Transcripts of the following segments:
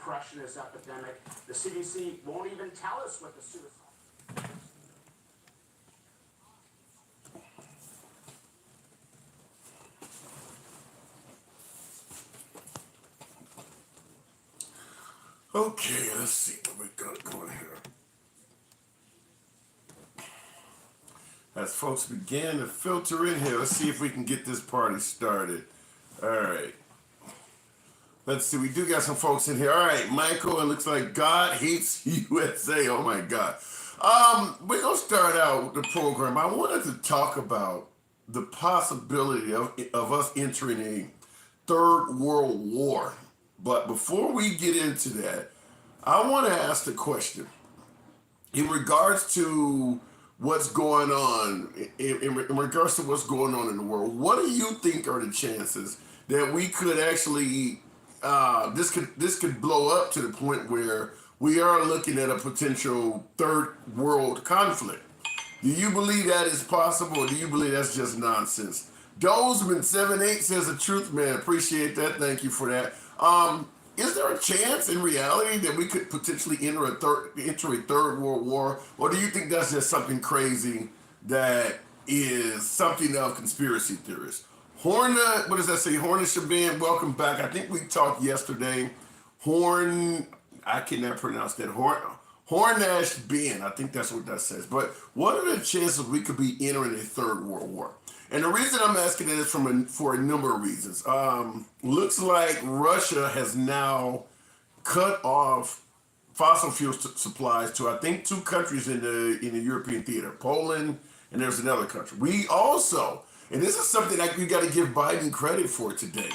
crushing this epidemic. The CDC won't even tell us what the suicide. Okay, let's see what we got going here. As folks begin to filter in here, let's see if we can get this party started. All right. Let's see, we do got some folks in here. All right, Michael, it looks like God hates USA. Oh my God. We're gonna start out with the program. I wanted to talk about the possibility of us entering a third world war. But before we get into that, I want to ask the question in regards to what's going on, in regards to what's going on in the world. What do you think are the chances that we could actually this could blow up to the point where we are looking at a potential third world conflict? Do you believe that is possible, or do you believe that's just nonsense? Dozeman 78 says the truth, man. Appreciate that. Thank you for that. Is there a chance in reality that we could potentially enter a third world war, or do you think that's just something crazy that is something of conspiracy theorists? Horna, what does that say? Horna Shaban, welcome back. I think we talked yesterday. I cannot pronounce that. Hornash Ben, I think that's what that says. But what are the chances we could be entering a third world war? And the reason I'm asking that is for a number of reasons. Looks like Russia has now cut off fossil fuel supplies to, I think, 2 countries in the European theater, Poland, and there's another country. We also, and this is something that we got to give Biden credit for today.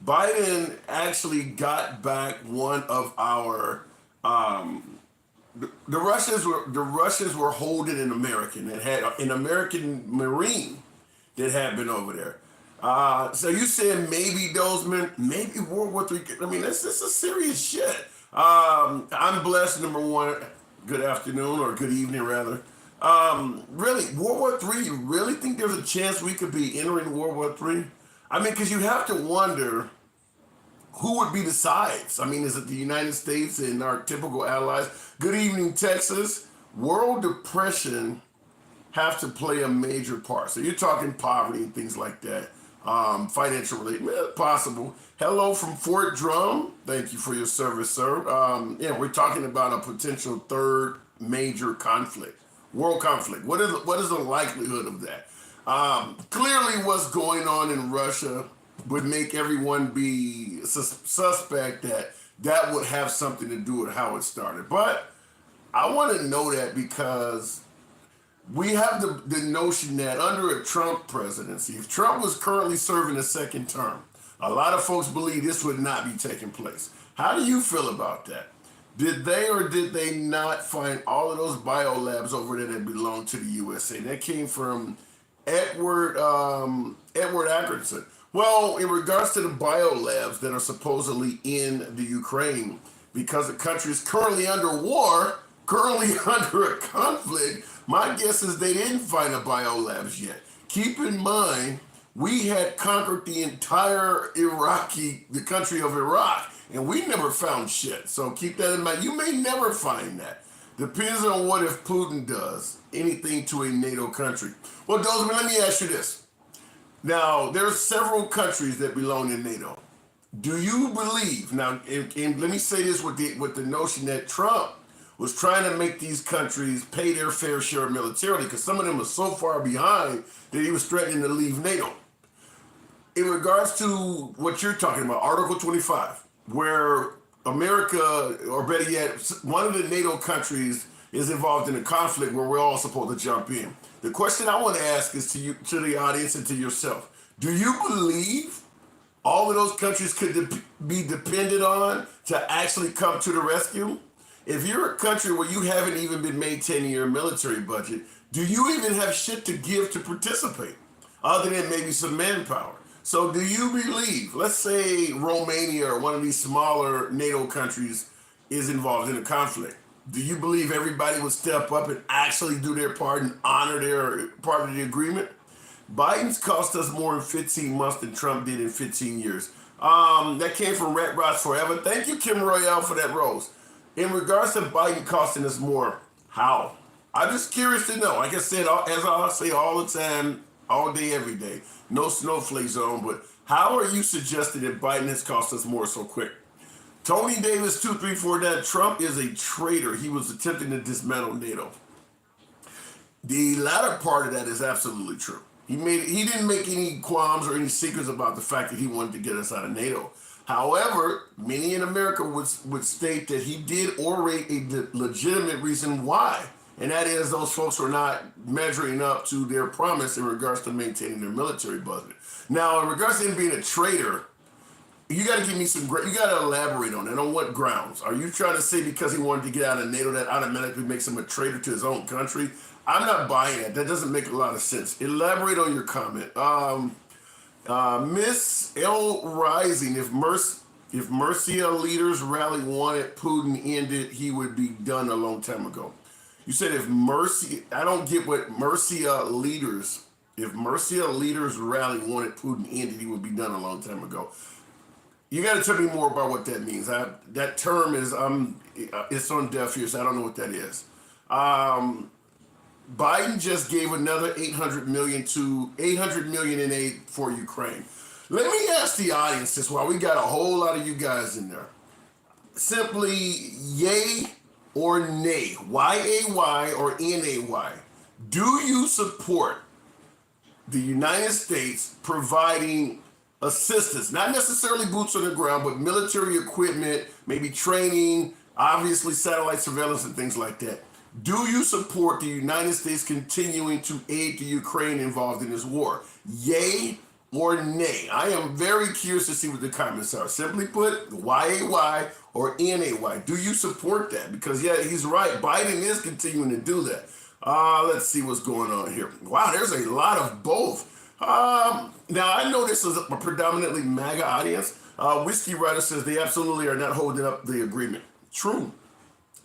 Biden actually got back one of our the Russians were holding an American that had an American Marine that had been over there. So you said maybe maybe World War III. I mean, this is serious shit. I'm blessed, number one. Good afternoon, or good evening, rather. Really, World War III, you really think there's a chance we could be entering World War III? I mean, because you have to wonder who would be the sides. I mean, is it the United States and our typical allies? Good evening, Texas. World depression have to play a major part. So you're talking poverty and things like that. Financial related, possible. Hello from Fort Drum. Thank you for your service, sir. Yeah, we're talking about a potential third major conflict, world conflict. What is the likelihood of that? Clearly, what's going on in Russia would make everyone be suspect that would have something to do with how it started. But I want to know that because we have the notion that under a Trump presidency, if Trump was currently serving a second term, a lot of folks believe this would not be taking place. How do you feel about that? Did they or did they not find all of those biolabs over there that belong to the USA? That came from Edward Atkinson. Well, in regards to the biolabs that are supposedly in the Ukraine, because the country is currently under war, currently under a conflict, my guess is they didn't find a biolabs yet. Keep in mind, we had conquered the entire the country of Iraq, and we never found shit. So keep that in mind. You may never find that. Depends on what if Putin does anything to a NATO country. Well, Dozeman, let me ask you this. Now, there's several countries that belong in NATO. Do you believe, now, and let me say this with the notion that Trump was trying to make these countries pay their fair share militarily, because some of them are so far behind that he was threatening to leave NATO. In regards to what you're talking about, Article 25, where America, or better yet, one of the NATO countries is involved in a conflict where we're all supposed to jump in. The question I want to ask is to you, to the audience, and to yourself. Do you believe all of those countries could be depended on to actually come to the rescue? If you're a country where you haven't even been maintaining your military budget, do you even have shit to give to participate, other than maybe some manpower? So do you believe, let's say Romania or one of these smaller NATO countries is involved in a conflict, do you believe everybody would step up and actually do their part and honor their part of the agreement? Biden's cost us more in 15 months than Trump did in 15 years. That came from Red Ross Forever. Thank you, Kim Royale, for that rose. In regards to Biden costing us more, how? I'm just curious to know. Like I said, as I say all the time, all day, every day, no snowflake zone, but how are you suggesting that Biden has cost us more so quick? Tony Davis 234, that Trump is a traitor. He was attempting to dismantle NATO. The latter part of that is absolutely true. He didn't make any qualms or any secrets about the fact that he wanted to get us out of NATO. However, many in America would state that he did orate a legitimate reason why, and that is those folks are not measuring up to their promise in regards to maintaining their military budget. Now, in regards to him being a traitor, you got to give me you got to elaborate on it. On what grounds? Are you trying to say because he wanted to get out of NATO that automatically makes him a traitor to his own country? I'm not buying it. That doesn't make a lot of sense. Elaborate on your comment. Miss L. Rising, if Murcia leaders rally wanted Putin ended, he would be done a long time ago. You said I don't get what Murcia leaders, if Murcia leaders rally wanted Putin ended, he would be done a long time ago. You got to tell me more about what that means. That term is, it's on deaf ears. I don't know what that is. Biden just gave another $800 million in aid for Ukraine. Let me ask the audience this while we got a whole lot of you guys in there. Simply yay or nay, Y-A-Y or N-A-Y. Do you support the United States providing assistance, not necessarily boots on the ground, but military equipment, maybe training, obviously satellite surveillance and things like that? Do you support the United States continuing to aid the Ukraine involved in this war? Yay or nay? I am very curious to see what the comments are. Simply put, Y-A-Y or N-A-Y. Do you support that? Because, yeah, he's right. Biden is continuing to do that. Let's see what's going on here. Wow, there's a lot of both. Now, I know this is a predominantly MAGA audience. Whiskey Rider says they absolutely are not holding up the agreement. True.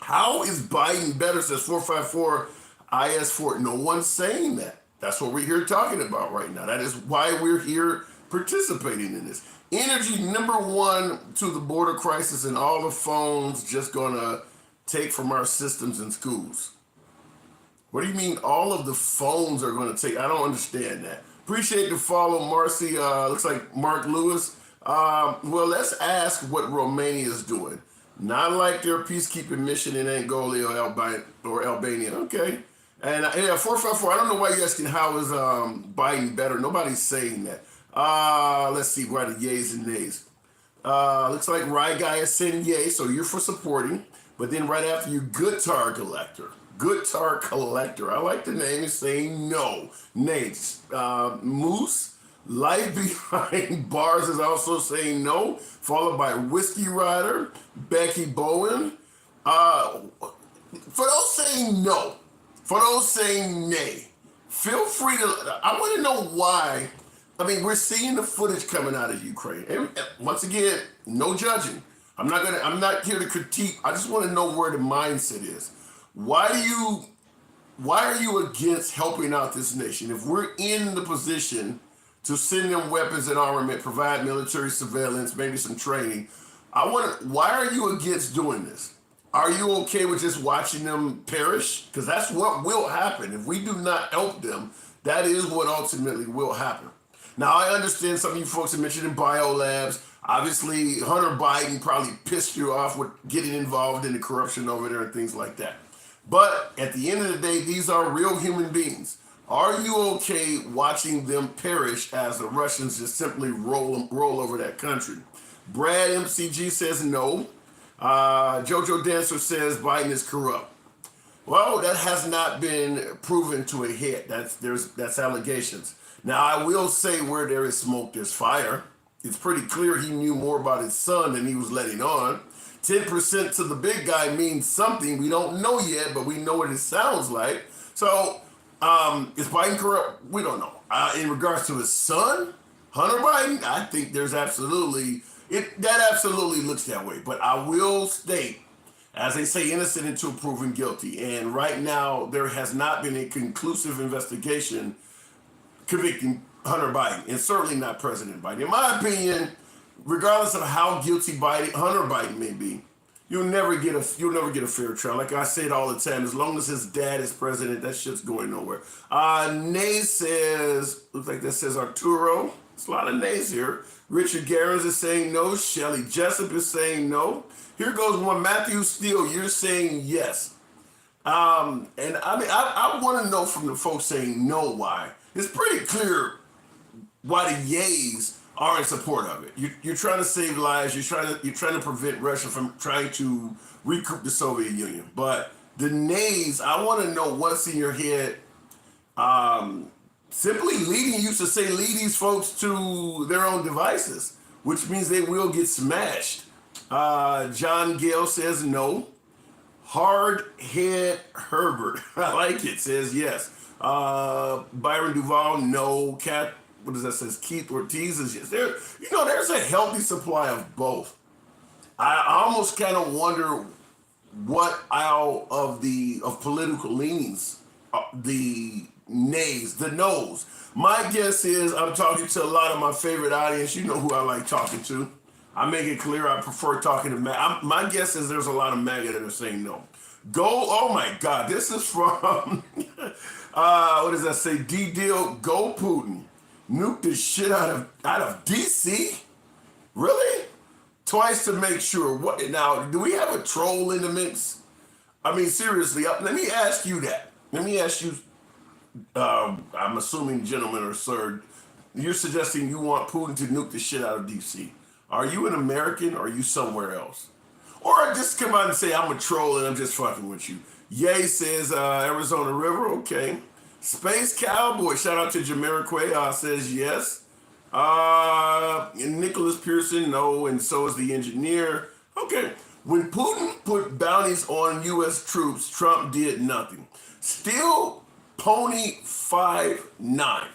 How is Biden better, says 454 IS4? No one's saying that. That's what we're here talking about right now. That is why we're here participating in this. Energy number one to the border crisis and all the phones just going to take from our systems and schools. What do you mean all of the phones are going to take? I don't understand that. Appreciate the follow, Marcy. Looks like Mark Lewis. Well, let's ask what Romania is doing. Not like their peacekeeping mission in Angola or Albania. Okay. And yeah, 454, I don't know why you're asking how is Biden better. Nobody's saying that. Let's see, why the yays and nays. Looks like Rye Guy is saying yay, so you're for supporting. But then right after you, Guitar Collector. Guitar Collector. I like the name. Is saying no. Nays. Moose. Life Behind Bars is also saying no, followed by Whiskey Rider, Becky Bowen. For those saying no, for those saying nay, feel free to, I want to know why. I mean, we're seeing the footage coming out of Ukraine. And once again, no judging. I'm not here to critique. I just want to know where the mindset is. Why are you against helping out this nation? If we're in the position to send them weapons and armament, provide military surveillance, maybe some training, why are you against doing this? Are you okay with just watching them perish? Because that's what will happen. If we do not help them, that is what ultimately will happen. Now, I understand some of you folks are mentioning biolabs. Obviously, Hunter Biden probably pissed you off with getting involved in the corruption over there and things like that. But at the end of the day, these are real human beings. Are you okay watching them perish as the Russians just simply roll over that country? Brad MCG says no. Jojo Dancer says Biden is corrupt. Well, that has not been proven to a hit. That's allegations. Now, I will say where there is smoke, there's fire. It's pretty clear he knew more about his son than he was letting on. 10% to the big guy means something. We don't know yet, but we know what it sounds like. So, is Biden corrupt? We don't know. In regards to his son, Hunter Biden, I think there's that absolutely looks that way. But I will state, as they say, innocent until proven guilty. And right now, there has not been a conclusive investigation convicting Hunter Biden, and certainly not President Biden. In my opinion, regardless of how guilty Hunter Biden may be, you'll never get a fair trial. Like I say it all the time, as long as his dad is president, that shit's going nowhere. Nay says, looks like that says Arturo. There's a lot of nays here. Richard Garens is saying no. Shelly Jessup is saying no. Here goes one. Matthew Steele, you're saying yes. And I mean, I want to know from the folks saying no why. It's pretty clear why the yays are in support of it. You're trying to save lives. You're trying to prevent Russia from trying to recoup the Soviet Union. But the nays, I want to know what's in your head. Simply leading you to say lead these folks to their own devices, which means they will get smashed. John Gale says no. Hardhead Herbert, I like it, says yes. Byron Duval, no. What does that say? Keith Ortiz is yes. There's a healthy supply of both. I almost kind of wonder what out of political leanings, the nays, the no's. My guess is I'm talking to a lot of my favorite audience. You know who I like talking to. I make it clear I prefer talking to MAGA. My guess is there's a lot of MAGA that are saying no. Oh my God, this is from, what does that say? D-Deal, go Putin. Nuke the shit out of DC? Really? Twice to make sure. What now? Do we have a troll in the mix? I mean, seriously, let me ask you that. Let me ask you, I'm assuming gentlemen or sir, you're suggesting you want Putin to nuke the shit out of DC. Are you an American or are you somewhere else? Or just come out and say, I'm a troll and I'm just fucking with you. Yay says Arizona River, okay. Space Cowboy, shout out to Jamiroquai, says yes. Nicholas Pearson, no, and so is the engineer. Okay, when Putin put bounties on U.S. troops, Trump did nothing. Still Pony 5'9".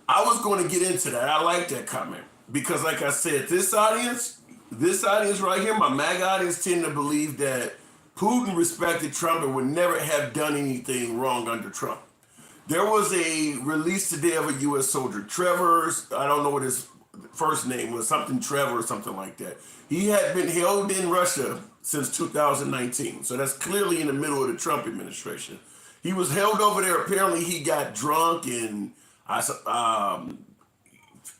I was going to get into that. I like that comment. Because like I said, this audience right here, my MAGA audience tend to believe that Putin respected Trump and would never have done anything wrong under Trump. There was a release today of a U.S. soldier, Trevor, I don't know what his first name was, something Trevor or something like that. He had been held in Russia since 2019. So that's clearly in the middle of the Trump administration. He was held over there. Apparently he got drunk and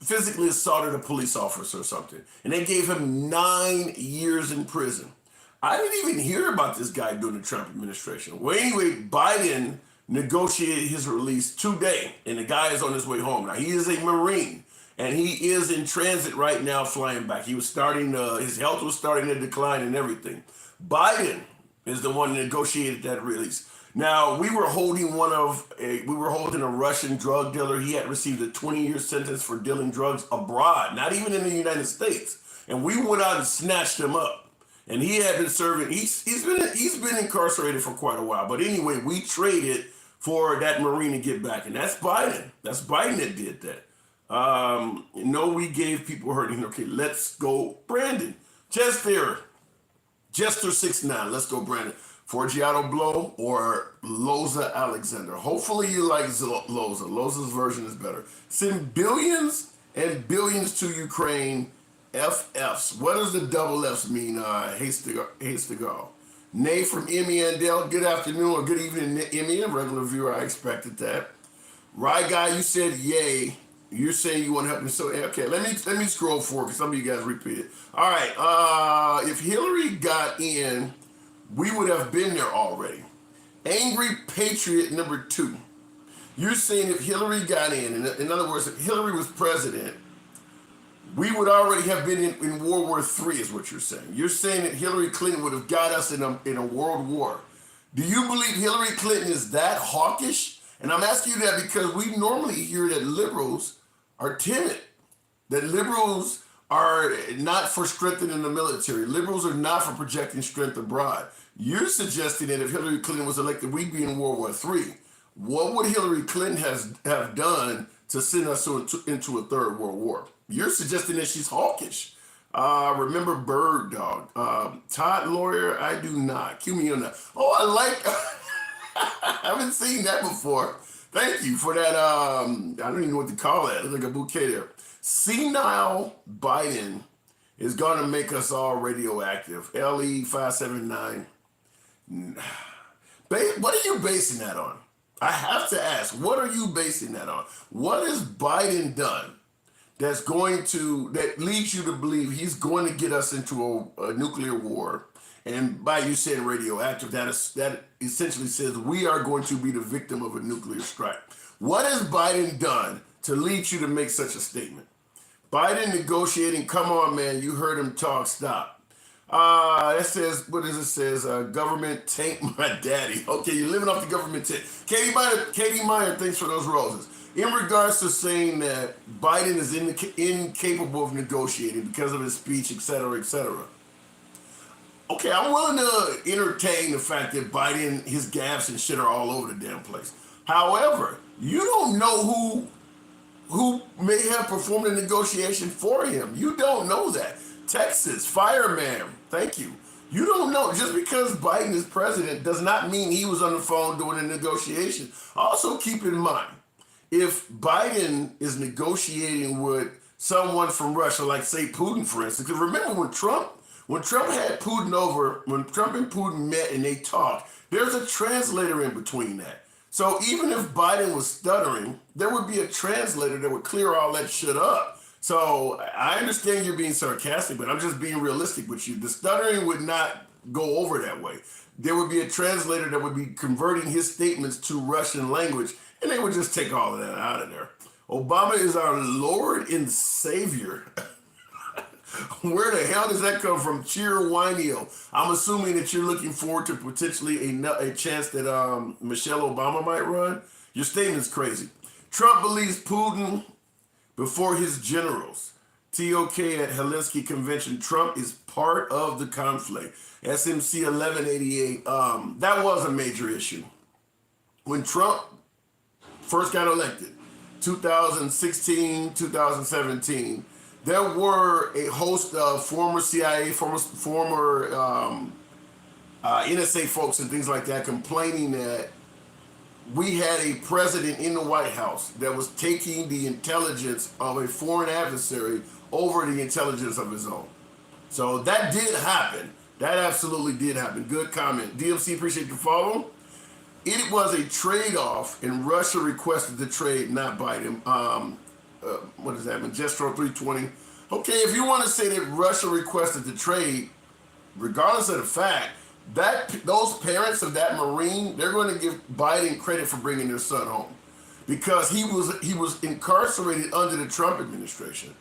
physically assaulted a police officer or something. And they gave him 9 years in prison. I didn't even hear about this guy during the Trump administration. Well, anyway, Biden negotiated his release today, and the guy is on his way home. Now, he is a Marine, and he is in transit right now flying back. He was his health was starting to decline and everything. Biden is the one that negotiated that release. Now, we were holding a Russian drug dealer. He had received a 20-year sentence for dealing drugs abroad, not even in the United States. And we went out and snatched him up. And he had been serving, he's been incarcerated for quite a while. But anyway, we traded for that Marine to get back. And that's Biden. That's Biden that did that. No, we gave people hurting. Okay, let's go, Brandon. Jester 69. Let's go, Brandon. Forgiato Blow or Loza Alexander. Hopefully you like Loza. Loza's version is better. Send billions and billions to Ukraine. FFs. What does the double Fs mean? Haste to go. Nay from Emmy Andel. Good afternoon or good evening, Emmy. A regular viewer, I expected that. Right guy, you said yay. You're saying you want to help me. So okay, let me scroll forward because some of you guys repeated. All right. If Hillary got in, we would have been there already. Angry Patriot number 2. You're saying if Hillary got in other words, if Hillary was president, we would already have been in World War III is what you're saying. You're saying that Hillary Clinton would have got us in a world war. Do you believe Hillary Clinton is that hawkish? And I'm asking you that because we normally hear that liberals are timid, that liberals are not for strengthening the military. Liberals are not for projecting strength abroad. You're suggesting that if Hillary Clinton was elected, we'd be in World War III. What would Hillary Clinton have done to send us into a third world war? You're suggesting that she's hawkish. Remember Bird Dog. Todd Lawyer, I do not. Cue me on that. Oh, I like, I haven't seen that before. Thank you for that. I don't even know what to call that. It's like a bouquet there. Senile Biden is going to make us all radioactive. LE579. What are you basing that on? I have to ask, what are you basing that on? What has Biden done that leads you to believe he's going to get us into a nuclear war? And by you saying radioactive, that essentially says we are going to be the victim of a nuclear strike. What has Biden done to lead you to make such a statement? Biden negotiating, come on, man, you heard him talk, stop. It says, what does it says? Government tank my daddy. Okay, you're living off the government tank. Katie Meyer, thanks for those roses. In regards to saying that Biden is incapable of negotiating because of his speech, et cetera, et cetera. Okay, I'm willing to entertain the fact that Biden, his gaffes and shit are all over the damn place. However, you don't know who may have performed a negotiation for him. You don't know that. Texas, fireman, thank you. You don't know. Just because Biden is president does not mean he was on the phone doing a negotiation. Also keep in mind, if Biden is negotiating with someone from Russia, like say Putin, for instance, because remember when Trump had Putin over, when Trump and Putin met and they talked, there's a translator in between that. So even if Biden was stuttering, there would be a translator that would clear all that shit up. So I understand you're being sarcastic, but I'm just being realistic with you. The stuttering would not go over that way. There would be a translator that would be converting his statements to Russian language, and they would just take all of that out of there. Obama is our Lord and Savior. Where the hell does that come from? Cheer Wineo. I'm assuming that you're looking forward to potentially a chance that Michelle Obama might run. Your statement's crazy. Trump believes Putin before his generals. TOK at Helsinki Convention. Trump is part of the conflict. SMC 1188. That was a major issue. When Trump first got elected, 2016, 2017, there were a host of former CIA, former NSA folks and things like that complaining that we had a president in the White House that was taking the intelligence of a foreign adversary over the intelligence of his own. So that did happen. That absolutely did happen. Good comment. DMC, appreciate the follow. It was a trade-off, and Russia requested the trade, not Biden. What is that? Magestro 320. Okay, if you want to say that Russia requested the trade, regardless of the fact, that those parents of that Marine, they're going to give Biden credit for bringing their son home, because he was incarcerated under the Trump administration.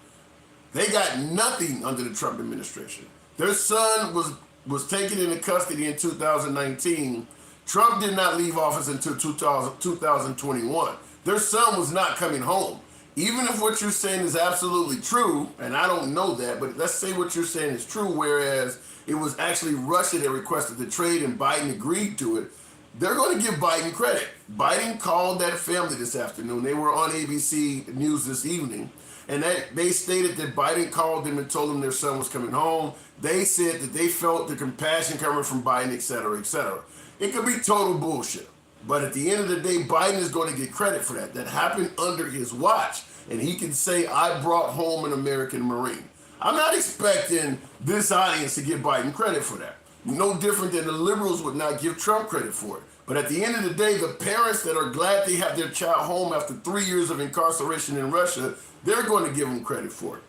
They got nothing under the Trump administration. Their son was taken into custody in 2019. Trump did not leave office until 2021. Their son was not coming home. Even if what you're saying is absolutely true, and I don't know that, but let's say what you're saying is true, whereas it was actually Russia that requested the trade and Biden agreed to it, they're going to give Biden credit. Biden called that family this afternoon. They were on ABC News this evening, and they stated that Biden called them and told them their son was coming home. They said that they felt the compassion coming from Biden, et cetera, et cetera. It could be total bullshit. But at the end of the day, Biden is going to get credit for that. That happened under his watch. And he can say, I brought home an American Marine. I'm not expecting this audience to give Biden credit for that. No different than the liberals would not give Trump credit for it. But at the end of the day, the parents that are glad they have their child home after 3 years of incarceration in Russia, they're going to give him credit for it.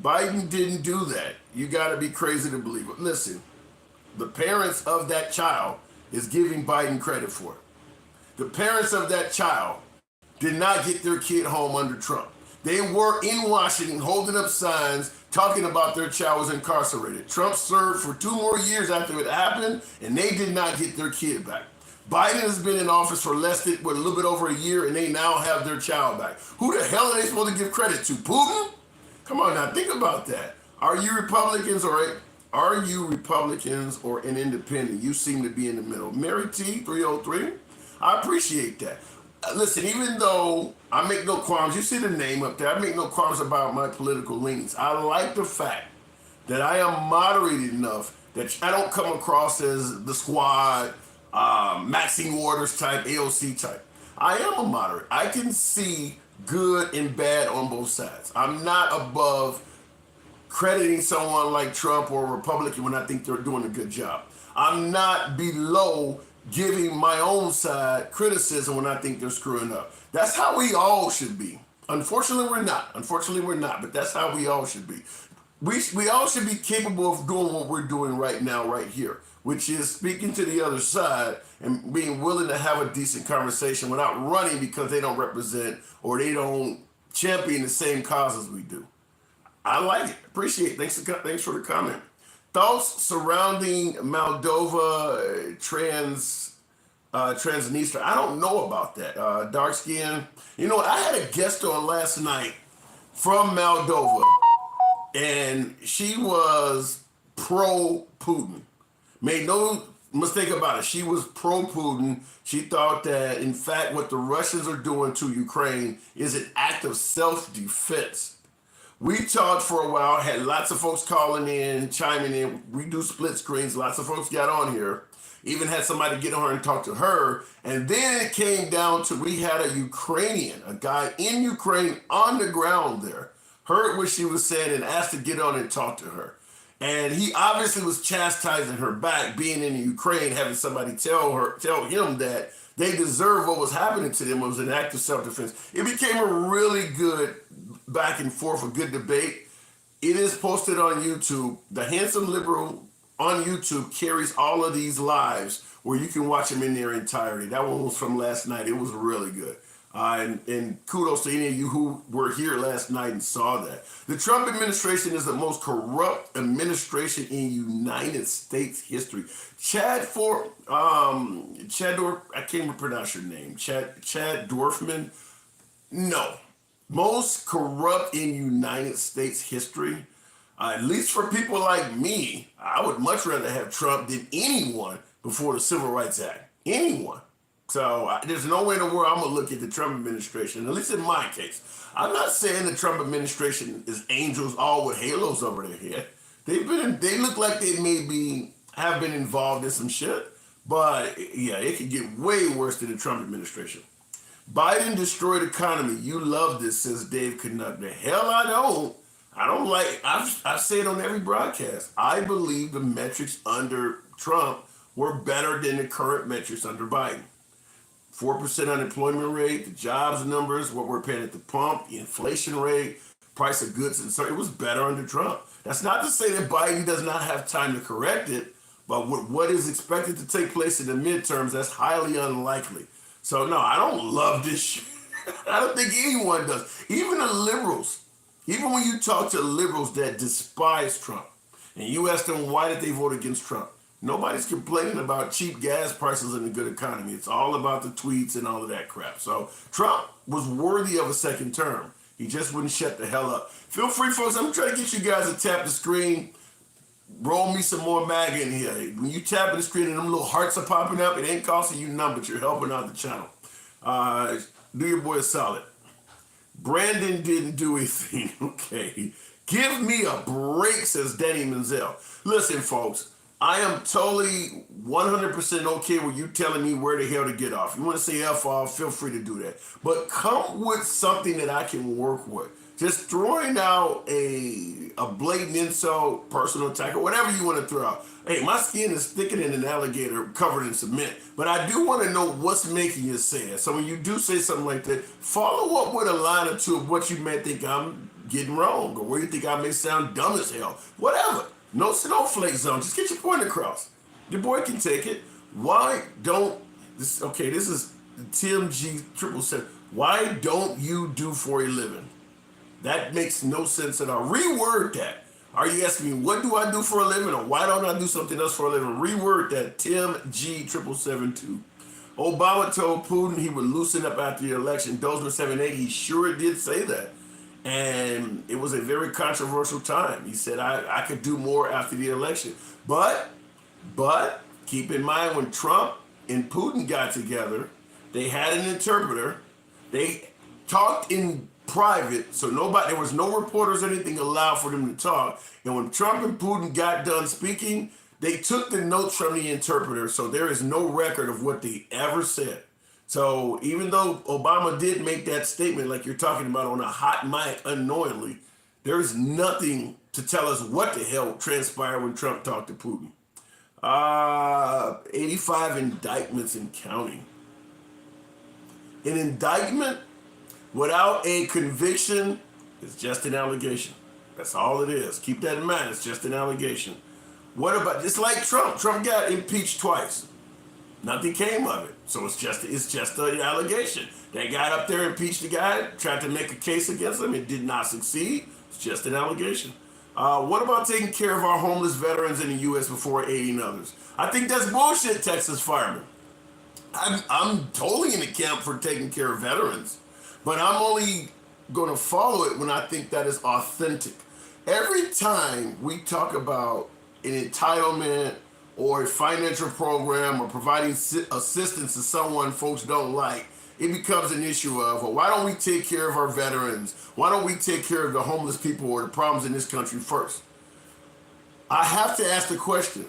Biden didn't do that. You got to be crazy to believe it. Listen, the parents of that child is giving Biden credit for it. The parents of that child did not get their kid home under Trump. They were in Washington holding up signs talking about their child was incarcerated. Trump served for 2 more years after it happened, and they did not get their kid back. Biden has been in office for a little bit over a year, and they now have their child back. Who the hell are they supposed to give credit to? Putin? Come on now, think about that. Are you Republicans or an independent? You seem to be in the middle. Mary T, 303. I appreciate that. Listen, even though I make no qualms, you see the name up there, I make no qualms about my political leanings. I like the fact that I am moderated enough that I don't come across as the squad, Maxine Waters type, AOC type. I am a moderate. I can see good and bad on both sides. I'm not above crediting someone like Trump or a Republican when I think they're doing a good job. I'm not below giving my own side criticism when I think they're screwing up. That's how we all should be. Unfortunately, we're not. But that's how we all should be. We all should be capable of doing what we're doing right now, right here, which is speaking to the other side and being willing to have a decent conversation without running because they don't represent or they don't champion the same causes we do. I like it. Appreciate it. Thanks for the comment. Thoughts surrounding Moldova Transnistria. I don't know about that. Dark skin. You know what? I had a guest on last night from Moldova, and she was pro Putin. Made no mistake about it. She was pro Putin. She thought that, in fact, what the Russians are doing to Ukraine is an act of self-defense. We talked for a while, had lots of folks calling in, chiming in. We do split screens. Lots of folks got on here. Even had somebody get on her and talk to her. And then it came down to we had a Ukrainian, a guy in Ukraine on the ground there, heard what she was saying and asked to get on and talk to her. And he obviously was chastising her back, being in Ukraine, having somebody tell him that they deserve what was happening to them. It was an act of self-defense. It became a really good back and forth, a good debate. It is posted on YouTube. The Handsome Liberal on YouTube carries all of these lives where you can watch them in their entirety. That one was from last night. It was really good. And kudos to any of you who were here last night and saw that. The Trump administration is the most corrupt administration in United States history. I can't even pronounce your name. Chad Dorfman? No. Most corrupt in United States history. At least for people like me, I would much rather have Trump than anyone before the Civil Rights Act. Anyone. So there's no way in the world I'm going to look at the Trump administration, at least in my case. I'm not saying the Trump administration is angels all with halos over their head. They look like they have been involved in some shit. But yeah, it could get way worse than the Trump administration. Biden destroyed economy. You love this, says Dave Canuck. The hell I don't. I don't like, I've said it on every broadcast. I believe the metrics under Trump were better than the current metrics under Biden. 4% unemployment rate, the jobs numbers, what we're paying at the pump, the inflation rate, price of goods and services, it was better under Trump. That's not to say that Biden does not have time to correct it, but with what is expected to take place in the midterms, that's highly unlikely. So no, I don't love this shit. I don't think anyone does. Even the liberals, even when you talk to liberals that despise Trump, and you ask them why did they vote against Trump, nobody's complaining about cheap gas prices and a good economy. It's all about the tweets and all of that crap. So Trump was worthy of a second term. He just wouldn't shut the hell up. Feel free, folks. I'm trying to get you guys to tap the screen. Roll me some more MAGA in here. When you tap the screen and them little hearts are popping up, it ain't costing you none, but you're helping out the channel. Do your boy a solid. Brandon didn't do anything. Okay. Give me a break, says Danny Menzel. Listen, folks. I am totally 100% okay with you telling me where the hell to get off. You want to say F off, feel free to do that. But come with something that I can work with. Just throwing out a blatant insult, personal attack, or whatever you want to throw out. Hey, my skin is thicker than an alligator covered in cement. But I do want to know what's making you say that. So when you do say something like that, follow up with a line or two of what you may think I'm getting wrong, or where you think I may sound dumb as hell. Whatever. No snowflake zone. Just get your point across. Your boy can take it. Why don't this? Okay, this is Tim G 777. Why don't you do for a living? That makes no sense at all. Reword that. Are you asking me what do I do for a living, or why don't I do something else for a living? Reword that. Tim G 777. Obama told Putin he would loosen up after the election. Dozman 78. He sure did say that. And it was a very controversial time. He said, I could do more after the election. But keep in mind when Trump and Putin got together, they had an interpreter. They talked in private, so there was no reporters or anything allowed for them to talk. And when Trump and Putin got done speaking, they took the notes from the interpreter, so there is no record of what they ever said. So even though Obama did make that statement, like you're talking about on a hot mic unknowingly, there is nothing to tell us what the hell transpired when Trump talked to Putin. 85 indictments and counting. An indictment without a conviction is just an allegation. That's all it is. Keep that in mind. It's just an allegation. What about, it's like Trump. Trump got impeached twice. Nothing came of it. So it's just an allegation. They got up there, impeached the guy, tried to make a case against him. It did not succeed. It's just an allegation. What about taking care of our homeless veterans in the U.S. before aiding others? I think that's bullshit, Texas firemen. I'm totally in the camp for taking care of veterans, but I'm only going to follow it when I think that is authentic. Every time we talk about an entitlement or a financial program or providing assistance to someone folks don't like, it becomes an issue of, well, why don't we take care of our veterans? Why don't we take care of the homeless people or the problems in this country first? I have to ask the question,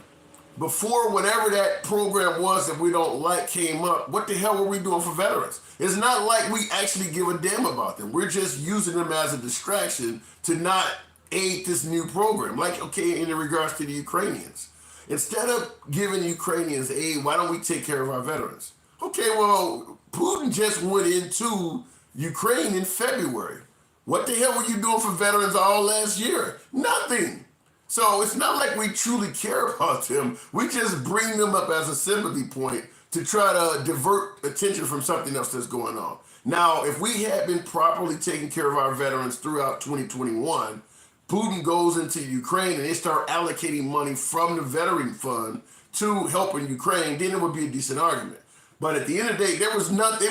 before whatever that program was that we don't like came up, what the hell were we doing for veterans? It's not like we actually give a damn about them. We're just using them as a distraction to not aid this new program. Like, okay, in regards to the Ukrainians. Instead of giving Ukrainians aid, why don't we take care of our veterans? Okay, well, Putin just went into Ukraine in February. What the hell were you doing for veterans all last year? Nothing. So it's not like we truly care about them. We just bring them up as a sympathy point to try to divert attention from something else that's going on. Now, if we had been properly taking care of our veterans throughout 2021, Putin goes into Ukraine and they start allocating money from the veteran fund to helping Ukraine, then it would be a decent argument. But at the end of the day, they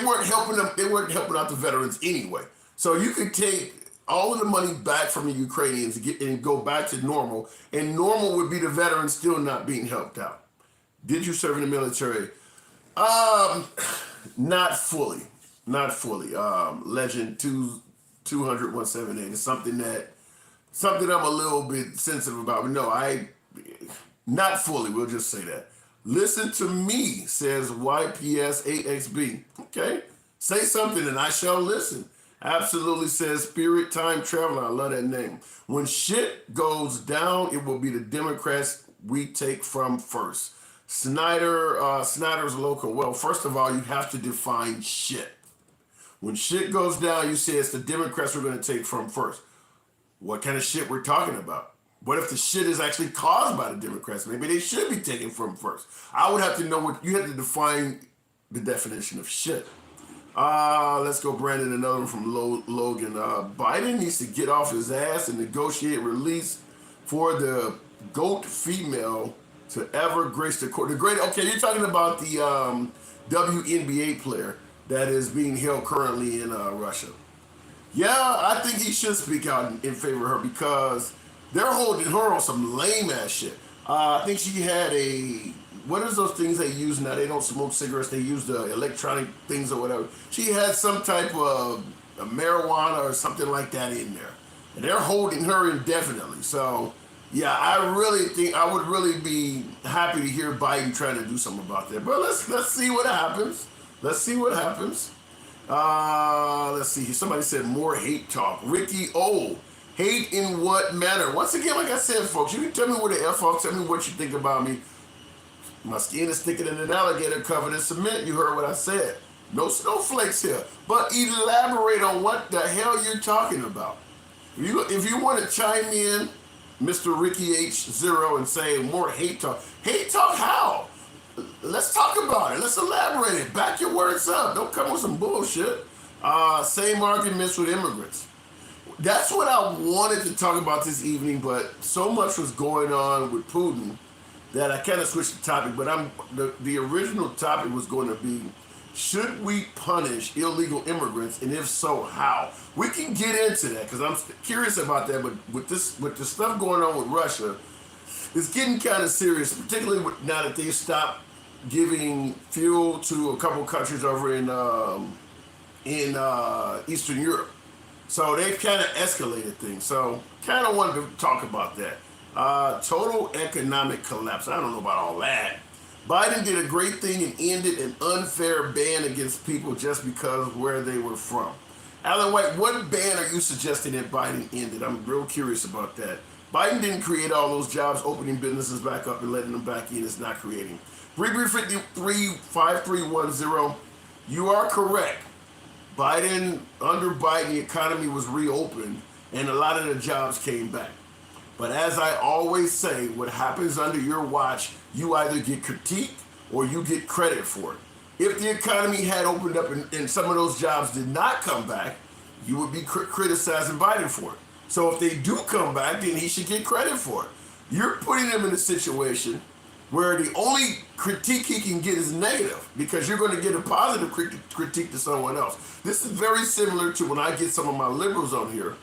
weren't helping them, they weren't helping out the veterans anyway. So you could take all of the money back from the Ukrainians and go back to normal, and normal would be the veterans still not being helped out. Did you serve in the military? Not fully. Legend 200-178 is something I'm a little bit sensitive about. But no, not fully, we'll just say that. Listen to me, says YPS8XB. Okay, say something and I shall listen. Absolutely, says Spirit Time Traveler. I love that name. When shit goes down, it will be the Democrats we take from first. Snyder's local. Well, first of all, you have to define shit. When shit goes down, you say it's the Democrats we're going to take from first. What kind of shit we're talking about? What if the shit is actually caused by the Democrats? Maybe they should be taken from first. I would have to know what you have to define the definition of shit. Let's go, Brandon. Another one from Logan. Biden needs to get off his ass and negotiate release for the GOAT female to ever grace the court. Okay, you're talking about the WNBA player that is being held currently in Russia. Yeah, I think he should speak out in favor of her because they're holding her on some lame ass shit. I think she had what is those things they use now? They don't smoke cigarettes. They use the electronic things or whatever. She had some type of marijuana or something like that in there. And they're holding her indefinitely. So, yeah, I really think I would really be happy to hear Biden trying to do something about that. But let's see what happens. Let's see. Somebody said more hate talk. Ricky O. Hate in what manner? Once again, like I said, folks, you can tell me where the F off, tell me what you think about me. My skin is thicker than an alligator covered in cement. You heard what I said. No snowflakes here. But elaborate on what the hell you're talking about. If you want to chime in, Mr. Ricky H0, and say more hate talk. Hate talk how? Let's talk about it. Let's elaborate it. Back your words up. Don't come with some bullshit. Same arguments with immigrants. That's what I wanted to talk about this evening, but so much was going on with Putin that I kind of switched the topic. But the original topic was going to be, should we punish illegal immigrants, and if so, how? We can get into that because I'm curious about that. But with the stuff going on with Russia, it's getting kind of serious, particularly now that they stopped giving fuel to a couple countries over in Eastern Europe. So they've kind of escalated things. So kind of wanted to talk about that. Total economic collapse. I don't know about all that. Biden did a great thing and ended an unfair ban against people just because of where they were from. Alan White, what ban are you suggesting that Biden ended? I'm real curious about that. Biden didn't create all those jobs, opening businesses back up and letting them back in. It's not creating. 335310, you are correct. Under Biden, the economy was reopened and a lot of the jobs came back. But as I always say, what happens under your watch, you either get critiqued or you get credit for it. If the economy had opened up and some of those jobs did not come back, you would be criticizing Biden for it. So if they do come back, then he should get credit for it. You're putting him in a situation where the only critique he can get is negative because you're going to get a positive critique to someone else. This is very similar to when I get some of my liberals on here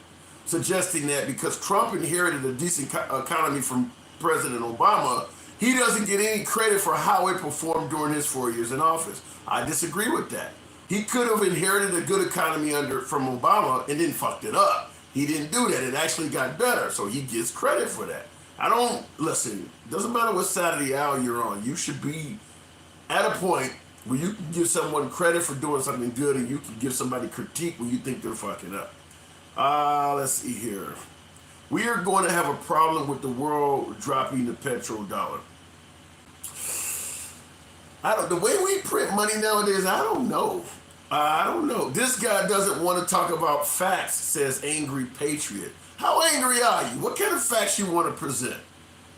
suggesting that because Trump inherited a decent economy from President Obama, he doesn't get any credit for how it performed during his 4 years in office. I disagree with that. He could have inherited a good economy from Obama and then fucked it up. He didn't do that. It actually got better, so he gets credit for that. Listen, doesn't matter what side of the aisle you're on. You should be at a point where you can give someone credit for doing something good and you can give somebody critique when you think they're fucking up. Let's see here. We are going to have a problem with the world dropping the petrol dollar. The way we print money nowadays, I don't know. This guy doesn't want to talk about facts, says Angry Patriot. How angry are you? What kind of facts you want to present?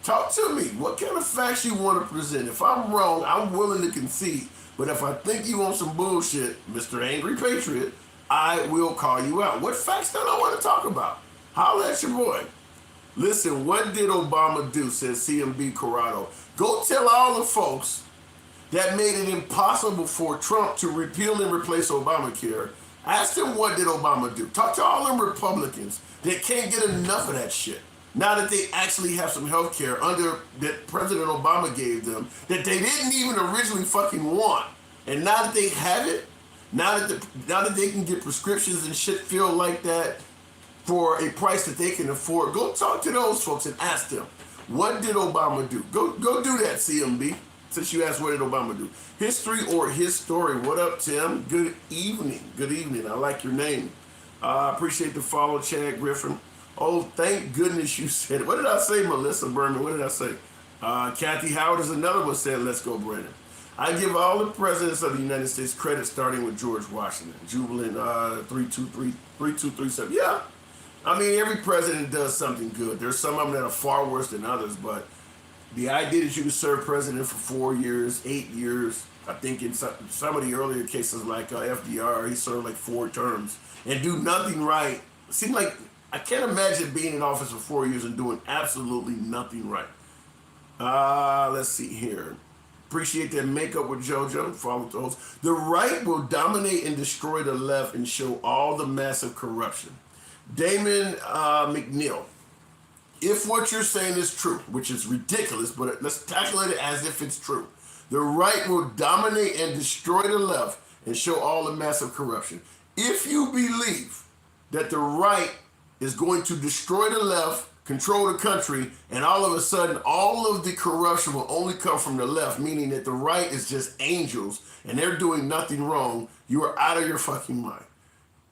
Talk to me. What kind of facts you want to present? If I'm wrong, I'm willing to concede. But if I think you on some bullshit, Mr. Angry Patriot, I will call you out. What facts don't I want to talk about? Holla at your boy. Listen, what did Obama do, says CMB Corrado. Go tell all the folks that made it impossible for Trump to repeal and replace Obamacare. Ask them what did Obama do. Talk to all them Republicans that can't get enough of that shit. Now that they actually have some health care that President Obama gave them that they didn't even originally fucking want. And now that they have it, now that they can get prescriptions and shit filled like that for a price that they can afford, go talk to those folks and ask them, what did Obama do? Go do that, CMB. Since you asked what did Obama do. History or his story. What up, Tim? Good evening. Good evening. I like your name. Appreciate the follow, Chad Griffin. Oh, thank goodness you said it. What did I say, Melissa Berman? What did I say? Kathy Howard is another one saying, let's go, Brandon. I give all the presidents of the United States credit starting with George Washington. Jubilant 3237. Yeah. I mean, every president does something good. There's some of them that are far worse than others, but the idea that you can serve president for 4 years, 8 years, I think in some of the earlier cases like FDR, he served like 4 terms and do nothing right. It seemed like, I can't imagine being in office for 4 years and doing absolutely nothing right. Let's see here. Appreciate that makeup with JoJo. Follow those. The right will dominate and destroy the left and show all the massive corruption. Damon McNeil. If what you're saying is true, which is ridiculous, but let's tackle it as if it's true. The right will dominate and destroy the left and show all the massive corruption. If you believe that the right is going to destroy the left, control the country, and all of a sudden all of the corruption will only come from the left, meaning that the right is just angels and they're doing nothing wrong, you are out of your fucking mind.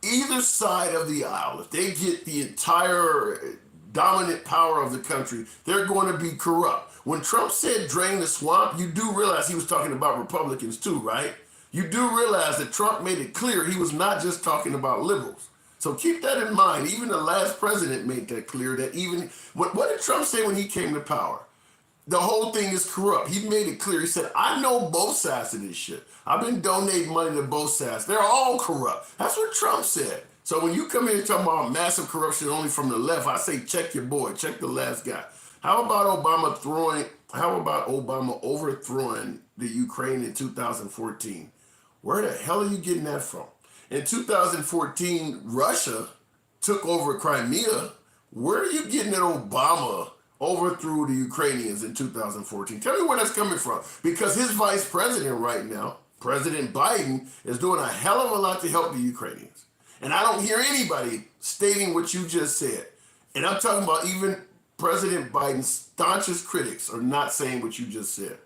Either side of the aisle, if they get the entire dominant power of the country, they're going to be corrupt. When Trump said drain the swamp, you do realize he was talking about Republicans too, right? You do realize that Trump made it clear he was not just talking about liberals. So keep that in mind. Even the last president made that clear that what did Trump say when he came to power? The whole thing is corrupt. He made it clear. He said, I know both sides of this shit. I've been donating money to both sides. They're all corrupt. That's what Trump said. So when you come in and talk about massive corruption only from the left, I say check your boy, check the last guy. How about Obama overthrowing the Ukraine in 2014? Where the hell are you getting that from? In 2014, Russia took over Crimea. Where are you getting that Obama overthrew the Ukrainians in 2014? Tell me where that's coming from. Because his vice president right now, President Biden, is doing a hell of a lot to help the Ukrainians. And I don't hear anybody stating what you just said. And I'm talking about even President Biden's staunchest critics are not saying what you just said.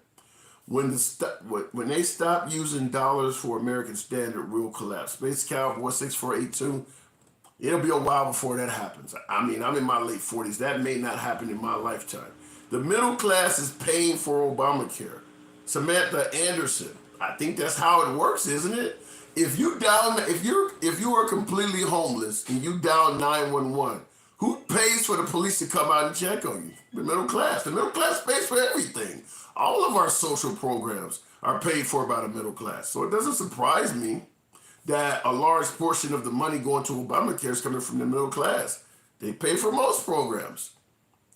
When they stop using dollars for American standard, we'll collapse. Space Cowboy 6482. It'll be a while before that happens. I mean, I'm in my late 40s. That may not happen in my lifetime. The middle class is paying for Obamacare. Samantha Anderson. I think that's how it works, isn't it? If you are completely homeless and you dial 911, who pays for the police to come out and check on you? The middle class. The middle class pays for everything. All of our social programs are paid for by the middle class. So it doesn't surprise me that a large portion of the money going to Obamacare is coming from the middle class. They pay for most programs.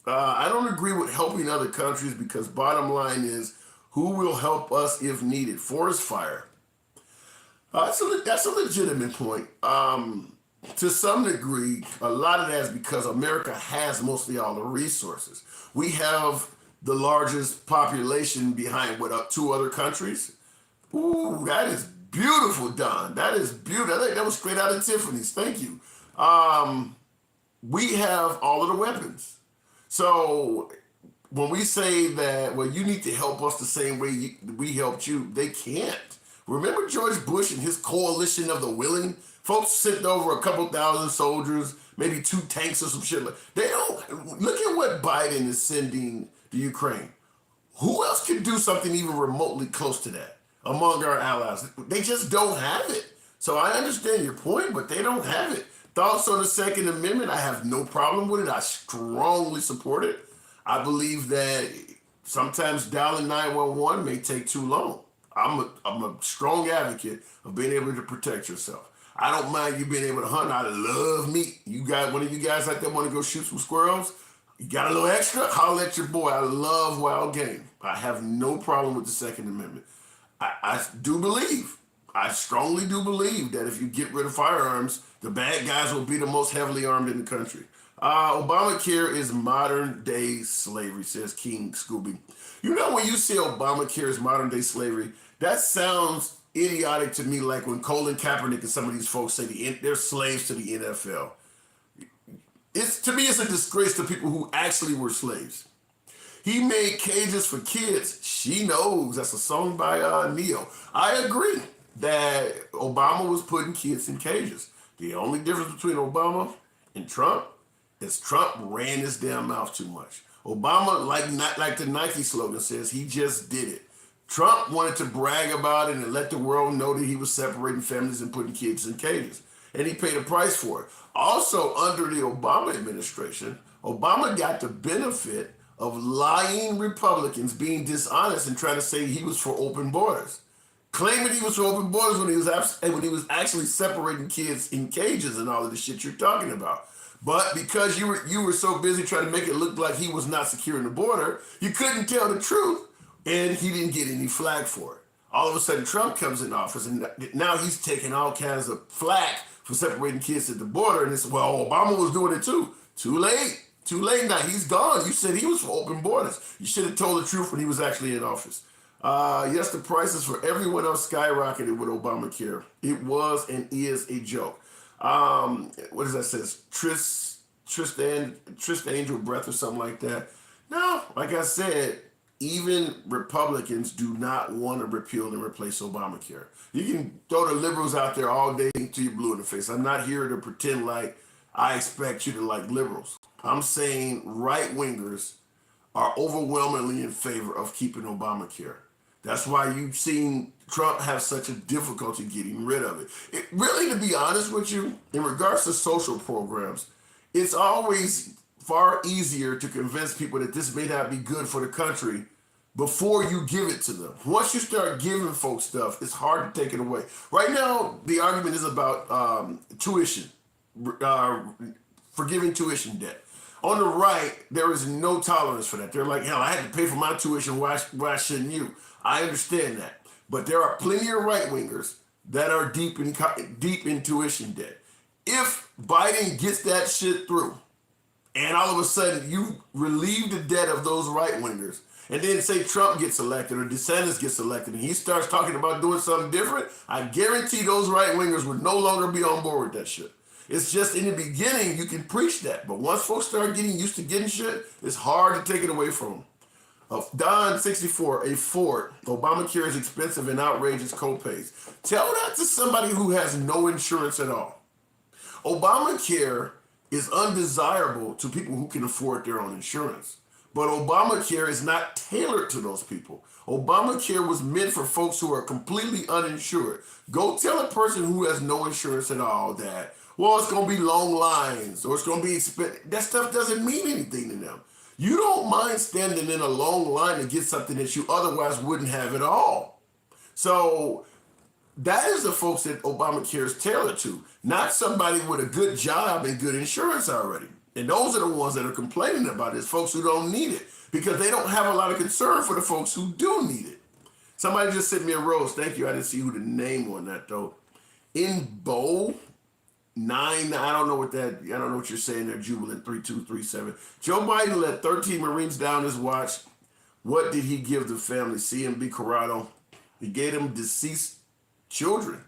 I don't agree with helping other countries because bottom line is, who will help us if needed? Forest fire. That's a legitimate point. To some degree, a lot of that is because America has mostly all the resources. We have the largest population behind two other countries. Ooh, that is beautiful, Don. That is beautiful. I think that was straight out of Tiffany's. Thank you. We have all of the weapons. So when we say that, well, you need to help us the same way we helped you, they can't. Remember George Bush and his coalition of the willing? Folks sent over a couple thousand soldiers, maybe 2 tanks or some shit. They don't. Look at what Biden is sending to Ukraine. Who else could do something even remotely close to that among our allies? They just don't have it. So I understand your point, but they don't have it. Thoughts on the Second Amendment? I have no problem with it. I strongly support it. I believe that sometimes dialing 911 may take too long. I'm a strong advocate of being able to protect yourself. I don't mind you being able to hunt. I love meat. You got one of you guys out there want to go shoot some squirrels? You got a little extra? Holler at your boy. I love wild game. I have no problem with the Second Amendment. I strongly do believe that if you get rid of firearms, the bad guys will be the most heavily armed in the country. Obamacare is modern day slavery, says King Scooby. You know, when you say Obamacare is modern day slavery, that sounds idiotic to me, like when Colin Kaepernick and some of these folks say they're slaves to the NFL. To me, it's a disgrace to people who actually were slaves. He made cages for kids. She knows. That's a song by Neo. I agree that Obama was putting kids in cages. The only difference between Obama and Trump is Trump ran his damn mouth too much. Obama, like the Nike slogan says, he just did it. Trump wanted to brag about it and let the world know that he was separating families and putting kids in cages. And he paid a price for it. Also, under the Obama administration, Obama got the benefit of lying Republicans being dishonest and trying to say he was for open borders. Claiming he was for open borders when he was actually separating kids in cages and all of the shit you're talking about. But because you were so busy trying to make it look like he was not securing the border, you couldn't tell the truth, and he didn't get any flack for it. All of a sudden, Trump comes in office, and now he's taking all kinds of flack for separating kids at the border, and it's, well, Obama was doing it too. Too late. Too late now. He's gone. You said he was for open borders. You should have told the truth when he was actually in office. Yes, the prices for everyone else skyrocketed with Obamacare. It was and is a joke. What does that say? Trist Angel Breath or something like that. No, like I said, even Republicans do not want to repeal and replace Obamacare. You can throw the liberals out there all day until you're blue in the face. I'm not here to pretend like I expect you to like liberals. I'm saying right-wingers are overwhelmingly in favor of keeping Obamacare. That's why you've seen Trump have such a difficulty getting rid of it. Really, to be honest with you, in regards to social programs, it's always far easier to convince people that this may not be good for the country before you give it to them. Once you start giving folks stuff, it's hard to take it away. Right now, the argument is about tuition, forgiving tuition debt. On the right, there is no tolerance for that. They're like, hell, I had to pay for my tuition, why shouldn't you? I understand that. But there are plenty of right-wingers that are deep in tuition debt. If Biden gets that shit through, and all of a sudden you relieve the debt of those right-wingers, and then say Trump gets elected or DeSantis gets elected, and he starts talking about doing something different, I guarantee those right-wingers would no longer be on board with that shit. It's just in the beginning, you can preach that. But once folks start getting used to getting shit, it's hard to take it away from them. Don 64, a Ford. Obamacare is expensive and outrageous copays. Tell that to somebody who has no insurance at all. Obamacare is undesirable to people who can afford their own insurance. But Obamacare is not tailored to those people. Obamacare was meant for folks who are completely uninsured. Go tell a person who has no insurance at all that, well, it's going to be long lines or it's going to be expensive. That stuff doesn't mean anything to them. You don't mind standing in a long line to get something that you otherwise wouldn't have at all. So that is the folks that Obamacare is tailored to, not somebody with a good job and good insurance already. And those are the ones that are complaining about it, folks who don't need it, because they don't have a lot of concern for the folks who do need it. Somebody just sent me a rose. Thank you. I didn't see who the name on that though. In bowl 9, I don't know what you're saying there, Jubilant 3237. Joe Biden let 13 Marines down his watch. What did he give the family? CMB Corrado. He gave them deceased children.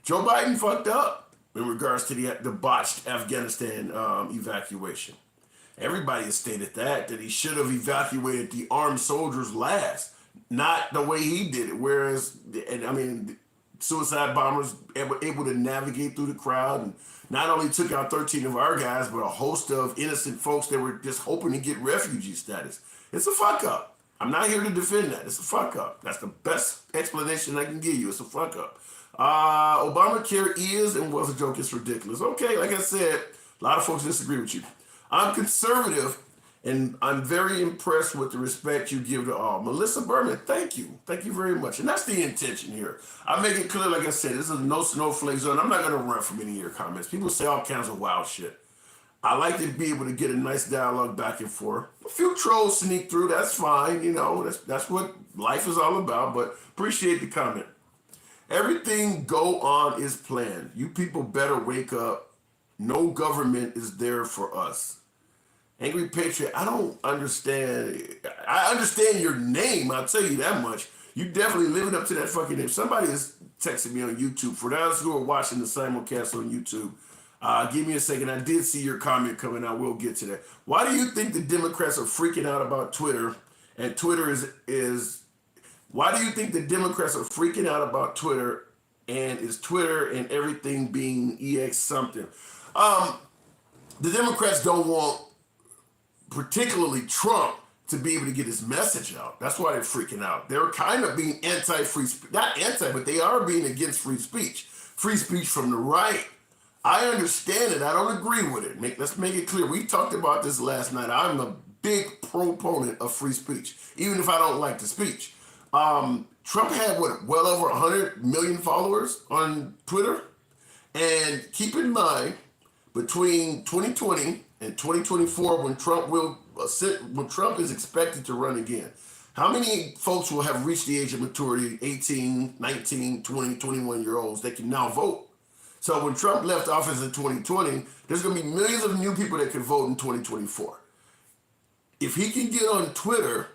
Joe Biden fucked up in regards to the botched Afghanistan evacuation. Everybody has stated that he should have evacuated the armed soldiers last, not the way he did it. Whereas, suicide bombers were able to navigate through the crowd and not only took out 13 of our guys, but a host of innocent folks that were just hoping to get refugee status. It's a fuck up. I'm not here to defend that. It's a fuck up. That's the best explanation I can give you. It's a fuck up. Obamacare is and was a joke. It's ridiculous. Okay, like I said, a lot of folks disagree with you. I'm conservative, and I'm very impressed with the respect you give to all. Melissa Berman, thank you. Thank you very much. And that's the intention here. I make it clear, like I said, this is a no snowflake zone. I'm not going to run from any of your comments. People say all kinds of wild shit. I like to be able to get a nice dialogue back and forth. A few trolls sneak through, that's fine. You know, that's what life is all about, but appreciate the comment. Everything go on is planned. You people better wake up. No government is there for us. Angry Patriot, I don't understand. I understand your name, I'll tell you that much. You definitely living up to that fucking name. Somebody is texting me on YouTube. For those who are watching the simulcast on YouTube, give me a second. I did see your comment coming out. We'll get to that. Why do you think the Democrats are freaking out about Twitter? And Twitter is why do you think the Democrats are freaking out about Twitter? And is Twitter and everything being EX something? The Democrats don't want, particularly Trump, to be able to get his message out. That's why they're freaking out. They're kind of being anti-free speech. Not anti, but they are being against free speech. Free speech from the right. I understand it. I don't agree with it. Let's make it clear. We talked about this last night. I'm a big proponent of free speech, even if I don't like the speech. Trump had, well over 100 million followers on Twitter. And keep in mind, between 2020 and 2024, when Trump is expected to run again, how many folks will have reached the age of maturity, 18, 19, 20, 21-year-olds that can now vote? So when Trump left office in 2020, there's going to be millions of new people that can vote in 2024. If he can get on Twitter,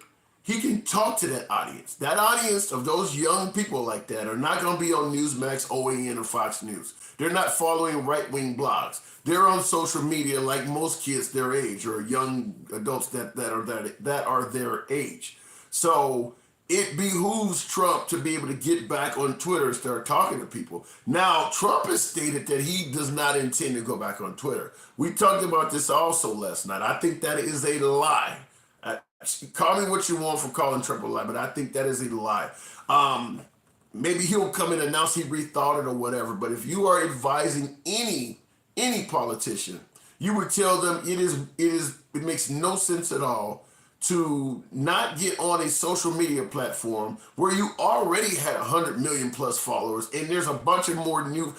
he can talk to that audience. That audience of those young people like that are not going to be on Newsmax, OAN, or Fox News. They're not following right-wing blogs. They're on social media like most kids their age or young adults that are their age. So it behooves Trump to be able to get back on Twitter and start talking to people. Now, Trump has stated that he does not intend to go back on Twitter. We talked about this also last night. I think that is a lie. Call me what you want for calling Trump a lie, but I think that is a lie. Maybe he'll come and announce he rethought it or whatever, but if you are advising any politician, you would tell them it makes no sense at all to not get on a social media platform where you already had 100 million plus followers and there's a bunch of more new.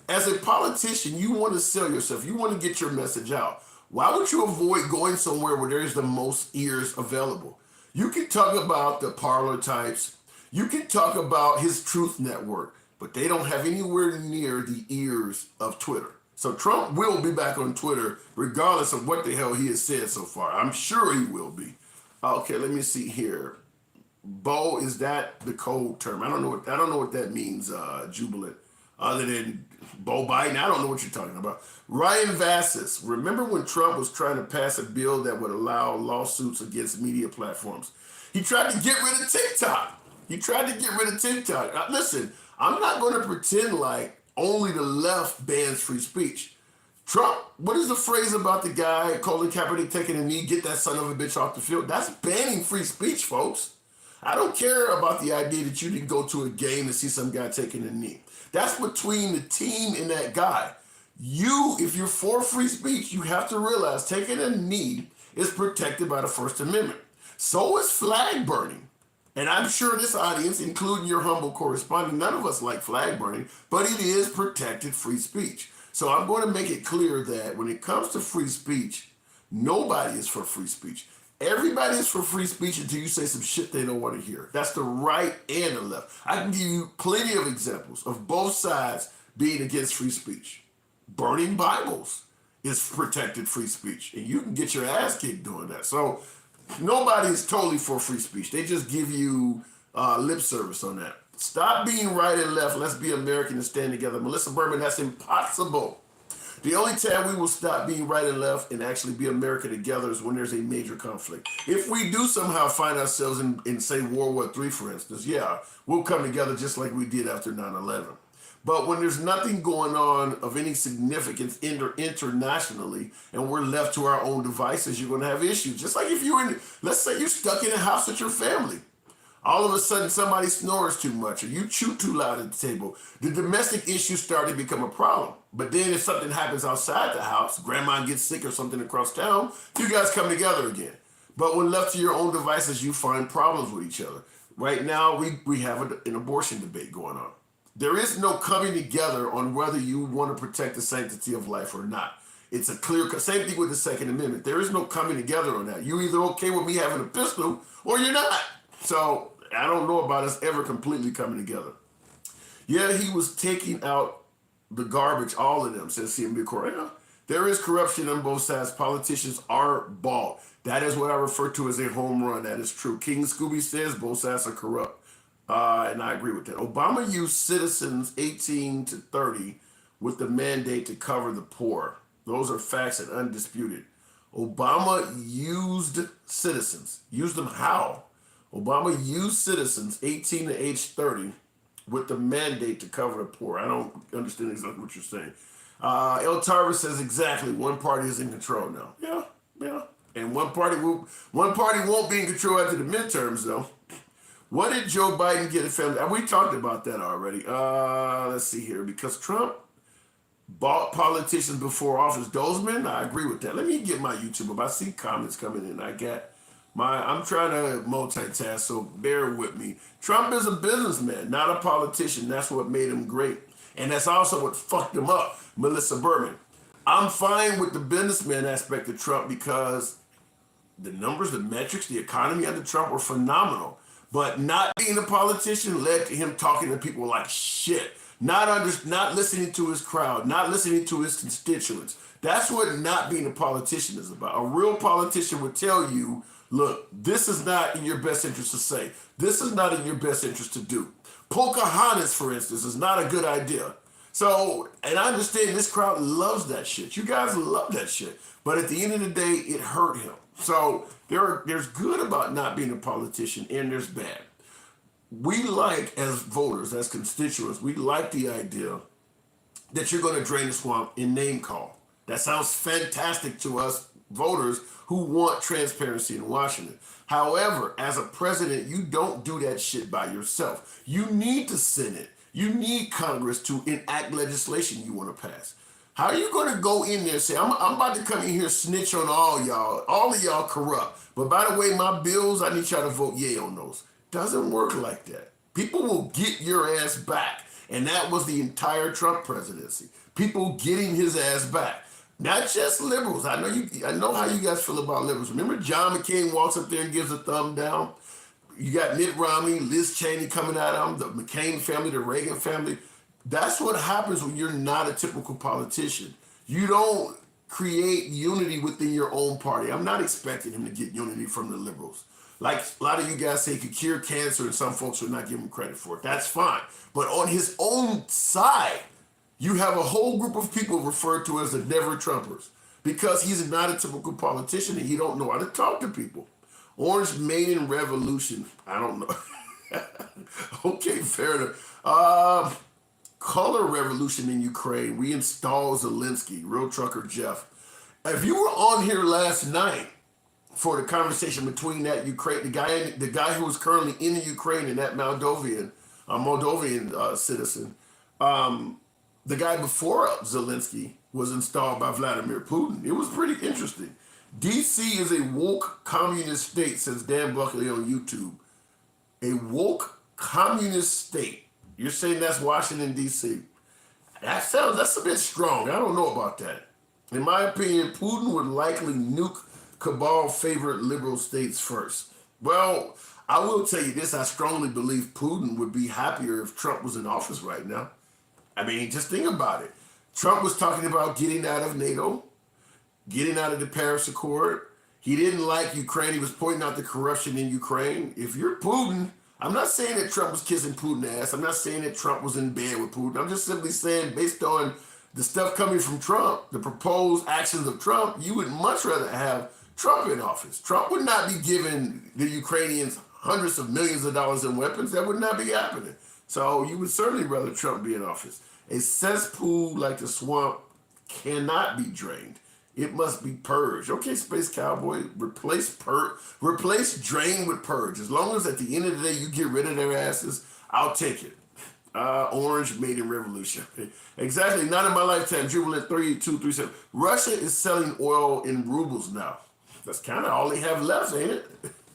As a politician, you want to sell yourself. You want to get your message out. Why would you avoid going somewhere where there's the most ears available? You can talk about the parlor types. You can talk about his Truth Network, but they don't have anywhere near the ears of Twitter. So Trump will be back on Twitter regardless of what the hell he has said so far. I'm sure he will be. Okay, let me see here. Bo, is that the code term? I don't know what that means, Jubilant. Other than Bo Biden, I don't know what you're talking about. Ryan Vassis, remember when Trump was trying to pass a bill that would allow lawsuits against media platforms? He tried to get rid of TikTok. He tried to get rid of TikTok. Now, listen, I'm not going to pretend like only the left bans free speech. Trump, what is the phrase about the guy Colin Kaepernick taking a knee, get that son of a bitch off the field? That's banning free speech, folks. I don't care about the idea that you didn't go to a game and see some guy taking a knee. That's between the team and that guy. You, if you're for free speech, you have to realize taking a knee is protected by the First Amendment. So is flag burning. And I'm sure this audience, including your humble correspondent, none of us like flag burning, but it is protected free speech. So I'm going to make it clear that when it comes to free speech, nobody is for free speech. Everybody is for free speech until you say some shit they don't want to hear. That's the right and the left. I can give you plenty of examples of both sides being against free speech. Burning Bibles is protected free speech, and you can get your ass kicked doing that. So nobody is totally for free speech. They just give you lip service on that. Stop being right and left. Let's be American and stand together. Melissa Berman, that's impossible. The only time we will stop being right and left and actually be America together is when there's a major conflict. If we do somehow find ourselves in say, World War III, for instance, yeah, we'll come together just like we did after 9/11. But when there's nothing going on of any significance internationally and we're left to our own devices, you're going to have issues. Just like if you're in, let's say you're stuck in a house with your family. All of a sudden, somebody snores too much or you chew too loud at the table. The domestic issues start to become a problem. But then if something happens outside the house, grandma gets sick or something across town, you guys come together again. But when left to your own devices, you find problems with each other. Right now, we have an abortion debate going on. There is no coming together on whether you want to protect the sanctity of life or not. It's a clear, same thing with the Second Amendment. There is no coming together on that. You're either okay with me having a pistol or you're not. So I don't know about us ever completely coming together. Yeah, he was taking out the garbage, all of them, says CMB Correa. There is corruption on both sides. Politicians are bought. That is what I refer to as a home run. That is true. King Scooby says both sides are corrupt. And I agree with that. Obama used citizens 18 to 30 with the mandate to cover the poor. Those are facts and undisputed. Obama used citizens. Used them how? Obama used citizens 18 to age 30 with the mandate to cover the poor. I don't understand exactly what you're saying. El Tarver says exactly, one party is in control now. Yeah. And one party won't be in control after the midterms, though. What did Joe Biden get a family? We talked about that already. Let's see here. Because Trump bought politicians before office. Dozeman, I agree with that. Let me get my YouTube up. I see comments coming in. I'm trying to multitask, so bear with me. Trump is a businessman, not a politician. That's what made him great. And that's also what fucked him up, Melissa Berman. I'm fine with the businessman aspect of Trump because the numbers, the metrics, the economy under Trump were phenomenal. But not being a politician led to him talking to people like shit, not listening to his crowd, not listening to his constituents. That's what not being a politician is about. A real politician would tell you, look, this is not in your best interest to say. This is not in your best interest to do. Pocahontas, for instance, is not a good idea. So, and I understand this crowd loves that shit. You guys love that shit. But at the end of the day, it hurt him. So there's good about not being a politician and there's bad. We like, as voters, as constituents, we like the idea that you're going to drain the swamp in name call. That sounds fantastic to us voters who want transparency in Washington. However, as a president, you don't do that shit by yourself. You need the Senate. You need Congress to enact legislation you want to pass. How are you going to go in there and say, I'm about to come in here snitch on all y'all. All of y'all corrupt. But by the way, my bills, I need y'all to vote yay on those. Doesn't work like that. People will get your ass back. And that was the entire Trump presidency. People getting his ass back. Not just liberals. I know how you guys feel about liberals. Remember John McCain walks up there and gives a thumb down? You got Mitt Romney, Liz Cheney coming at him, the McCain family, the Reagan family. That's what happens when you're not a typical politician. You don't create unity within your own party. I'm not expecting him to get unity from the liberals. Like a lot of you guys say he could cure cancer and some folks are not giving him credit for it. That's fine. But on his own side, you have a whole group of people referred to as the never Trumpers because he's not a typical politician and he don't know how to talk to people. Orange Maiden Revolution. I don't know. Okay, fair enough. Color Revolution in Ukraine. We install Zelensky. Real Trucker Jeff. If you were on here last night for the conversation between that Ukraine, the guy who is currently in the Ukraine and that Moldovan citizen, the guy before Zelensky was installed by Vladimir Putin. It was pretty interesting. DC is a woke communist state, says Dan Buckley on YouTube. A woke communist state. You're saying that's Washington, D.C. That's a bit strong. I don't know about that. In my opinion, Putin would likely nuke cabal favorite liberal states first. Well, I will tell you this. I strongly believe Putin would be happier if Trump was in office right now. I mean, just think about it. Trump was talking about getting out of NATO, getting out of the Paris Accord. He didn't like Ukraine. He was pointing out the corruption in Ukraine. If you're Putin, I'm not saying that Trump was kissing Putin's ass. I'm not saying that Trump was in bed with Putin. I'm just simply saying, based on the stuff coming from Trump, the proposed actions of Trump, you would much rather have Trump in office. Trump would not be giving the Ukrainians hundreds of millions of dollars in weapons. That would not be happening. So you would certainly rather Trump be in office. A cesspool like the swamp cannot be drained. It must be purged. Okay, Space Cowboy, replace drain with purge. As long as at the end of the day you get rid of their asses, I'll take it. Orange Maiden Revolution. Exactly, not in my lifetime. Jubilant 3237. Russia is selling oil in rubles now. That's kind of all they have left, ain't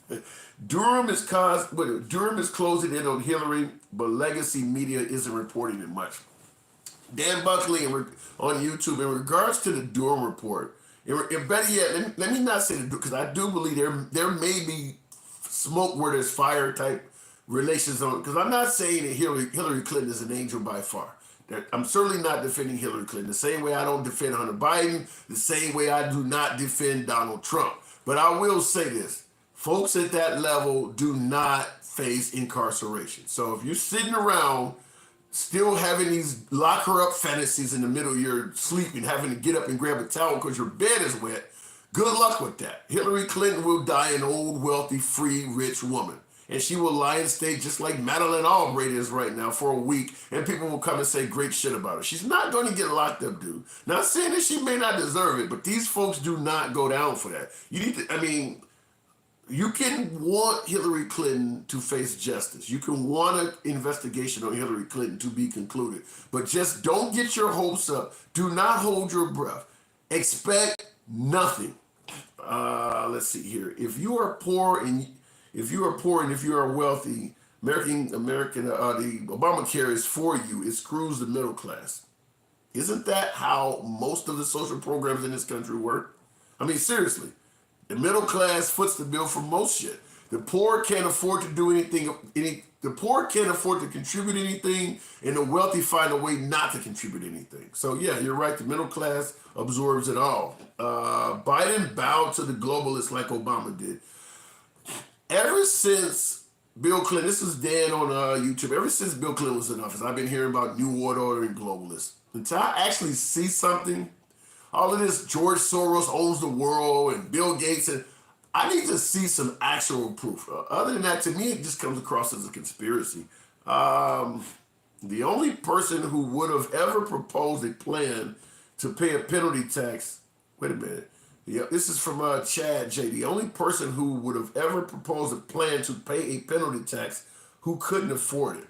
it? Durham is closing in on Hillary, but legacy media isn't reporting it much. Dan Buckley on YouTube, in regards to the Durham report, better yet, let me not say because I do believe there may be smoke where there's fire type relations on, because I'm not saying that Hillary Clinton is an angel by far. I'm certainly not defending Hillary Clinton the same way I don't defend Hunter Biden, the same way I do not defend Donald Trump. But I will say this, folks at that level do not face incarceration. So if you're sitting around still having these lock her up fantasies in the middle of your sleep and having to get up and grab a towel because your bed is wet, good luck with that. Hillary Clinton will die an old, wealthy, free, rich woman. And she will lie in state just like Madeleine Albright is right now for a week, and people will come and say great shit about her. She's not going to get locked up, dude. Not saying that she may not deserve it, but these folks do not go down for that. You can want Hillary Clinton to face justice. You can want an investigation on Hillary Clinton to be concluded. But just don't get your hopes up. Do not hold your breath. Expect nothing. Let's see here. If you are poor and if you are wealthy, the Obamacare is for you. It screws the middle class. Isn't that how most of the social programs in this country work? I mean, seriously. The middle class foots the bill for most shit. The poor can't afford to do anything. The poor can't afford to contribute anything, and the wealthy find a way not to contribute anything. So yeah, you're right. The middle class absorbs it all. Biden bowed to the globalists like Obama did. Ever since Bill Clinton, this is Dan on YouTube. Ever since Bill Clinton was in office, I've been hearing about New World Order and globalists. Until I actually see something. All of this George Soros owns the world and Bill Gates, and I need to see some actual proof. Other than that, to me, it just comes across as a conspiracy. The only person who would have ever proposed a plan to pay a penalty tax, wait a minute. Yeah, this is from Chad J. The only person who would have ever proposed a plan to pay a penalty tax who couldn't afford it.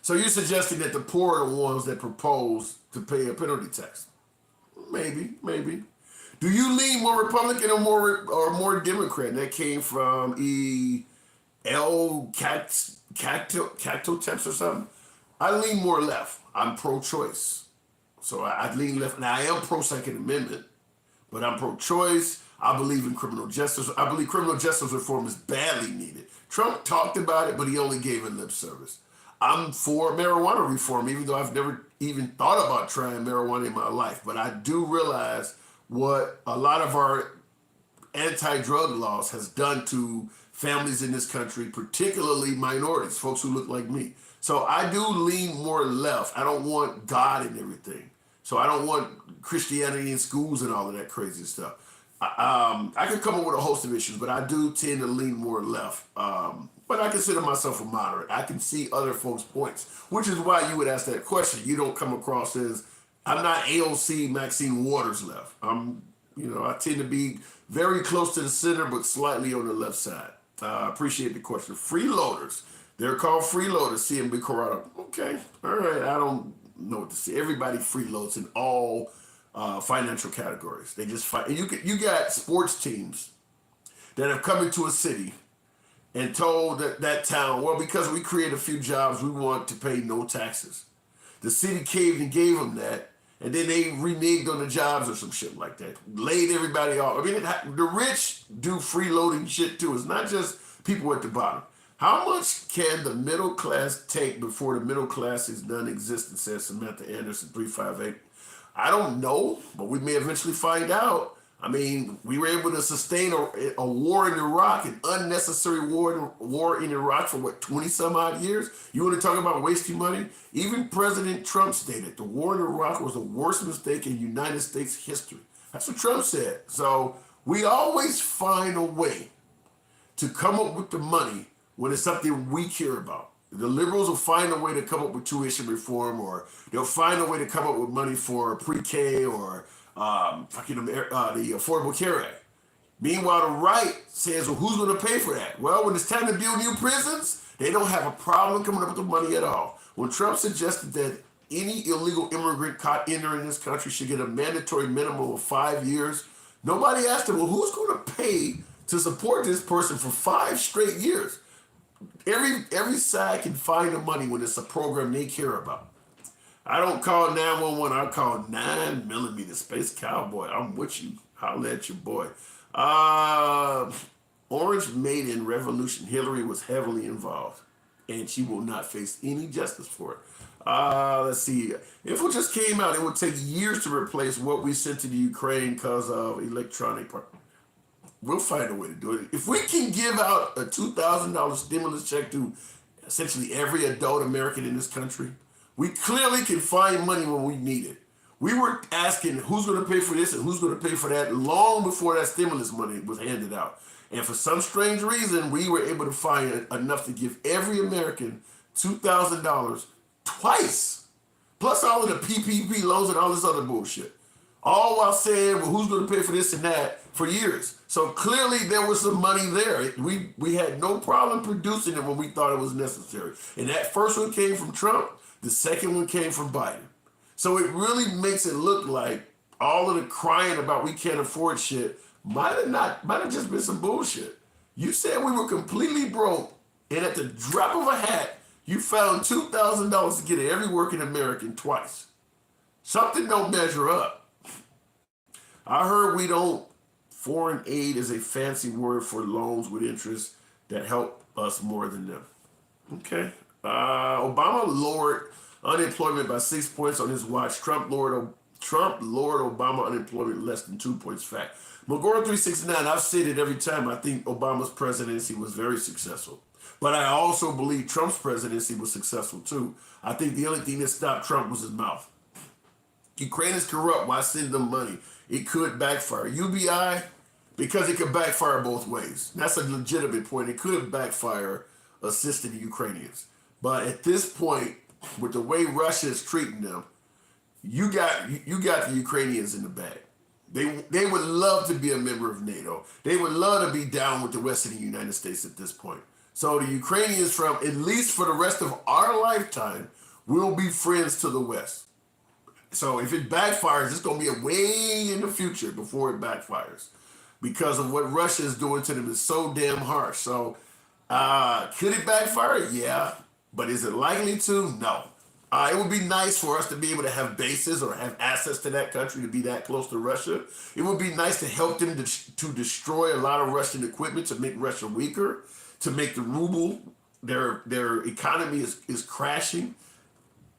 So you're suggesting that the poor are the ones that propose to pay a penalty tax? Maybe. Do you lean more Republican or more Democrat? That came from Cactoteps or something. I lean more left. I'm pro-choice. So I lean left. Now, I am pro-Second Amendment, but I'm pro-choice. I believe in criminal justice. I believe criminal justice reform is badly needed. Trump talked about it, but he only gave it lip service. I'm for marijuana reform, even though I've never even thought about trying marijuana in my life. But I do realize what a lot of our anti-drug laws has done to families in this country, particularly minorities, folks who look like me. So I do lean more left. I don't want God in everything. So I don't want Christianity in schools and all of that crazy stuff. I could come up with a host of issues, but I do tend to lean more left. But I consider myself a moderate. I can see other folks' points, which is why you would ask that question. You don't come across as I'm not AOC Maxine Waters left. I tend to be very close to the center, but slightly on the left side. Appreciate the question. Freeloaders. They're called freeloaders, CMB Corrado. Okay, all right. I don't know what to say. Everybody freeloads in all financial categories. They just fight. And you got sports teams that have come into a city and told that town, well, because we create a few jobs, we want to pay no taxes. The city caved and gave them that, and then they reneged on the jobs or some shit like that. Laid everybody off. I mean, the rich do freeloading shit too. It's not just people at the bottom. How much can the middle class take before the middle class is done existing, says Samantha Anderson, 358. I don't know, but we may eventually find out. I mean, we were able to sustain a war in Iraq, an unnecessary war in Iraq for what, 20 some odd years? You want to talk about wasting money? Even President Trump stated the war in Iraq was the worst mistake in United States history. That's what Trump said. So we always find a way to come up with the money when it's something we care about. The liberals will find a way to come up with tuition reform, or they'll find a way to come up with money for pre-K or the Affordable Care Act. Meanwhile, the right says, well, who's going to pay for that? Well, when it's time to build new prisons, they don't have a problem coming up with the money at all. When Trump suggested that any illegal immigrant caught entering this country should get a mandatory minimum of 5 years, nobody asked him, well, who's going to pay to support this person for 5 straight years? Every side can find the money when it's a program they care about. I don't call 911, I call 9mm Space Cowboy. I'm with you. Holla at your boy. Orange Maiden Revolution. Hillary was heavily involved, and she will not face any justice for it. Let's see. If it just came out, it would take years to replace what we sent to the Ukraine because of electronic part. We'll find a way to do it. If we can give out a $2,000 stimulus check to essentially every adult American in this country, we clearly can find money when we need it. We were asking who's going to pay for this and who's going to pay for that long before that stimulus money was handed out. And for some strange reason, we were able to find enough to give every American $2,000 twice, plus all of the PPP loans and all this other bullshit. All while saying, well, who's going to pay for this and that for years? So clearly there was some money there. We had no problem producing it when we thought it was necessary. And that first one came from Trump. The second one came from Biden. So it really makes it look like all of the crying about we can't afford shit might have just been some bullshit. You said we were completely broke, and at the drop of a hat, you found $2,000 to get every working American twice. Something don't measure up. I heard foreign aid is a fancy word for loans with interest that help us more than them. Okay. Obama lowered unemployment by 6 points on his watch. Trump lowered Obama unemployment less than 2 points. Fact. Magora 369, I've said it every time. I think Obama's presidency was very successful. But I also believe Trump's presidency was successful too. I think the only thing that stopped Trump was his mouth. Ukraine is corrupt. Why send them money? It could backfire. UBI, because it could backfire both ways. That's a legitimate point. It could backfire assisting the Ukrainians. But at this point, with the way Russia is treating them, you got the Ukrainians in the bag. They would love to be a member of NATO. They would love to be down with the rest of the United States at this point. So the Ukrainians, from at least for the rest of our lifetime, will be friends to the West. So if it backfires, it's going to be a way in the future before it backfires, because of what Russia is doing to them is so damn harsh. So could it backfire? Yeah. But is it likely to? No. It would be nice for us to be able to have bases or have access to that country, to be that close to Russia. It would be nice to help them to destroy a lot of Russian equipment, to make Russia weaker, to make the ruble, their economy is crashing.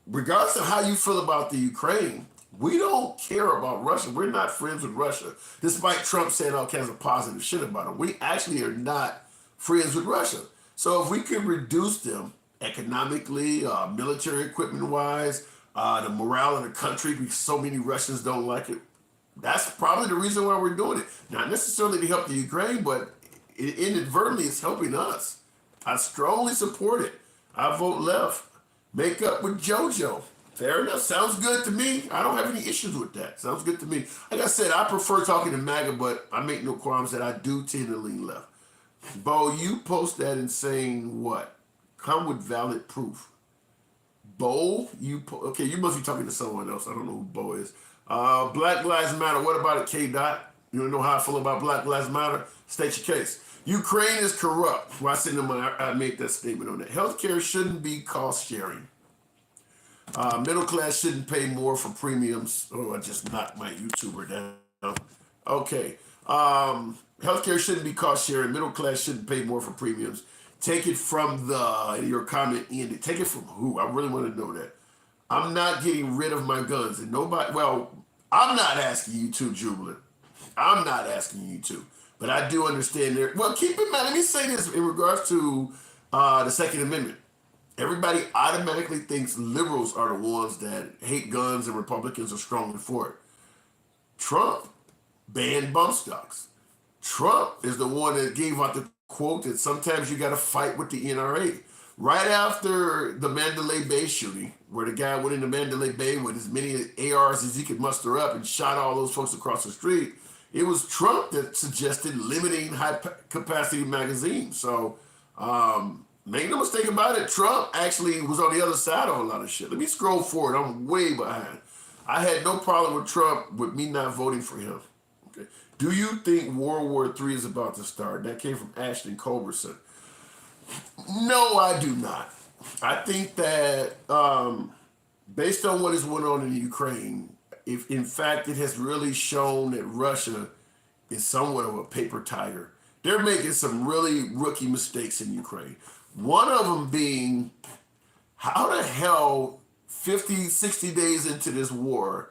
Regardless of how you feel about the Ukraine, we don't care about Russia. We're not friends with Russia, despite Trump saying all kinds of positive shit about them. We actually are not friends with Russia. So if we could reduce them economically, military equipment wise, the morale of the country, because so many Russians don't like it, That's probably the reason why we're doing it. Not necessarily to help the Ukraine, but inadvertently it's helping us. I strongly support it. I vote left. Make up with JoJo. Fair enough. Sounds good to me. I don't have any issues with that. Sounds good to me. Like I said, I prefer talking to MAGA, but I make no qualms that I do tend to lean left. Bo, you post that and saying what? Come with valid proof. Bo, okay, you must be talking to someone else. I don't know who Bo is. Black Lives Matter. What about it, K. Dot? You don't know how I feel about Black Lives Matter? State your case. Ukraine is corrupt. Well, I made that statement on that. Healthcare shouldn't be cost sharing. Middle class shouldn't pay more for premiums. Oh, I just knocked my YouTuber down. Okay. Healthcare shouldn't be cost sharing. Middle class shouldn't pay more for premiums. Take it from your comment ended. Take it from who? I really want to know that. I'm not getting rid of my guns. And nobody, well, I'm not asking you to, Jubilant. I'm not asking you to. But I do understand there. Well, keep in mind, let me say this in regards to the Second Amendment. Everybody automatically thinks liberals are the ones that hate guns and Republicans are strongly for it. Trump banned bump stocks. Trump is the one that gave out the quote that sometimes you got to fight with the NRA. Right after the Mandalay Bay shooting, where the guy went into Mandalay Bay with as many ARs as he could muster up and shot all those folks across the street, it was Trump that suggested limiting high-capacity magazines. So make no mistake about it, Trump actually was on the other side of a lot of shit. Let me scroll forward. I'm way behind. I had no problem with Trump with me not voting for him. Okay. Do you think World War III is about to start? That came from Ashton Culberson. No, I do not. I think that based on what is going on in Ukraine, if in fact it has really shown that Russia is somewhat of a paper tiger, they're making some really rookie mistakes in Ukraine. One of them being, how the hell 50, 60 days into this war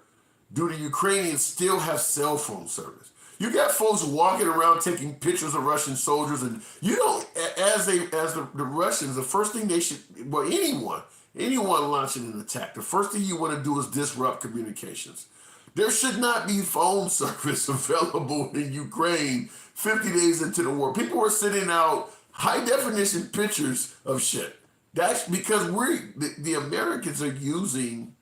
do the Ukrainians still have cell phone service? You got folks walking around taking pictures of Russian soldiers, and you don't, as the Russians, the first thing they should, well, anyone launching an attack, the first thing you want to do is disrupt communications. There should not be phone service available in Ukraine 50 days into the war. People are sending out high definition pictures of shit. That's because the Americans are using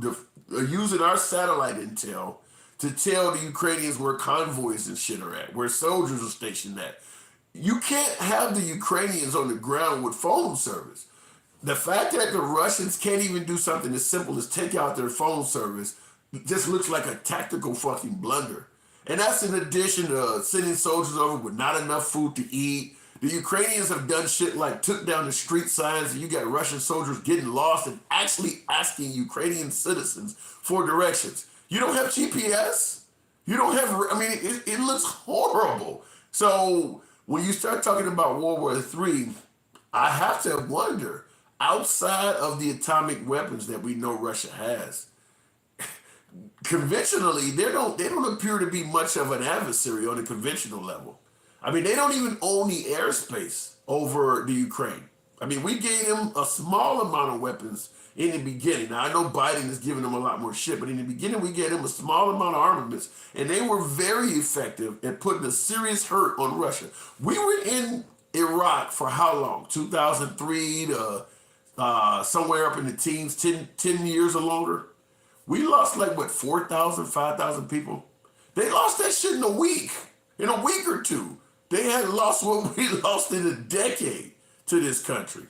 our satellite intel to tell the Ukrainians where convoys and shit are at, where soldiers are stationed at. You can't have the Ukrainians on the ground with phone service. The fact that the Russians can't even do something as simple as take out their phone service just looks like a tactical fucking blunder. And that's in addition to sending soldiers over with not enough food to eat. The Ukrainians have done shit like took down the street signs, and you got Russian soldiers getting lost and actually asking Ukrainian citizens for directions. You don't have GPS? You don't have, I mean, it looks horrible. So when you start talking about World War III, I have to wonder, outside of the atomic weapons that we know Russia has, conventionally, they don't appear to be much of an adversary on a conventional level. I mean, they don't even own the airspace over the Ukraine. I mean, we gave them a small amount of weapons in the beginning. Now, I know Biden is giving them a lot more shit, but in the beginning, we gave them a small amount of armaments, and they were very effective at putting a serious hurt on Russia. We were in Iraq for how long? 2003 to somewhere up in the teens, 10 years or longer? We lost like, what, 4,000, 5,000 people? They lost that shit in a week or two. They had lost what we lost in a decade to this country.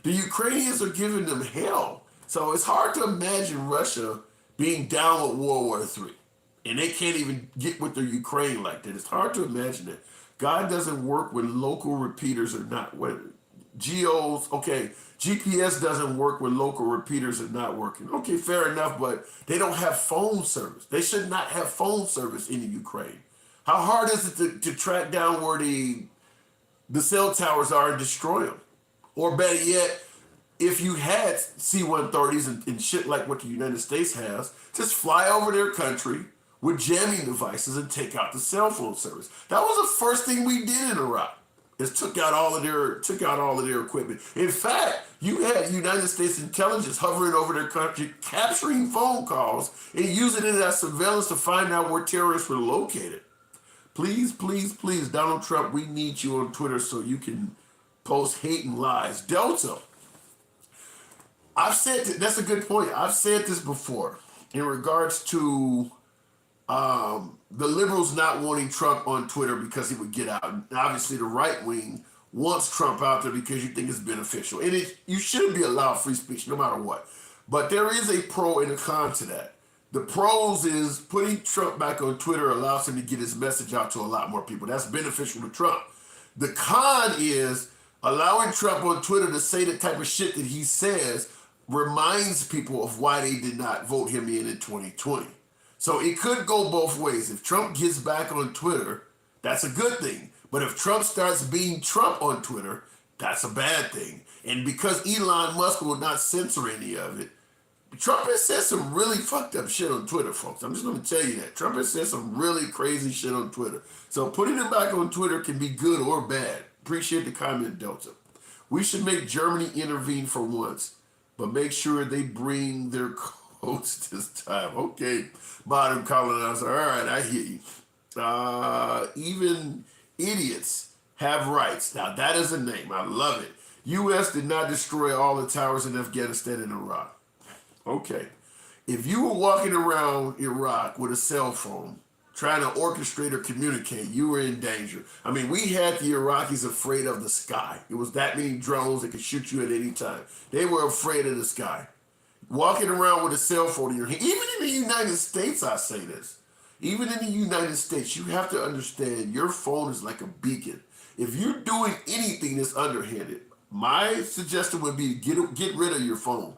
The Ukrainians are giving them hell. So it's hard to imagine Russia being down with World War III. And they can't even get with their Ukraine like that. It's hard to imagine that. God doesn't work when local repeaters are not, GPS doesn't work when local repeaters are not working. Okay, fair enough, but they don't have phone service. They should not have phone service in the Ukraine. How hard is it to track down where the cell towers are and destroy them? Or better yet, if you had C-130s and shit like what the United States has, just fly over their country with jamming devices and take out the cell phone service. That was the first thing we did in Iraq. It took out all of their equipment. In fact, you had United States intelligence hovering over their country, capturing phone calls and using it as surveillance to find out where terrorists were located. Please, please, please, Donald Trump, we need you on Twitter so you can post hate and lies. Delta, that's a good point. I've said this before in regards to the liberals not wanting Trump on Twitter because he would get out. And obviously, the right wing wants Trump out there because you think it's beneficial. And you shouldn't be allowed free speech no matter what. But there is a pro and a con to that. The pros is putting Trump back on Twitter allows him to get his message out to a lot more people. That's beneficial to Trump. The con is allowing Trump on Twitter to say the type of shit that he says reminds people of why they did not vote him in 2020. So it could go both ways. If Trump gets back on Twitter, that's a good thing. But if Trump starts being Trump on Twitter, that's a bad thing. And because Elon Musk will not censor any of it, Trump has said some really fucked up shit on Twitter, folks. I'm just going to tell you that. Trump has said some really crazy shit on Twitter. So putting him back on Twitter can be good or bad. Appreciate the comment, Delta. We should make Germany intervene for once, but make sure they bring their coats this time. Okay, modern colonizer. All right, I hear you. Even idiots have rights. Now, that is a name. I love it. U.S. did not destroy all the towers in Afghanistan and Iraq. Okay. If you were walking around Iraq with a cell phone, trying to orchestrate or communicate, you were in danger. I mean, we had the Iraqis afraid of the sky. It was that many drones that could shoot you at any time. They were afraid of the sky. Walking around with a cell phone in your hand, even in the United States, I say this. Even in the United States, you have to understand your phone is like a beacon. If you're doing anything that's underhanded, my suggestion would be get rid of your phone.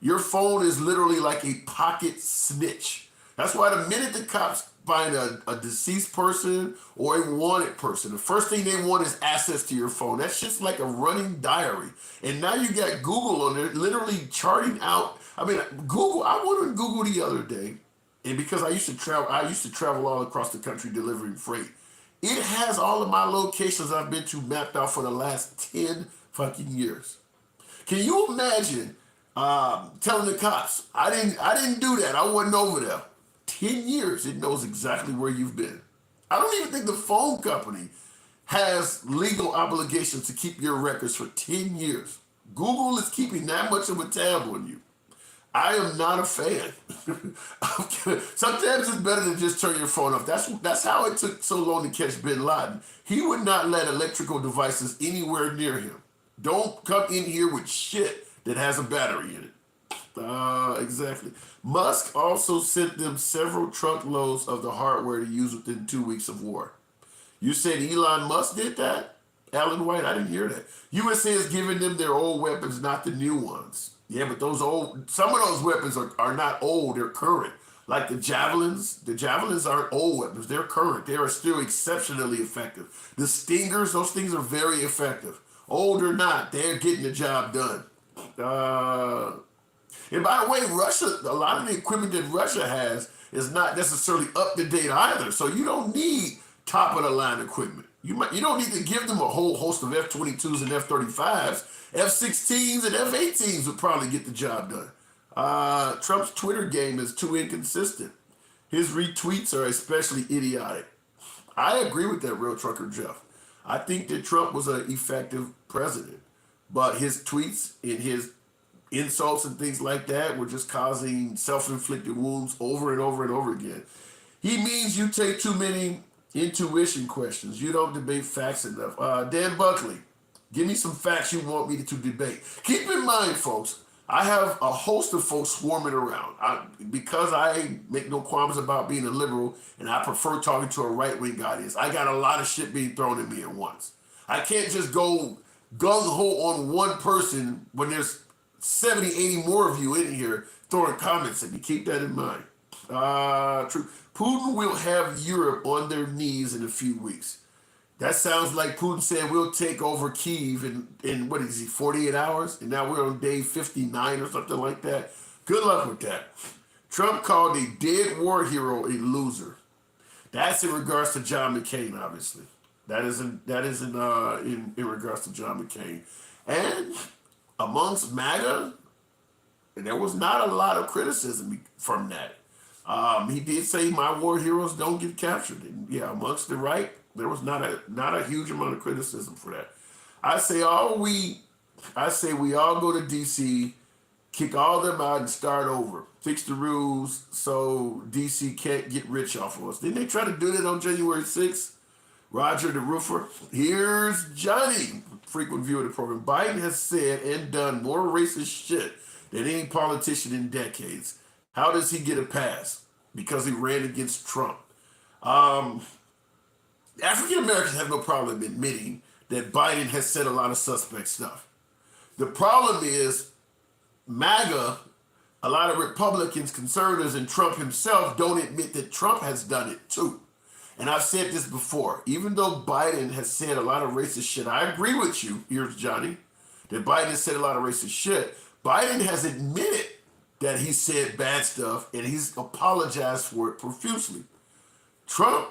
Your phone is literally like a pocket snitch. That's why the minute the cops find a deceased person or a wanted person, the first thing they want is access to your phone. That's just like a running diary. And now you got Google on there literally charting out. I mean, Google, I went on Google the other day, and because I used to travel all across the country delivering freight. It has all of my locations I've been to mapped out for the last 10 fucking years. Can you imagine telling the cops, I didn't do that. I wasn't over there. 10 years, it knows exactly where you've been. I don't even think the phone company has legal obligations to keep your records for 10 years. Google is keeping that much of a tab on you. I am not a fan. Sometimes it's better to just turn your phone off. That's how it took so long to catch bin Laden. He would not let electrical devices anywhere near him. Don't come in here with shit that has a battery in it. Exactly. Musk also sent them several truckloads of the hardware to use within 2 weeks of war. You said Elon Musk did that? Alan White, I didn't hear that. USA is giving them their old weapons, not the new ones. Yeah, but some of those weapons are not old, they're current. Like the javelins aren't old weapons, they're current. They are still exceptionally effective. The Stingers, those things are very effective. Old or not, they're getting the job done. And by the way, Russia, a lot of the equipment that Russia has is not necessarily up to date either. So you don't need top of the line equipment. You don't need to give them a whole host of F-22s and F-35s. F-16s and F-18s would probably get the job done. Trump's Twitter game is too inconsistent. His retweets are especially idiotic. I agree with that, Real Trucker Jeff. I think that Trump was an effective president, but his tweets and his insults and things like that were just causing self-inflicted wounds over and over and over again. He means you take too many intuition questions. You don't debate facts enough. Dan Buckley, give me some facts you want me to debate. Keep in mind, folks, I have a host of folks swarming around. Because I make no qualms about being a liberal and I prefer talking to a right-wing audience, I got a lot of shit being thrown at me at once. I can't just go gung-ho on one person when there's 70, 80 more of you in here throwing comments at me. Keep that in mind. True. Putin will have Europe on their knees in a few weeks. That sounds like Putin saying we'll take over Kyiv in what is he, 48 hours? And now we're on day 59 or something like that. Good luck with that. Trump called a dead war hero a loser. That's in regards to John McCain, obviously. in regards to John McCain. And amongst MAGA, there was not a lot of criticism from that. He did say my war heroes don't get captured. And yeah, amongst the right, there was not a huge amount of criticism for that. I say we all go to DC, kick all them out and start over. Fix the rules so DC can't get rich off of us. Didn't they try to do that on January 6th? Roger the Roofer. Here's Johnny, frequent viewer of the program. Biden has said and done more racist shit than any politician in decades. How does he get a pass? Because he ran against Trump. African Americans have no problem admitting that Biden has said a lot of suspect stuff. The problem is MAGA, a lot of Republicans, conservatives, and Trump himself don't admit that Trump has done it too. And I've said this before, even though Biden has said a lot of racist shit, I agree with you, here's Johnny, that Biden has said a lot of racist shit. Biden has admitted that he said bad stuff and he's apologized for it profusely. Trump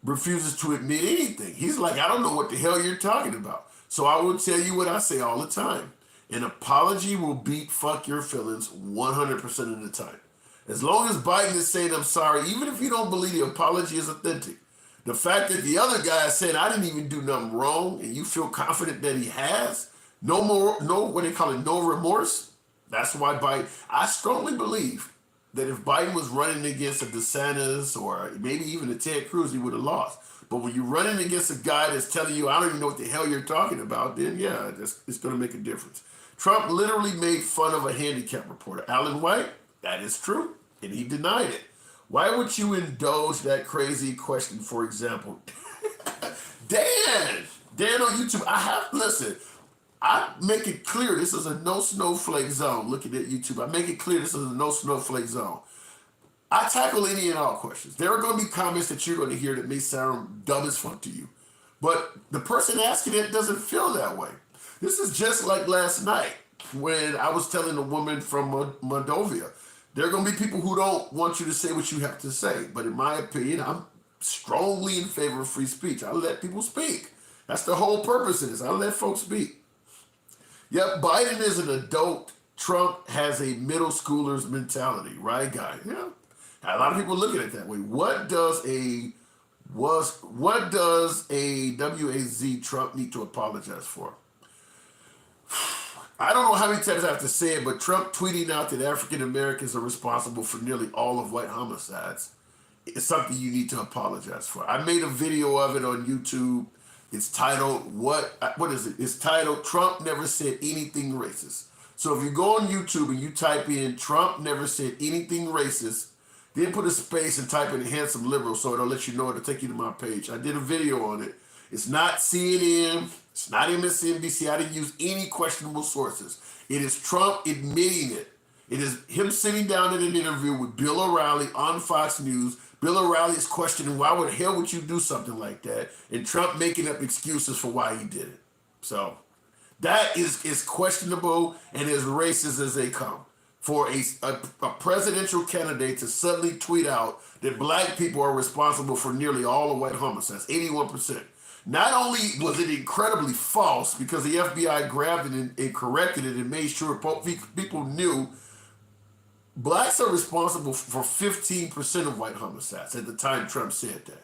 refuses to admit anything. He's like, I don't know what the hell you're talking about. So I will tell you what I say all the time. An apology will beat fuck your feelings 100% of the time. As long as Biden is saying I'm sorry, even if you don't believe the apology is authentic, the fact that the other guy is saying I didn't even do nothing wrong and you feel confident that he has, what they call it, no remorse, that's why Biden, I strongly believe that if Biden was running against a DeSantis or maybe even a Ted Cruz, he would have lost. But when you're running against a guy that's telling you, I don't even know what the hell you're talking about, then yeah, it's going to make a difference. Trump literally made fun of a handicap reporter, Alan White. That is true, and he denied it. Why would you indulge that crazy question, for example? Dan on YouTube, I make it clear this is a no snowflake zone. Looking at YouTube, I make it clear this is a no snowflake zone. I tackle any and all questions. There are going to be comments that you're going to hear that may sound dumb as fuck to you. But the person asking it doesn't feel that way. This is just like last night when I was telling a woman from Moldova. There are going to be people who don't want you to say what you have to say. But in my opinion, I'm strongly in favor of free speech. I let people speak. That's the whole purpose of this. I let folks speak. Yep, Biden is an adult. Trump has a middle schooler's mentality, right, guy? Yeah. A lot of people look at it that way. What does a WAZ Trump need to apologize for? I don't know how many times I have to say it, but Trump tweeting out that African Americans are responsible for nearly all of white homicides is something you need to apologize for. I made a video of it on YouTube. It's titled, what is it? It's titled, Trump Never Said Anything Racist. So if you go on YouTube and you type in Trump never said anything racist, then put a space and type in handsome liberal so it'll let you know, it'll take you to my page. I did a video on it. It's not CNN, it's not MSNBC. I didn't use any questionable sources. It is Trump admitting it. It is him sitting down in an interview with Bill O'Reilly on Fox News. Bill O'Reilly is questioning why the hell would you do something like that? And Trump making up excuses for why he did it. So that is questionable and as racist as they come. For a presidential candidate to suddenly tweet out that black people are responsible for nearly all of white homicides, 81%. Not only was it incredibly false because the FBI grabbed it and corrected it and made sure people knew blacks are responsible for 15% of white homicides at the time Trump said that.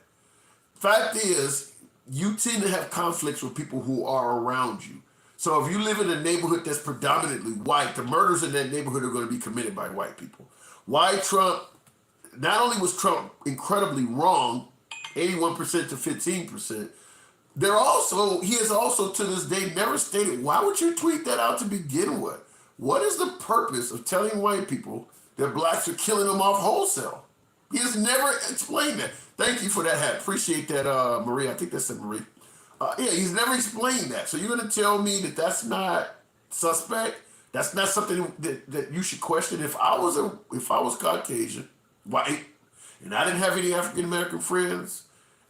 Fact is, you tend to have conflicts with people who are around you. So if you live in a neighborhood that's predominantly white, the murders in that neighborhood are going to be committed by white people. Why Trump, not only was Trump incredibly wrong, 81% to 15%, he has also to this day never stated, why would you tweet that out to begin with? What is the purpose of telling white people that blacks are killing them off wholesale? He has never explained that. Thank you for that hat. Appreciate that, Marie. I think that's it, Marie. Yeah, he's never explained that. So you're going to tell me that that's not suspect? That's not something that you should question? If I was Caucasian, white, and I didn't have any African American friends,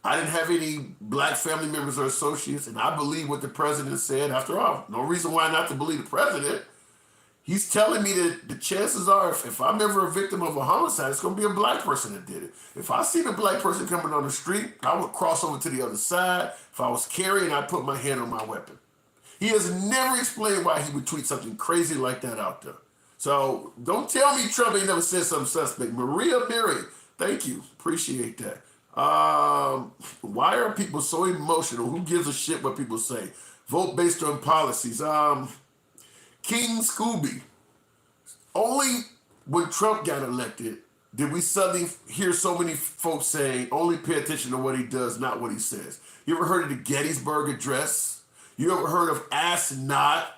I didn't have any black family members or associates, and I believe what the president said. After all, no reason why not to believe the president. He's telling me that the chances are, if I'm ever a victim of a homicide, it's going to be a black person that did it. If I see a black person coming on the street, I would cross over to the other side. If I was carrying, I'd put my hand on my weapon. He has never explained why he would tweet something crazy like that out there. So don't tell me Trump ain't never said something suspect. Maria Mary, thank you. Appreciate that. Why are people so emotional? Who gives a shit what people say? Vote based on policies. King Scooby. Only when Trump got elected did we suddenly hear so many folks saying, only pay attention to what he does, not what he says. You ever heard of the Gettysburg Address? You ever heard of ask not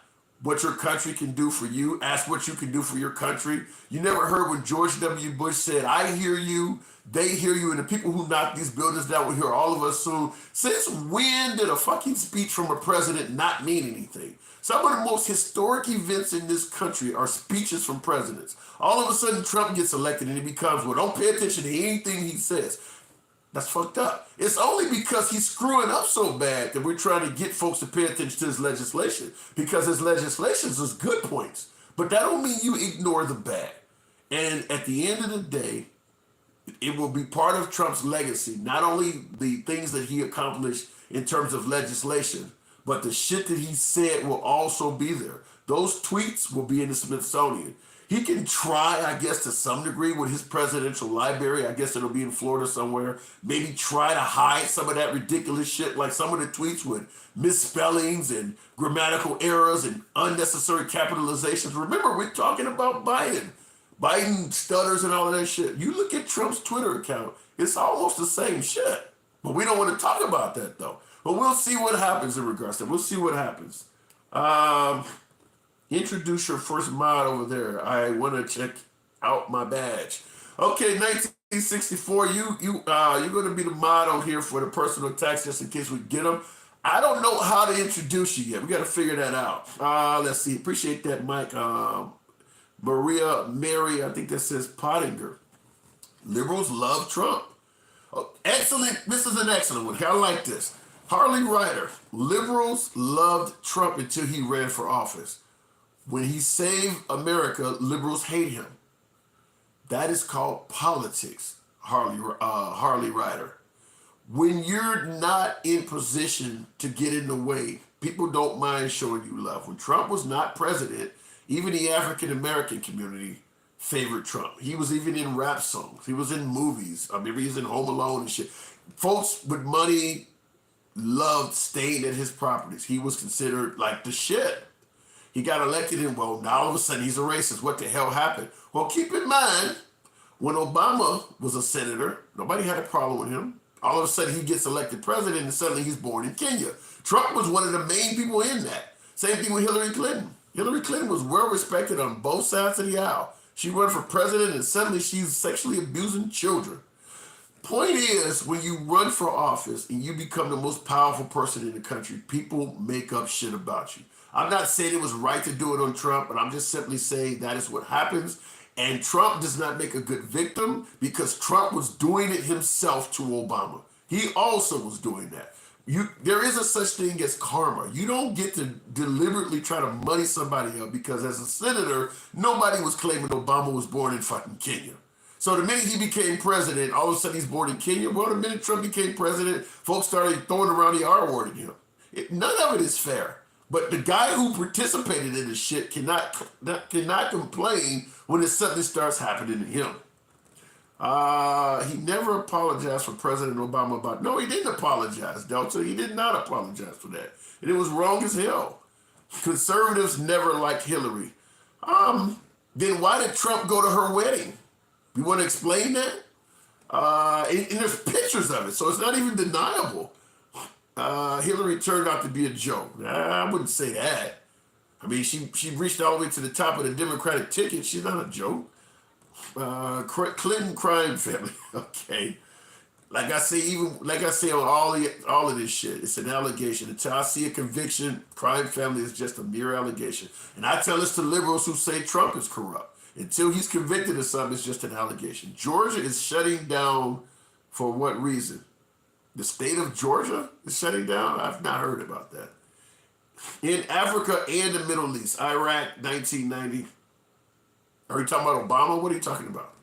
what your country can do for you? Ask what you can do for your country. You never heard when George W. Bush said, I hear you, they hear you, and the people who knock these buildings down will hear all of us soon. Since when did a fucking speech from a president not mean anything? Some of the most historic events in this country are speeches from presidents. All of a sudden, Trump gets elected and it becomes, well, don't pay attention to anything he says. That's fucked up. It's only because he's screwing up so bad that we're trying to get folks to pay attention to his legislation, because his legislation is good points. But that don't mean you ignore the bad. And at the end of the day, it will be part of Trump's legacy, not only the things that he accomplished in terms of legislation, but the shit that he said will also be there. Those tweets will be in the Smithsonian. He can try, I guess, to some degree with his presidential library. I guess it'll be in Florida somewhere. Maybe try to hide some of that ridiculous shit, like some of the tweets with misspellings and grammatical errors and unnecessary capitalizations. Remember, we're talking about Biden. Biden stutters and all of that shit. You look at Trump's Twitter account, it's almost the same shit. But we don't want to talk about that, though. But we'll see what happens in regards to that. We'll see what happens. Introduce your first mod over there. I want to check out my badge. Okay, 1964. You're going to be the mod on here for the personal attacks, just in case we get them. I don't know how to introduce you yet. We got to figure that out. Let's see. Appreciate that, Mike. Maria Mary, I think that says Pottinger. Liberals love Trump. Oh, excellent. This is an excellent one. I like this. Harley Ryder. Liberals loved Trump until he ran for office. When he saved America, liberals hate him. That is called politics, Harley Ryder. When you're not in position to get in the way, people don't mind showing you love. When Trump was not president, even the African American community favored Trump. He was even in rap songs. He was in movies. I mean, he was in Home Alone and shit. Folks with money loved staying at his properties. He was considered like the shit. He got elected and, well, now all of a sudden he's a racist. What the hell happened? Well, keep in mind, when Obama was a senator, nobody had a problem with him. All of a sudden he gets elected president and suddenly he's born in Kenya. Trump was one of the main people in that. Same thing with Hillary Clinton. Hillary Clinton was well respected on both sides of the aisle. She ran for president and suddenly she's sexually abusing children. Point is, when you run for office and you become the most powerful person in the country, people make up shit about you. I'm not saying it was right to do it on Trump, but I'm just simply saying that is what happens. And Trump does not make a good victim because Trump was doing it himself to Obama. He also was doing that. There is a such thing as karma. You don't get to deliberately try to muddy somebody up because as a senator, nobody was claiming Obama was born in fucking Kenya. So the minute he became president, all of a sudden he's born in Kenya. Well, the minute Trump became president, folks started throwing around the R word at him. None of it is fair. But the guy who participated in this shit cannot complain when it suddenly starts happening to him. He never apologized for President Obama about... No, he didn't apologize, Delta. He did not apologize for that. And it was wrong as hell. Conservatives never liked Hillary. Then why did Trump go to her wedding? You want to explain that? And there's pictures of it, so it's not even deniable. Hillary turned out to be a joke. I wouldn't say that. I mean, she reached all the way to the top of the Democratic ticket. She's not a joke. Clinton crime family. Okay. Like I say on all of this shit, it's an allegation. Until I see a conviction, crime family is just a mere allegation. And I tell this to liberals who say Trump is corrupt. Until he's convicted of something, it's just an allegation. Georgia is shutting down for what reason? The state of Georgia is shutting down? I've not heard about that. In Africa and the Middle East, Iraq, 1990, Are you talking about Obama? What are you talking about?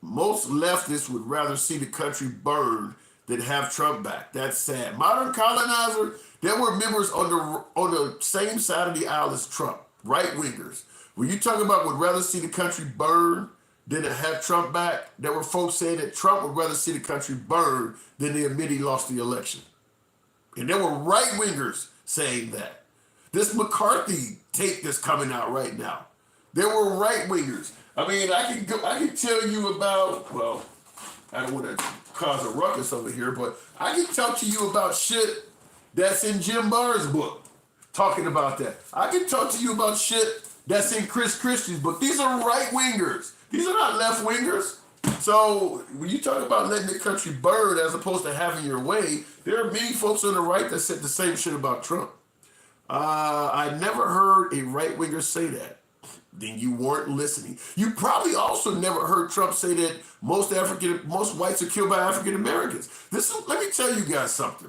Most leftists would rather see the country burn than have Trump back. That's sad. Modern colonizer, there were members on the same side of the aisle as Trump, right wingers. When you talk about would rather see the country burn than to have Trump back, there were folks saying that Trump would rather see the country burn than to admit he lost the election. And there were right wingers saying that. This McCarthy tape that's coming out right now, there were right wingers. I mean, I can tell you about, well, I don't want to cause a ruckus over here, but I can talk to you about shit that's in Jim Barr's book, talking about that. I can talk to you about shit that's in Chris Christie's book. These are right wingers. These are not left wingers. So when you talk about letting the country burn as opposed to having your way, there are many folks on the right that said the same shit about Trump. I never heard a right winger say that. Then you weren't listening. You probably also never heard Trump say that most whites are killed by African Americans. Let me tell you guys something.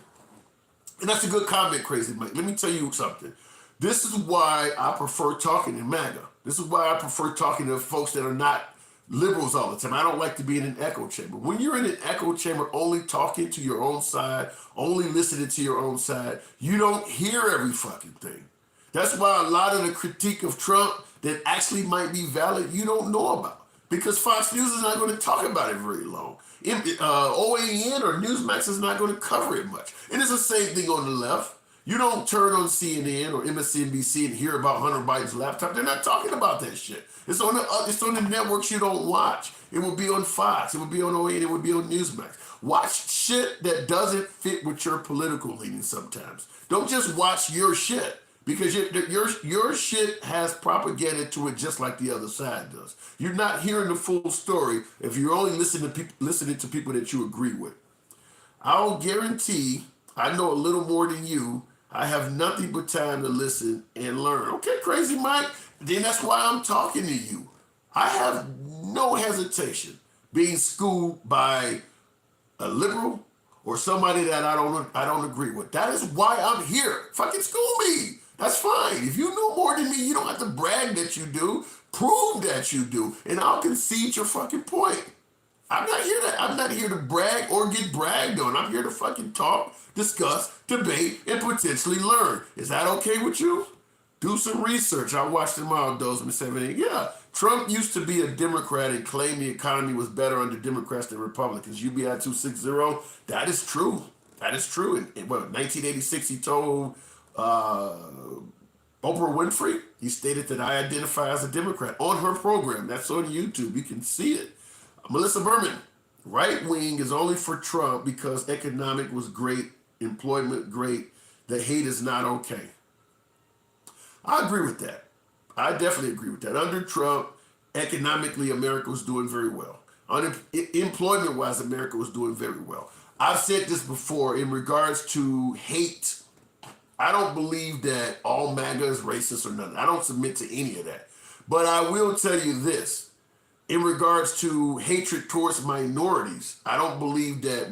And that's a good comment, Crazy Mike. Let me tell you something. This is why I prefer talking in MAGA. This is why I prefer talking to folks that are not liberals all the time. I don't like to be in an echo chamber. When you're in an echo chamber only talking to your own side, only listening to your own side, you don't hear every fucking thing. That's why a lot of the critique of Trump that actually might be valid, you don't know about. Because Fox News is not going to talk about it very long. OAN or Newsmax is not going to cover it much. And it's the same thing on the left. You don't turn on CNN or MSNBC and hear about Hunter Biden's laptop. They're not talking about that shit. It's on the networks you don't watch. It will be on Fox. It will be on OAN. It will be on Newsmax. Watch shit that doesn't fit with your political leanings sometimes. Don't just watch your shit. Because your shit has propaganda to it just like the other side does. You're not hearing the full story if you're only listening to people that you agree with. I'll guarantee I know a little more than you. I have nothing but time to listen and learn. Okay, Crazy Mike, then that's why I'm talking to you. I have no hesitation being schooled by a liberal or somebody that I don't agree with. That is why I'm here. Fucking school me. That's fine. If you know more than me, you don't have to brag that you do. Prove that you do, and I'll concede your fucking point. I'm not here to brag or get bragged on. I'm here to fucking talk, discuss, debate, and potentially learn. Is that okay with you? Do some research. I watched them all, Dozman 78. Yeah, Trump used to be a Democrat and claimed the economy was better under Democrats than Republicans. UBI 260. That is true. That is true. In 1986, he told Oprah Winfrey, he stated that I identify as a Democrat on her program. That's on YouTube. You can see it. Melissa Berman, right wing is only for Trump because economic was great, employment great. The hate is not okay. I agree with that. I definitely agree with that. Under Trump, economically, America was doing very well. Employment-wise, America was doing very well. I've said this before in regards to hate. I don't believe that all MAGA is racist or nothing. I don't submit to any of that. But I will tell you this. In regards to hatred towards minorities, I don't believe that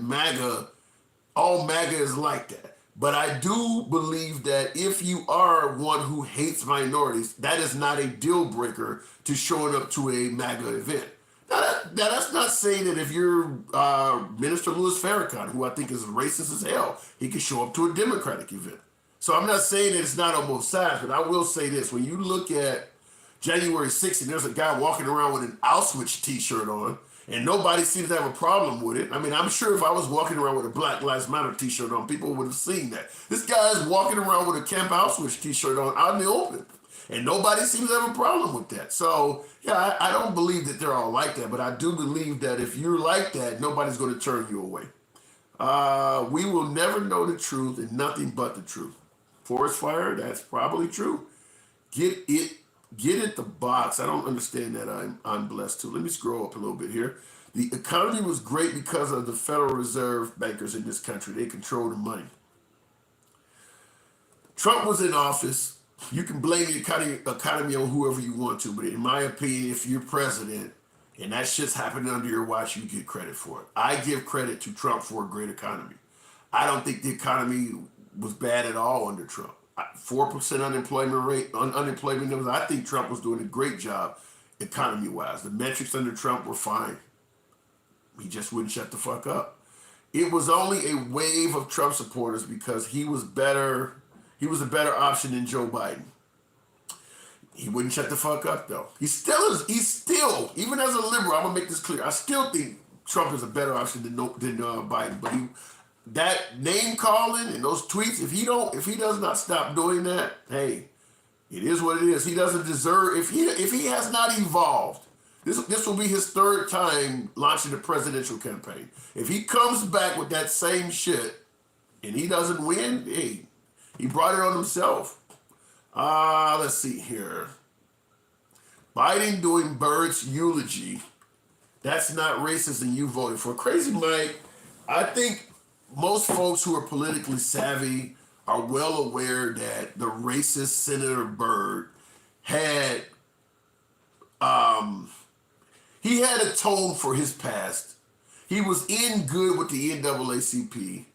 all MAGA is like that. But I do believe that if you are one who hates minorities, that is not a deal breaker to showing up to a MAGA event. Now that's not saying that if you're Minister Louis Farrakhan, who I think is racist as hell, he can show up to a Democratic event. So I'm not saying that it's not on both sides, but I will say this. When you look at January 6th and there's a guy walking around with an Auschwitz t-shirt on, and nobody seems to have a problem with it. I mean, I'm sure if I was walking around with a Black Lives Matter t-shirt on, people would have seen that. This guy is walking around with a Camp Auschwitz t-shirt on out in the open, and nobody seems to have a problem with that. So, yeah, I don't believe that they're all like that, but I do believe that if you're like that, nobody's going to turn you away. We will never know the truth and nothing but the truth. Forest fire, that's probably true. Get it the box. I don't understand that. I'm blessed too. Let me scroll up a little bit here. The economy was great because of the Federal Reserve bankers in this country. They control the money. Trump was in office. You can blame the economy on whoever you want to, but in my opinion, if you're president and that shit's happening under your watch, you get credit for it. I give credit to Trump for a great economy. I don't think the economy was bad at all under Trump. 4% unemployment rate, unemployment numbers. I think Trump was doing a great job economy-wise. The metrics under Trump were fine. He just wouldn't shut the fuck up. It was only a wave of Trump supporters because he was better. He was a better option than Joe Biden. He wouldn't shut the fuck up though. He still is. He's still, even as a liberal, I'm gonna make this clear. I still think Trump is a better option than Biden. But that name calling and those tweets, if he does not stop doing that, hey, it is what it is. He doesn't deserve. If he has not evolved, this will be his third time launching a presidential campaign. If he comes back with that same shit and he doesn't win, hey, he brought it on himself. Let's see here. Biden doing Bird's eulogy. That's not racist and you voted for. Crazy Mike, I think most folks who are politically savvy are well aware that the racist Senator Byrd had he had a tone for his past. He was in good with the NAACP.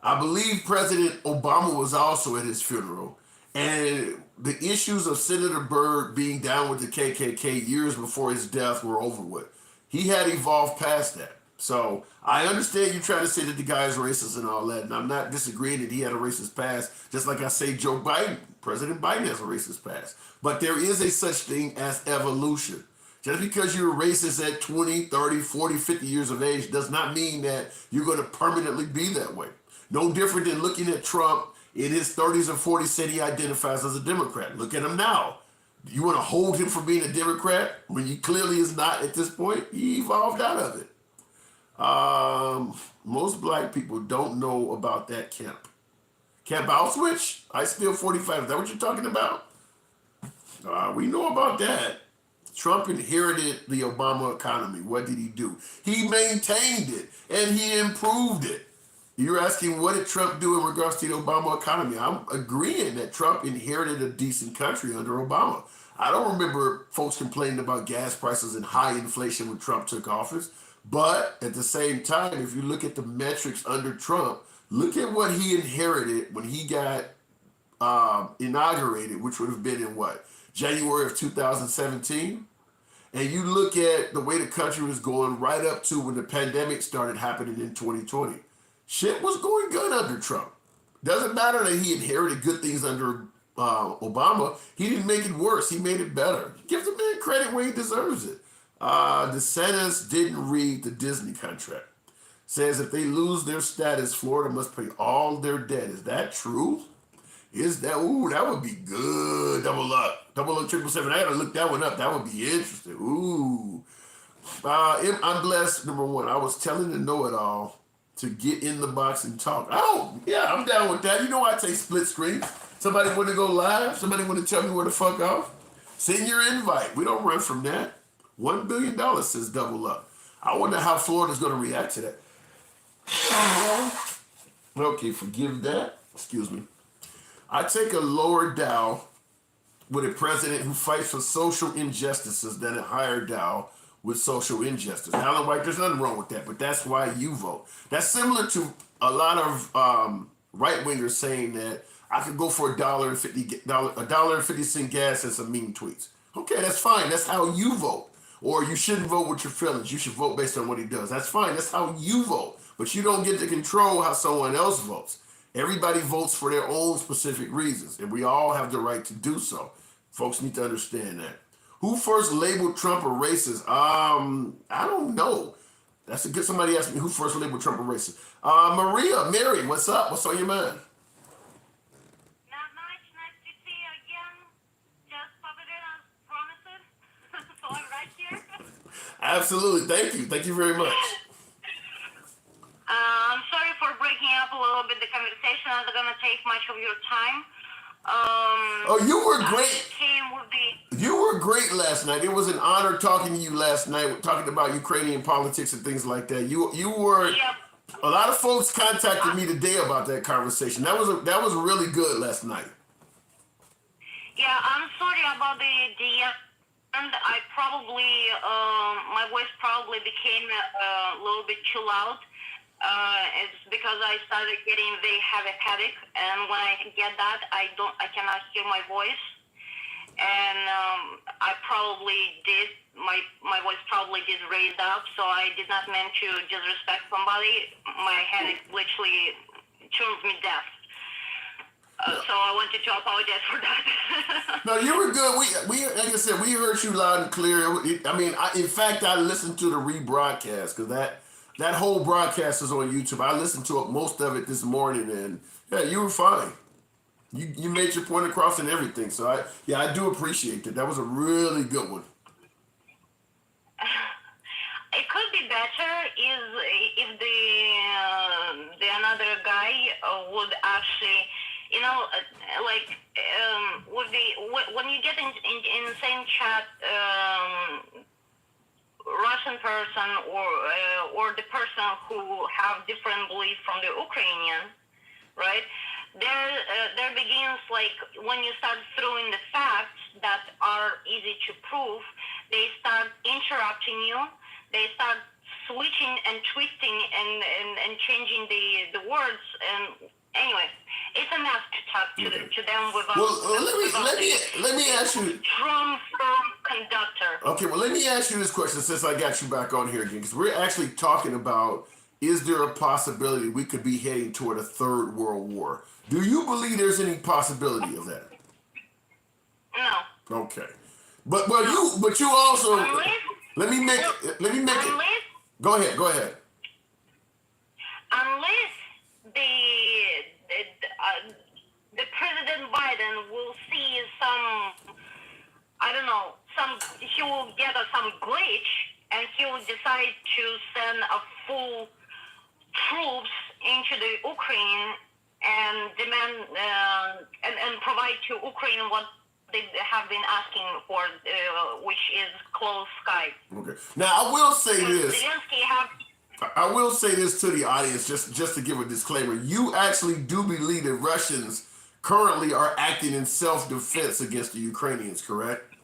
I believe President Obama was also at his funeral. And the issues of Senator Byrd being down with the KKK years before his death were over with. He had evolved past that. So I understand you trying to say that the guy is racist and all that, and I'm not disagreeing that he had a racist past, just like I say Joe Biden, President Biden has a racist past. But there is a such thing as evolution. Just because you're racist at 20, 30, 40, 50 years of age does not mean that you're going to permanently be that way. No different than looking at Trump in his 30s and 40s said he identifies as a Democrat. Look at him now. You want to hold him for being a Democrat when he clearly is not at this point? He evolved out of it. Most black people don't know about that camp. Camp Auschwitz? I still 45. Is that what you're talking about? We know about that. Trump inherited the Obama economy. What did he do? He maintained it and he improved it. You're asking what did Trump do in regards to the Obama economy? I'm agreeing that Trump inherited a decent country under Obama. I don't remember folks complaining about gas prices and high inflation when Trump took office. But at the same time, if you look at the metrics under Trump, look at what he inherited when he got inaugurated, which would have been in what? January of 2017. And you look at the way the country was going right up to when the pandemic started happening in 2020. Shit was going good under Trump. Doesn't matter that he inherited good things under Obama. He didn't make it worse. He made it better. Give the man credit where he deserves it. DeSantis didn't read the Disney contract. Says if they lose their status, Florida must pay all their debt. Is that true? Is that, ooh, that would be good. Double up, 777. I gotta look that one up. That would be interesting. Ooh. I'm blessed, number one. I was telling the know-it-all to get in the box and talk. Oh, yeah, I'm down with that. You know I take split screen. Somebody want to go live? Somebody want to tell me where the fuck off? Send your invite. We don't run from that. $1 billion says double up. I wonder how Florida's going to react to that. Okay, forgive that. Excuse me. I take a lower Dow with a president who fights for social injustices than a higher Dow with social injustice. Alan White, there's nothing wrong with that, but that's why you vote. That's similar to a lot of right-wingers saying that I could go for $1.50 gas and some mean tweets. Okay, that's fine. That's how you vote. Or you shouldn't vote with your feelings. You should vote based on what he does. That's fine. That's how you vote. But you don't get to control how someone else votes. Everybody votes for their own specific reasons, and we all have the right to do so. Folks need to understand that. Who first labeled Trump a racist? I don't know. That's a good. Somebody asked me who first labeled Trump a racist. Mary, what's up? What's on your mind? Not much. Nice to see you again. Just popping in as promised. So I'm right here. Absolutely. Thank you. Thank you very much. I'm sorry for breaking up a little bit the conversation. I'm not going to take much of your time. You were great. The... You were great last night. It was an honor talking to you last night, talking about Ukrainian politics and things like that. You were. Yep. A lot of folks contacted me today about that conversation. That was really good last night. Yeah, I'm sorry about the end. I probably my voice probably became a little bit too loud. It's because I started getting very heavy headache, and when I get that, I cannot hear my voice. and I probably did. My voice probably did raise up, so I did not mean to disrespect somebody. My head literally turns me deaf. So I wanted to apologize for that. No, you were good. We like I said, we heard you loud and clear. In fact, I listened to the rebroadcast because that whole broadcast is on YouTube. I listened to it, most of it this morning, and yeah, you were fine. You made your point across and everything. So I do appreciate that. That was a really good one. It could be better if the another guy would actually, when you get in the same chat, Russian person or the person who have different belief from the Ukrainian, right? There begins, like, when you start throwing the facts that are easy to prove, they start interrupting you. They start switching and twisting and changing the words. And anyway, it's a mess to talk to them without. Well, let me ask you. From conductor. Okay, well, let me ask you this question since I got you back on here again, because we're actually talking about, is there a possibility we could be heading toward a third world war? Do you believe there's any possibility of that? No. Okay, but you also let me make it. Go ahead. Unless the President Biden will see some, I don't know, he will get some glitch and he will decide to send a full troops into the Ukraine and demand and provide to Ukraine what they have been asking for, which is closed sky. Okay. Now I will say this. Zelensky I will say this to the audience, just to give a disclaimer. You actually do believe that Russians currently are acting in self-defense against the Ukrainians, correct?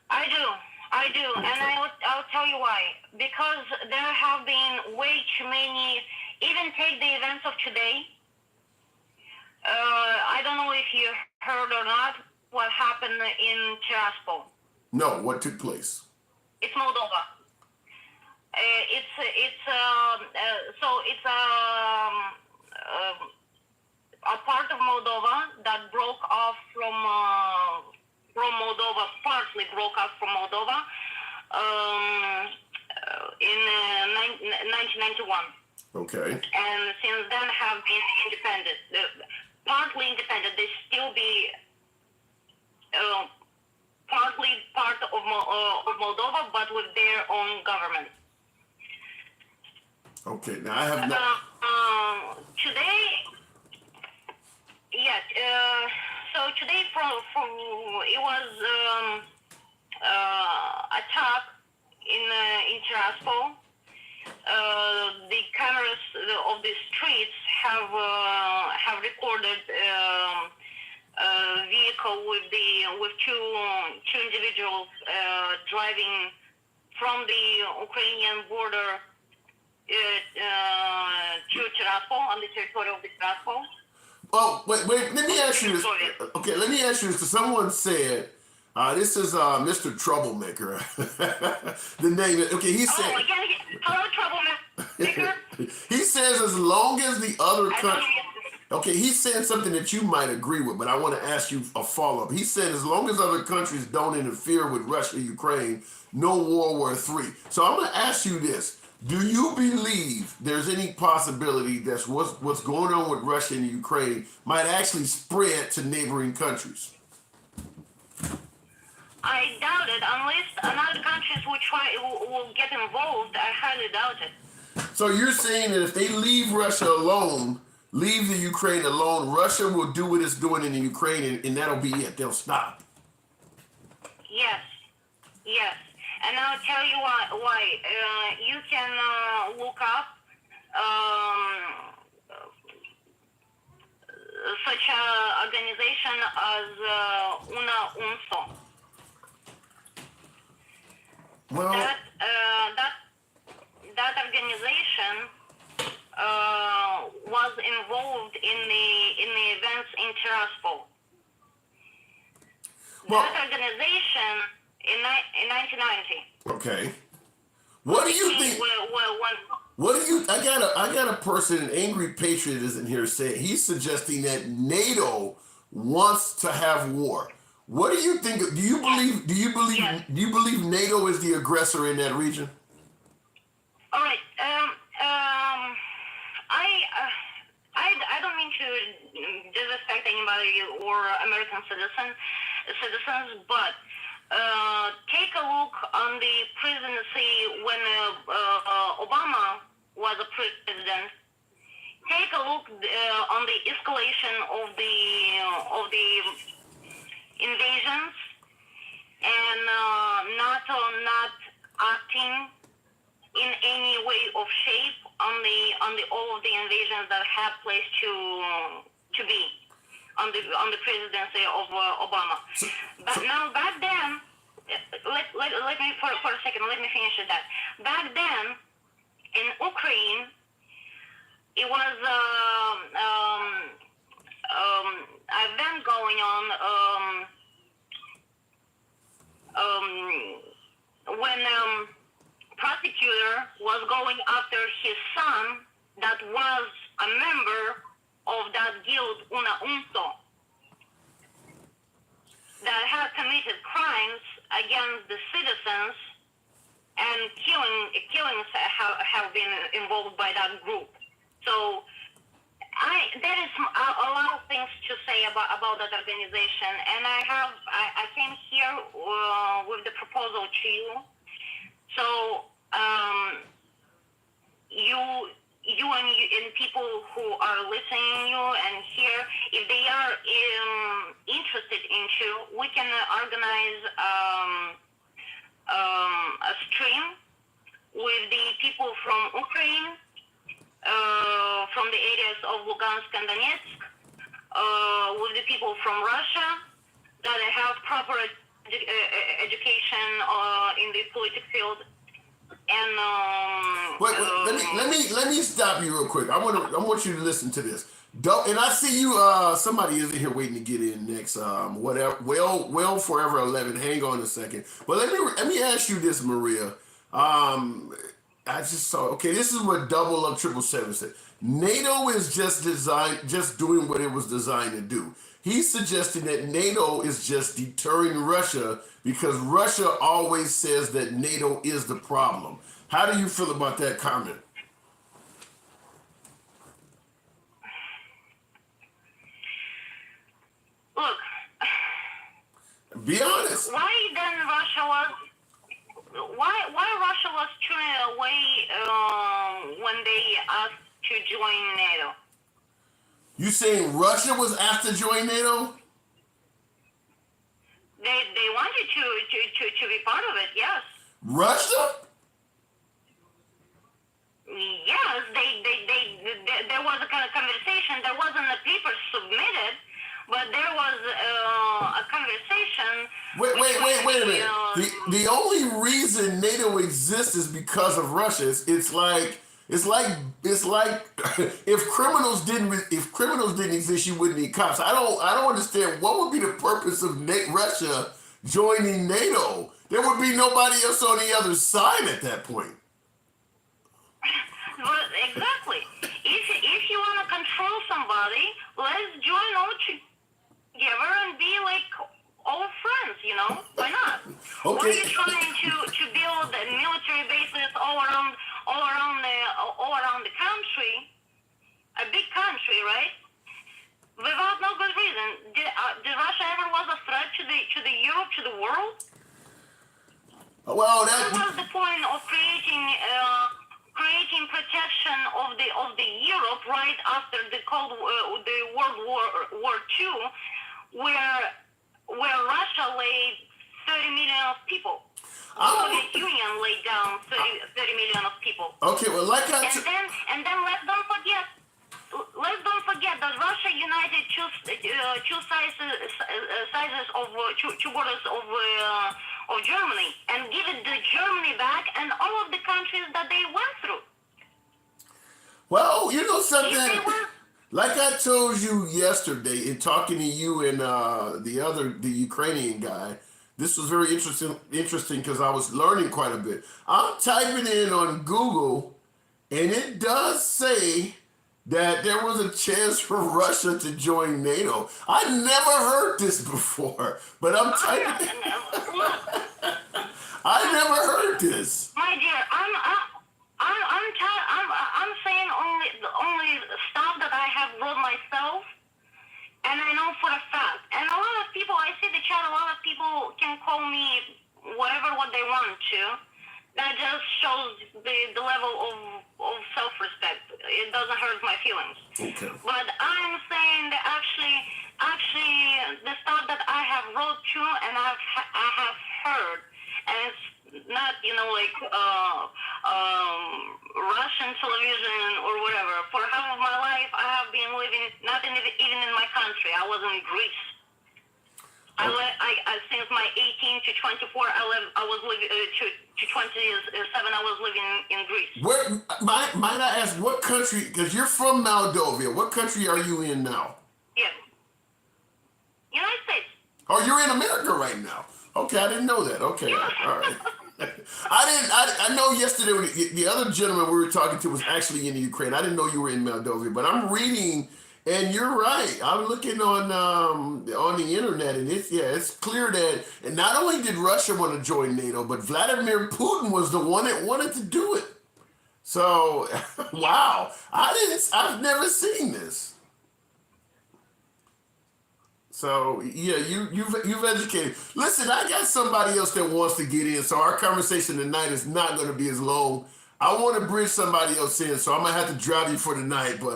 I do, okay. And I'll tell you why. Because there have been way too many. Even take the events of today. I don't know if you heard or not what happened in Tiraspol. No, what took place? It's Moldova. It's a part of Moldova that broke off from Moldova, partly broke off from Moldova in 1991. Okay. And since then have been independent. Partly independent. They still be partly part of Moldova, but with their own government. Okay. Now I have not. Today, yes. So today, from it was attack in Tiraspol. The cameras of the streets have recorded a vehicle with two individuals driving from the Ukrainian border to Tiraspol, on the territory of the Tiraspol. Oh, wait. Let me ask you this. Okay, let me ask you this, because someone said, this is Mr. Troublemaker. The name. Okay, he said. Oh, yeah. Hello, Troublemaker. He says as long as the other country. Okay, he's saying something that you might agree with, but I want to ask you a follow-up. He said as long as other countries don't interfere with Russia, Ukraine, no World War III. So I'm going to ask you this. Do you believe there's any possibility that what's going on with Russia and Ukraine might actually spread to neighboring countries? I doubt it, unless another countries will get involved. I highly doubt it. So you're saying that if they leave Russia alone, leave the Ukraine alone, Russia will do what it's doing in the Ukraine, and that'll be it. They'll stop. Yes. And I'll tell you why. You can look up such an organization as UNSO. Well, that organization was involved in the events in Tiraspol. Well, that organization in 1990. okay. What do you think? What do you? I got a person, an angry patriot, is in here saying he's suggesting that NATO wants to have war. What do you think? Do you believe? Do you believe? Yes. Do you believe NATO is the aggressor in that region? All right. I don't mean to disrespect anybody or American citizens, but take a look on the presidency when Obama was a president. Take a look on the escalation of the invasions and NATO not acting in any way of shape on the all of the invasions that had place to be on the presidency of Obama. But now back then, let me for a second, let me finish with that. Back then in Ukraine, it was event going on when prosecutor was going after his son that was a member of that guild Una Unto that had committed crimes against the citizens, and killings have been involved by that group. So there is a lot of things to say about that organization, and I came here with the proposal to you. So you and people who are listening you and here, if they are interested into, we can organize a stream with the people from Ukraine, from the areas of Lugansk and Donetsk, with the people from Russia that have proper education in the political field. And let me stop you real quick. I want you to listen to this. And I see you. Somebody is in here waiting to get in next. Whatever. Well, forever 11. Hang on a second. But let me ask you this, Maria. I just saw. Okay, this is what Double Up 777 said. NATO is just doing what it was designed to do. He's suggesting that NATO is just deterring Russia because Russia always says that NATO is the problem. How do you feel about that comment? Look. Be honest. Why then Russia was turning away when they asked to join NATO? You saying Russia was asked to join NATO? They wanted to be part of it, yes. Russia? Yes, there was a kind of conversation. There wasn't a paper submitted, but there was a conversation. Wait a minute. The only reason NATO exists is because of Russia. It's like if criminals didn't exist, you wouldn't need cops. I don't understand what would be the purpose of Russia joining NATO. There would be nobody else on the other side at that point. Well, exactly. If you want to control somebody, let's join all together and be like all friends. Why not? Okay. Or you're trying to build military bases all around the country, a big country, right? Without no good reason. Did Russia ever was a threat to the Europe, to the world? Well, what was the point of creating protection of the Europe right after the World War II, where Russia laid 30 million of people. The Soviet Union laid down 30 million of people. Okay, well, and then let's don't forget that Russia united two sizes of two borders of Germany and give it the Germany back and all of the countries that they went through. Well, you know something. Like I told you yesterday in talking to you and the Ukrainian guy, this was very interesting because I was learning quite a bit. I'm typing in on Google, and it does say that there was a chance for Russia to join NATO. I never heard this before, but I'm typing. Look, I never heard this. my dear, I'm saying only stuff that I have wrote myself, and I know for a fact. And a lot of people, I see the chat. A lot of people can call me what they want to. That just shows the level of self-respect. It doesn't hurt my feelings. Okay. But I'm saying that actually, the stuff that I have wrote to and I have heard, and it's not like Russian television or whatever. For half of my life, I have been living not even in my country. I was in Greece. Since my 18 to 24, I was living to 27. I was living in Greece. Where might I ask what country? Because you're from Moldova. What country are you in now? Yeah, United States. Oh, you're in America right now. Okay, I didn't know that. Okay, all right. I know yesterday when the other gentleman we were talking to was actually in the Ukraine. I didn't know you were in Moldova, but I'm reading, and you're right. I'm looking on the internet, and it's clear that, and not only did Russia want to join NATO, but Vladimir Putin was the one that wanted to do it. So, wow, I've never seen this. So yeah, you've educated. Listen, I got somebody else that wants to get in, so our conversation tonight is not going to be as long. I want to bring somebody else in, so I'm gonna have to drive you for the night. But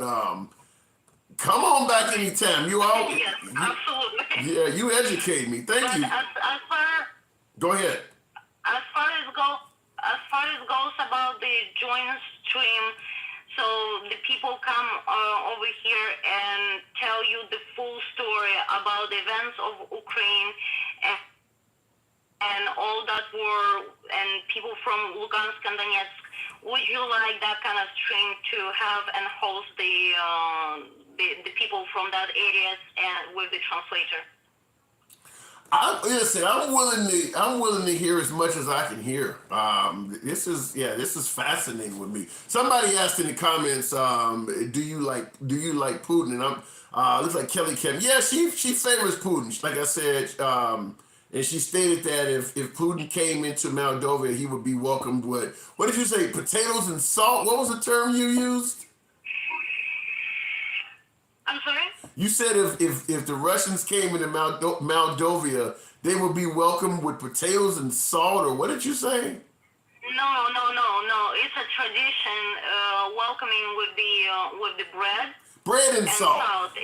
come on back anytime. Yes, absolutely. Yeah, you educate me. Thank you. Go ahead. As far as goes about the joint stream, so the people come over here and tell you the full story about the events of Ukraine and all that war, and people from Lugansk and Donetsk. Would you like that kind of stream to have and host the people from that areas and with the translator? Listen, I'm willing to hear as much as I can hear. This is fascinating with me. Somebody asked in the comments, do you like Putin? And looks like Kelly Kim. Yeah, she favors Putin. Like I said, and she stated that if Putin came into Moldova, he would be welcomed with, what did you say, potatoes and salt? What was the term you used? I'm sorry? You said if the Russians came into Moldova, they would be welcomed with potatoes and salt, or what did you say? No. It's a tradition welcoming with the bread. Bread and salt.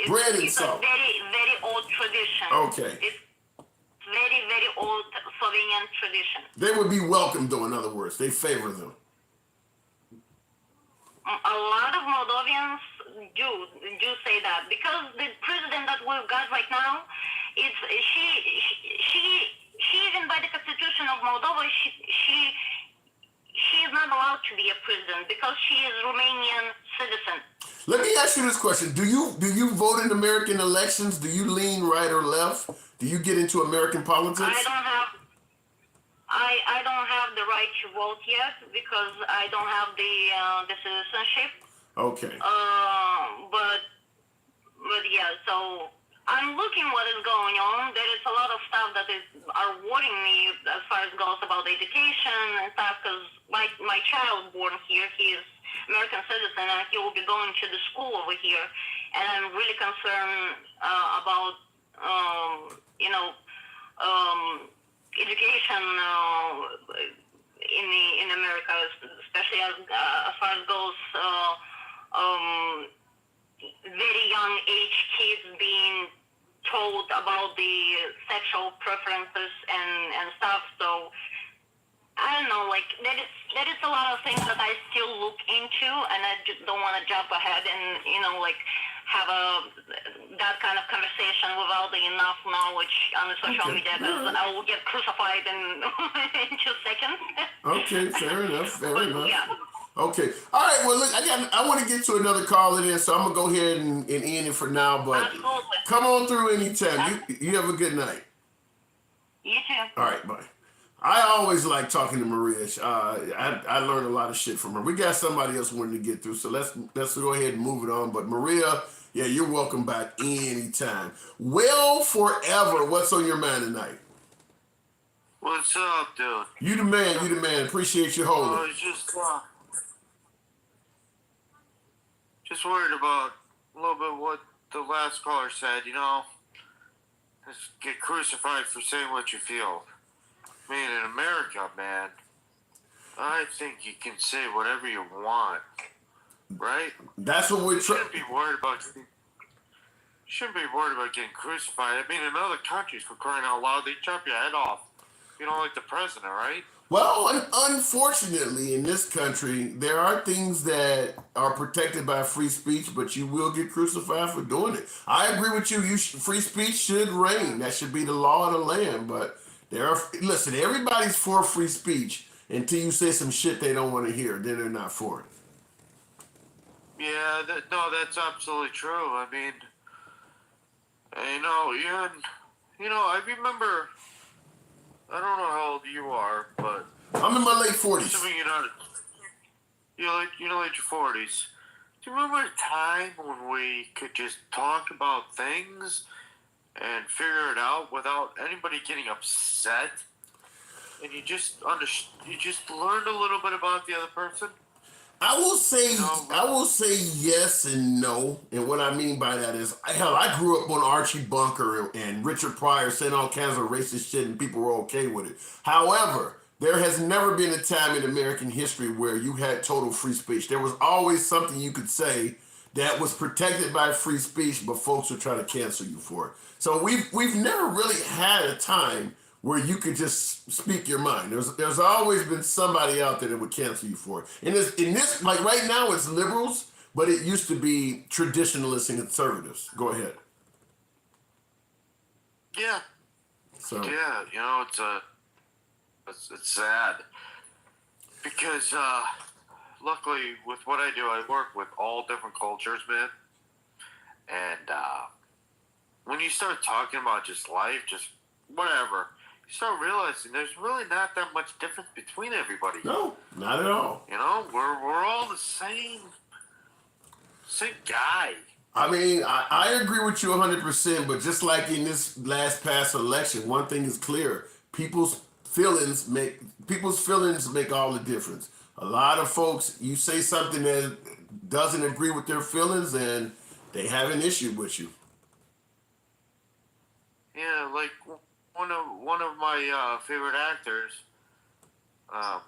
Bread and it's salt. A very, very old tradition. Okay. It's very, very old Slovenian tradition. They would be welcomed, though. In other words, they favor them. A lot of Moldovians do say that, because the president that we've got right now, it's she even by the constitution of Moldova, she is not allowed to be a president because she is Romanian citizen. Let me ask you this question: Do you vote in American elections? Do you lean right or left? Do you get into American politics? I don't have the right to vote yet because I don't have the citizenship. Okay. But yeah, so I'm looking what is going on. There is a lot of stuff that are worrying me as far as goes about education and stuff, because my child born here, he is American citizen, and he will be going to the school over here, and I'm really concerned about education in America, especially as far as goes very young age kids being told about the sexual preferences and stuff. So I don't know, like there is a lot of things that I still look into, and I just don't want to jump ahead and have that kind of conversation without the enough knowledge on the social media, because I will get crucified in 2 seconds. Okay, fair enough. Yeah. Okay. All right. Well, look, I want to get to another call in there, so I'm gonna go ahead and end it for now. But Absolutely. come on through anytime. You have a good night. You too. All right. Bye. I always like talking to Maria. I learned a lot of shit from her. We got somebody else wanting to get through, so let's go ahead and move it on. But Maria, yeah, you're welcome back anytime. Well, forever. What's on your mind tonight? What's up, dude? You the man. You the man. Appreciate you I holding. was just worried about a little bit what the last caller said. You know, just get crucified for saying what you feel. Man, in America, man, I think you can say whatever you want, right? That's what we're You trying. shouldn't be worried about. Shouldn't be worried about getting crucified. I mean, in other countries, for crying out loud, they chop your head off. You don't like the president, right? Well, unfortunately, in this country, there are things that are protected by free speech, but you will get crucified for doing it. I agree with you. Free speech should reign. That should be the law of the land. But listen, everybody's for free speech until you say some shit they don't want to hear. Then they're not for it. Yeah, that's absolutely true. I mean, I remember. I don't know how old you are, but I'm in my late 40s. assuming you're in your 40s. Do you remember a time when we could just talk about things and figure it out without anybody getting upset? And you just learned a little bit about the other person? I will say yes and no, and what I mean by that is, hell, I grew up on Archie Bunker and Richard Pryor saying all kinds of racist shit, and people were okay with it. However, there has never been a time in American history where you had total free speech. There was always something you could say that was protected by free speech, but folks would try to cancel you for it. So we've never really had a time where you could just speak your mind. There's always been somebody out there that would cancel you for it. And in this, like right now, it's liberals, but it used to be traditionalists and conservatives. Go ahead. Yeah. So Yeah, it's sad because luckily with what I do, I work with all different cultures, man. And when you start talking about just life, just whatever, you start realizing there's really not that much difference between everybody. no, not at all. You know, we're all the same guy. I mean, I agree with you 100%, but just like in this last past election, one thing is clear. People's feelings make all the difference. A lot of folks, you say something that doesn't agree with their feelings and they have an issue with you. Yeah, like one of my favorite actors. I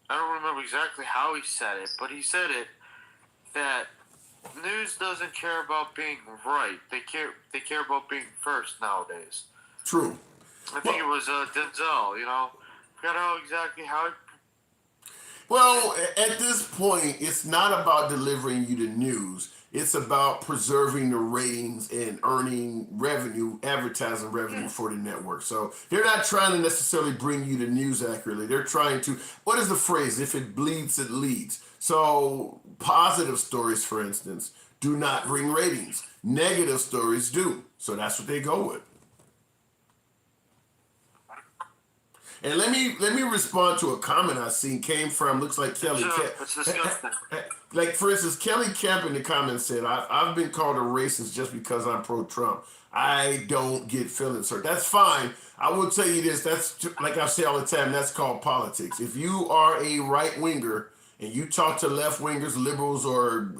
don't remember exactly how he said it, but he said it that news doesn't care about being right. They care about being first nowadays. True. I think it was Denzel. You know, forgot how. Well, at this point, it's not about delivering you the news. It's about preserving the ratings and earning revenue, advertising revenue for the network. So they're not trying to necessarily bring you the news accurately. They're trying to, what is the phrase? If it bleeds, it leads. So positive stories, for instance, do not bring ratings. Negative stories do. So that's what they go with. And let me respond to a comment I seen came from, looks like Kelly Kemp. It's disgusting. Like, for instance, Kelly Kemp in the comments said, I've been called a racist just because I'm pro-Trump. I don't get feelings hurt. That's fine. I will tell you this. That's, like I say all the time, that's called politics. If you are a right-winger and you talk to left-wingers, liberals, or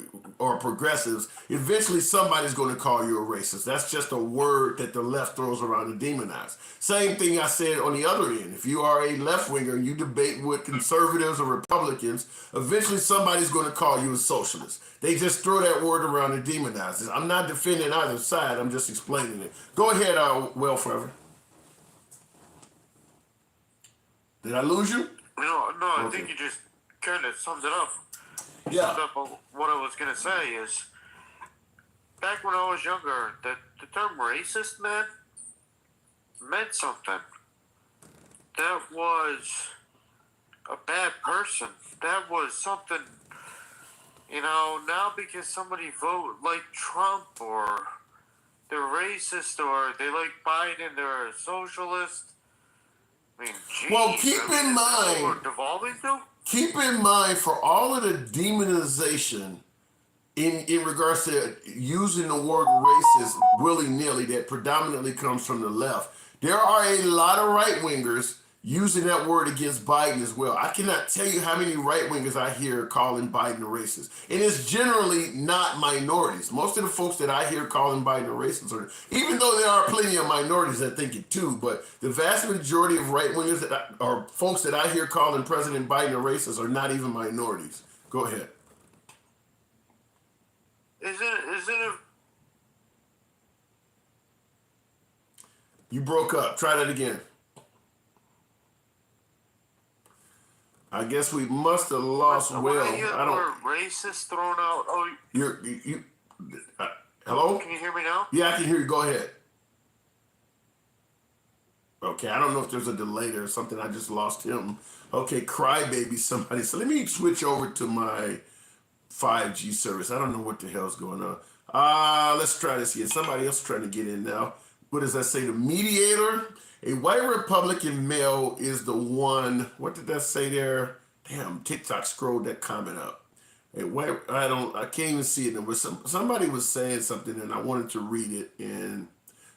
progressives, eventually somebody's going to call you a racist. That's just a word that the left throws around to demonize. Same thing I said on the other end. If you are a left-winger and you debate with conservatives or Republicans, eventually somebody's going to call you a socialist. They just throw that word around and demonize it. I'm not defending either side. I'm just explaining it. Go ahead, Well Forever. Did I lose you? No, I Okay. think you just kind of summed it up. Yeah. What I was gonna say is, back when I was younger, the term racist, man, meant something. That was a bad person. That was something You know, now because somebody vote like Trump or they're racist or they like Biden, they're a socialist. I mean, geez, Well, keep I mean, in is that what mind, we're devolving to? keep in mind for all of the demonization in regards to using the word racist willy-nilly that predominantly comes from the left, there are a lot of right-wingers using that word against Biden as well. I cannot tell you how many right-wingers I hear calling Biden a racist. And it's generally not minorities. Most of the folks that I hear calling Biden a racist are, even though there are plenty of minorities that think it too, but the vast majority of right-wingers or folks that I hear calling President Biden a racist are not even minorities. Go ahead. Isn't it? You broke up. Try that again. I guess we must have lost When I hear Will. the I don't. word racist thrown out. Oh, You. Hello? can you hear me now? Yeah, I can hear you. Go ahead. Okay, I don't know if there's a delay there or something. I just lost him. Okay, crybaby somebody. So let me switch over to my 5G service. I don't know what the hell's going on. Let's try this here. Somebody else trying to get in now. What does that say? The mediator? A white Republican male is the one. What did that say there? Damn, TikTok scrolled that comment up. A white, I can't even see it. There was somebody was saying something and I wanted to read it. And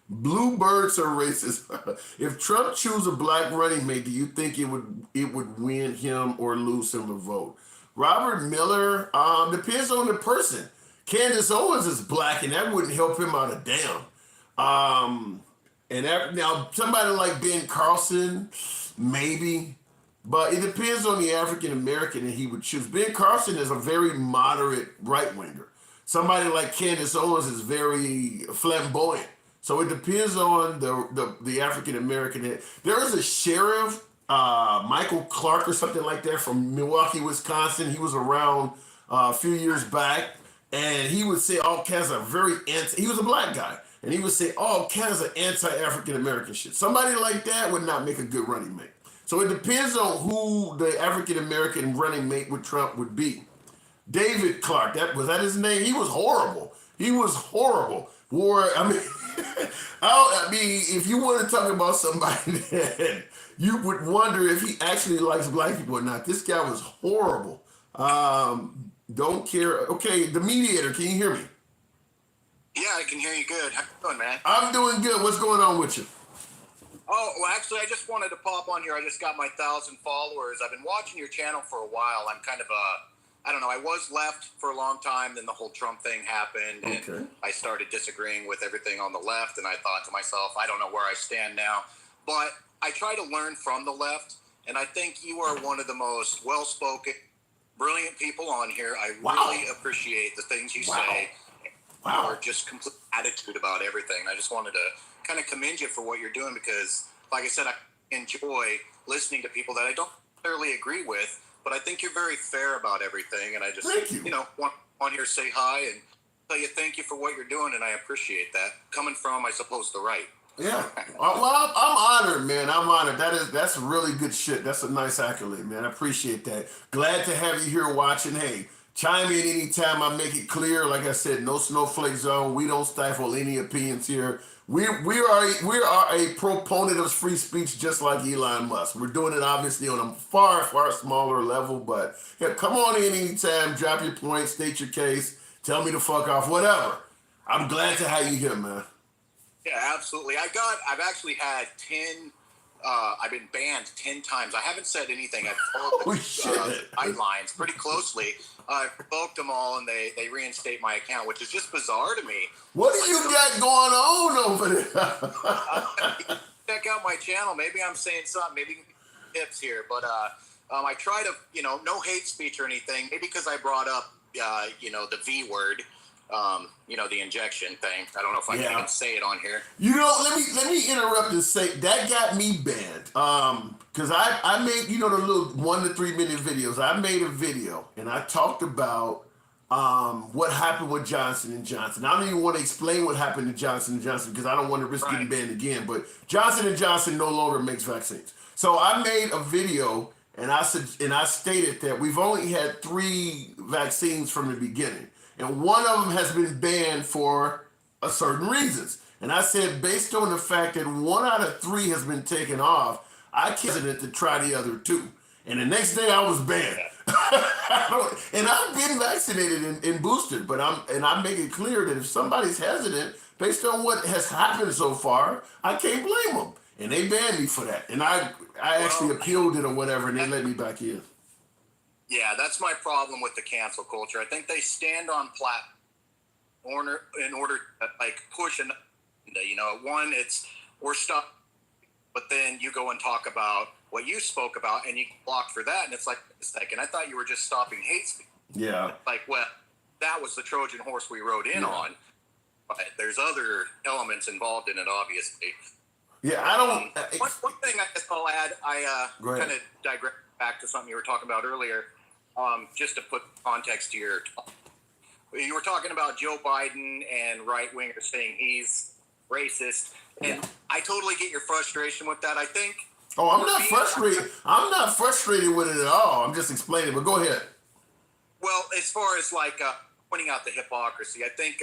bluebirds are racist. If Trump choose a black running mate, do you think it would win him or lose him a vote? Robert Miller, depends on the person. Candace Owens is black, and that wouldn't help him out a damn. Now somebody like Ben Carlson, maybe, but it depends on the African American that he would choose. Ben Carlson is a very moderate right winger. Somebody like Candace Owens is very flamboyant. So it depends on the African American. There is a sheriff, Michael Clark or something like that from Milwaukee, Wisconsin. He was around a few years back, and he would say all kinds of he was a black guy, and he would say all kinds of anti-African American shit. Somebody like that would not make a good running mate. So it depends on who the African American running mate with Trump would be. David Clark, was that his name? He was horrible. He was horrible. I mean, if you want to talk about somebody that you would wonder if he actually likes black people or not, this guy was horrible. Don't care. Okay, the mediator, can you hear me? Yeah, I can hear you good. How you doing, man? I'm doing good. What's going on with you? Oh, well, actually, I just wanted to pop on here. I just got my 1,000 followers. I've been watching your channel for a while. I'm kind of I don't know, I was left for a long time. Then the whole Trump thing happened, and I started disagreeing with everything on the left. And I thought to myself, I don't know where I stand now. But I try to learn from the left, and I think you are one of the most well-spoken, brilliant people on here. I really appreciate the things you say. Or just complete attitude about everything. I just wanted to kind of commend you for what you're doing because, like I said, I enjoy listening to people that I don't necessarily agree with, but I think you're very fair about everything. And I just, want on here say hi and tell you thank you for what you're doing, and I appreciate that. Coming from, I suppose, the right. Yeah. Well, I'm honored, man. I'm honored. That's really good shit. That's a nice accolade, man. I appreciate that. Glad to have you here watching. Hey, chime in anytime. I make it clear. Like I said, no snowflake zone. We don't stifle any opinions here. We are a proponent of free speech, just like Elon Musk. We're doing it obviously on a far, far smaller level. But yeah, come on in anytime. Drop your point. State your case. Tell me to fuck off. Whatever. I'm glad to have you here, man. Yeah, absolutely. I've actually had 10. I've been banned 10 times. I haven't said anything. I've followed the guidelines pretty closely. I've revoked them all, and they reinstate my account, which is just bizarre to me. What do you got going on over there? Check out my channel. Maybe I'm saying something. Maybe tips here, but I try to, no hate speech or anything. Maybe because I brought up, the V word. The injection thing. I don't know if I can even say it on here. Let me interrupt and say that got me banned. Because I made, the little 1 to 3 minute videos. I made a video and I talked about what happened with Johnson & Johnson. I don't even want to explain what happened to Johnson & Johnson because I don't want to risk getting banned again. But Johnson & Johnson no longer makes vaccines. So I made a video and I stated that we've only had 3 vaccines from the beginning, and one of them has been banned for a certain reasons. And I said, based on the fact that 1 out of 3 has been taken off, I can't to try the other 2. And the next day I was banned. And I've been vaccinated and boosted, but I make it clear that if somebody's hesitant based on what has happened so far, I can't blame them. And they banned me for that. And I actually appealed it or whatever, and they let me back in. Yeah, that's my problem with the cancel culture. I think they stand on platform in order to like push an, you know, one, it's we're stuck, but then you go and talk about what you spoke about and you get blocked for that, and it's like a second. I thought you were just stopping hate speech. Yeah. Like, well, that was the Trojan horse we rode in on, but there's other elements involved in it, obviously. Yeah, I don't. One thing I guess I'll add, I kind of digress back to something you were talking about earlier, just to put context to your talk. You were talking about Joe Biden and right-wingers saying he's racist, and I totally get your frustration with that. I think. Oh, I'm not frustrated. I'm not frustrated with it at all. I'm just explaining, but go ahead. Well, as far as like pointing out the hypocrisy, I think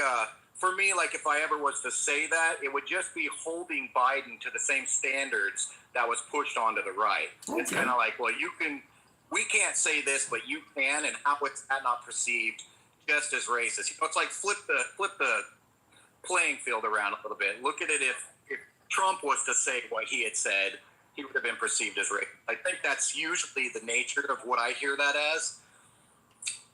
for me, like if I ever was to say that, it would just be holding Biden to the same standards that was pushed onto the right. Okay. It's kind of like, well, we can't say this, but you can, and how is that not perceived just as racist? You know, it's like flip the playing field around a little bit. Look at it if Trump was to say what he had said, he would have been perceived as racist. I think that's usually the nature of what I hear that as.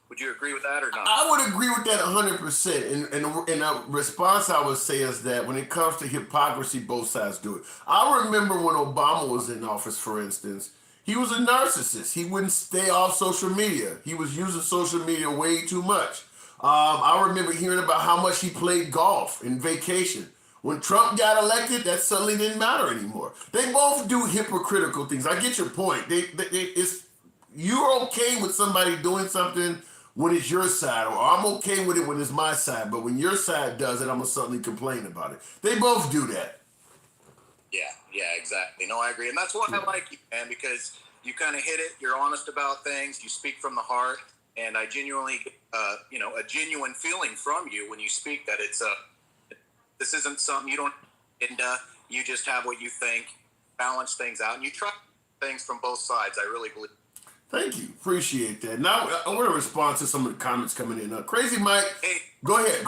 Would you agree with that or not? I would agree with that 100%. And the response I would say is that when it comes to hypocrisy, both sides do it. I remember when Obama was in office, for instance, he was a narcissist. He wouldn't stay off social media. He was using social media way too much. I remember hearing about how much he played golf and vacation. When Trump got elected, that suddenly didn't matter anymore. They both do hypocritical things. I get your point. You're okay with somebody doing something when it's your side, or I'm okay with it when it's my side, but when your side does it, I'm going to suddenly complain about it. They both do that. Yeah, exactly. No, I agree. And that's why I like you, man, because you kind of hit it. You're honest about things. You speak from the heart. And I genuinely get, a genuine feeling from you when you speak that this isn't something you don't you just have what you think, balance things out, and you try things from both sides. I really believe. Thank you. Appreciate that. Now, I want to respond to some of the comments coming in. Crazy Mike, hey, go ahead.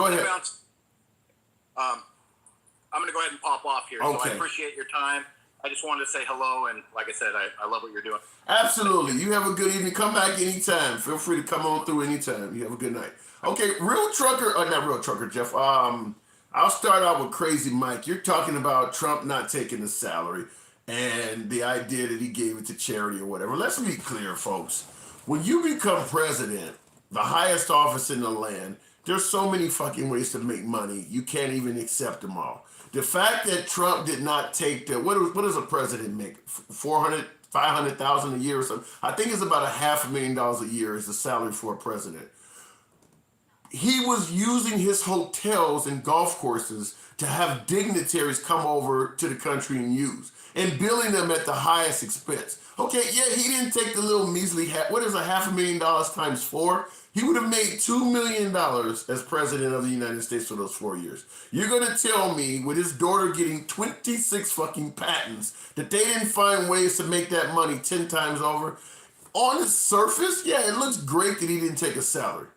I'm going to go ahead and pop off here. Okay. So I appreciate your time. I just wanted to say hello, and like I said, I love what you're doing. Absolutely. You have a good evening. Come back anytime. Feel free to come on through anytime. You have a good night. Okay, not Real Trucker, Jeff. I'll start out with Crazy Mike. You're talking about Trump not taking the salary and the idea that he gave it to charity or whatever. Let's be clear, folks. When you become president, the highest office in the land, there's so many fucking ways to make money. You can't even accept them all. The fact that Trump did not take what does a president make? $400,000, $500,000 a year or something? I think it's about $500,000 a year is the salary for a president. He was using his hotels and golf courses to have dignitaries come over to the country and use, and billing them at the highest expense. Okay, yeah, he didn't take the little measly what is $500,000 times 4? He would have made $2 million as president of the United States for those 4 years. You're gonna tell me with his daughter getting 26 fucking patents that they didn't find ways to make that money 10 times over? On the surface, yeah, it looks great that he didn't take a salary.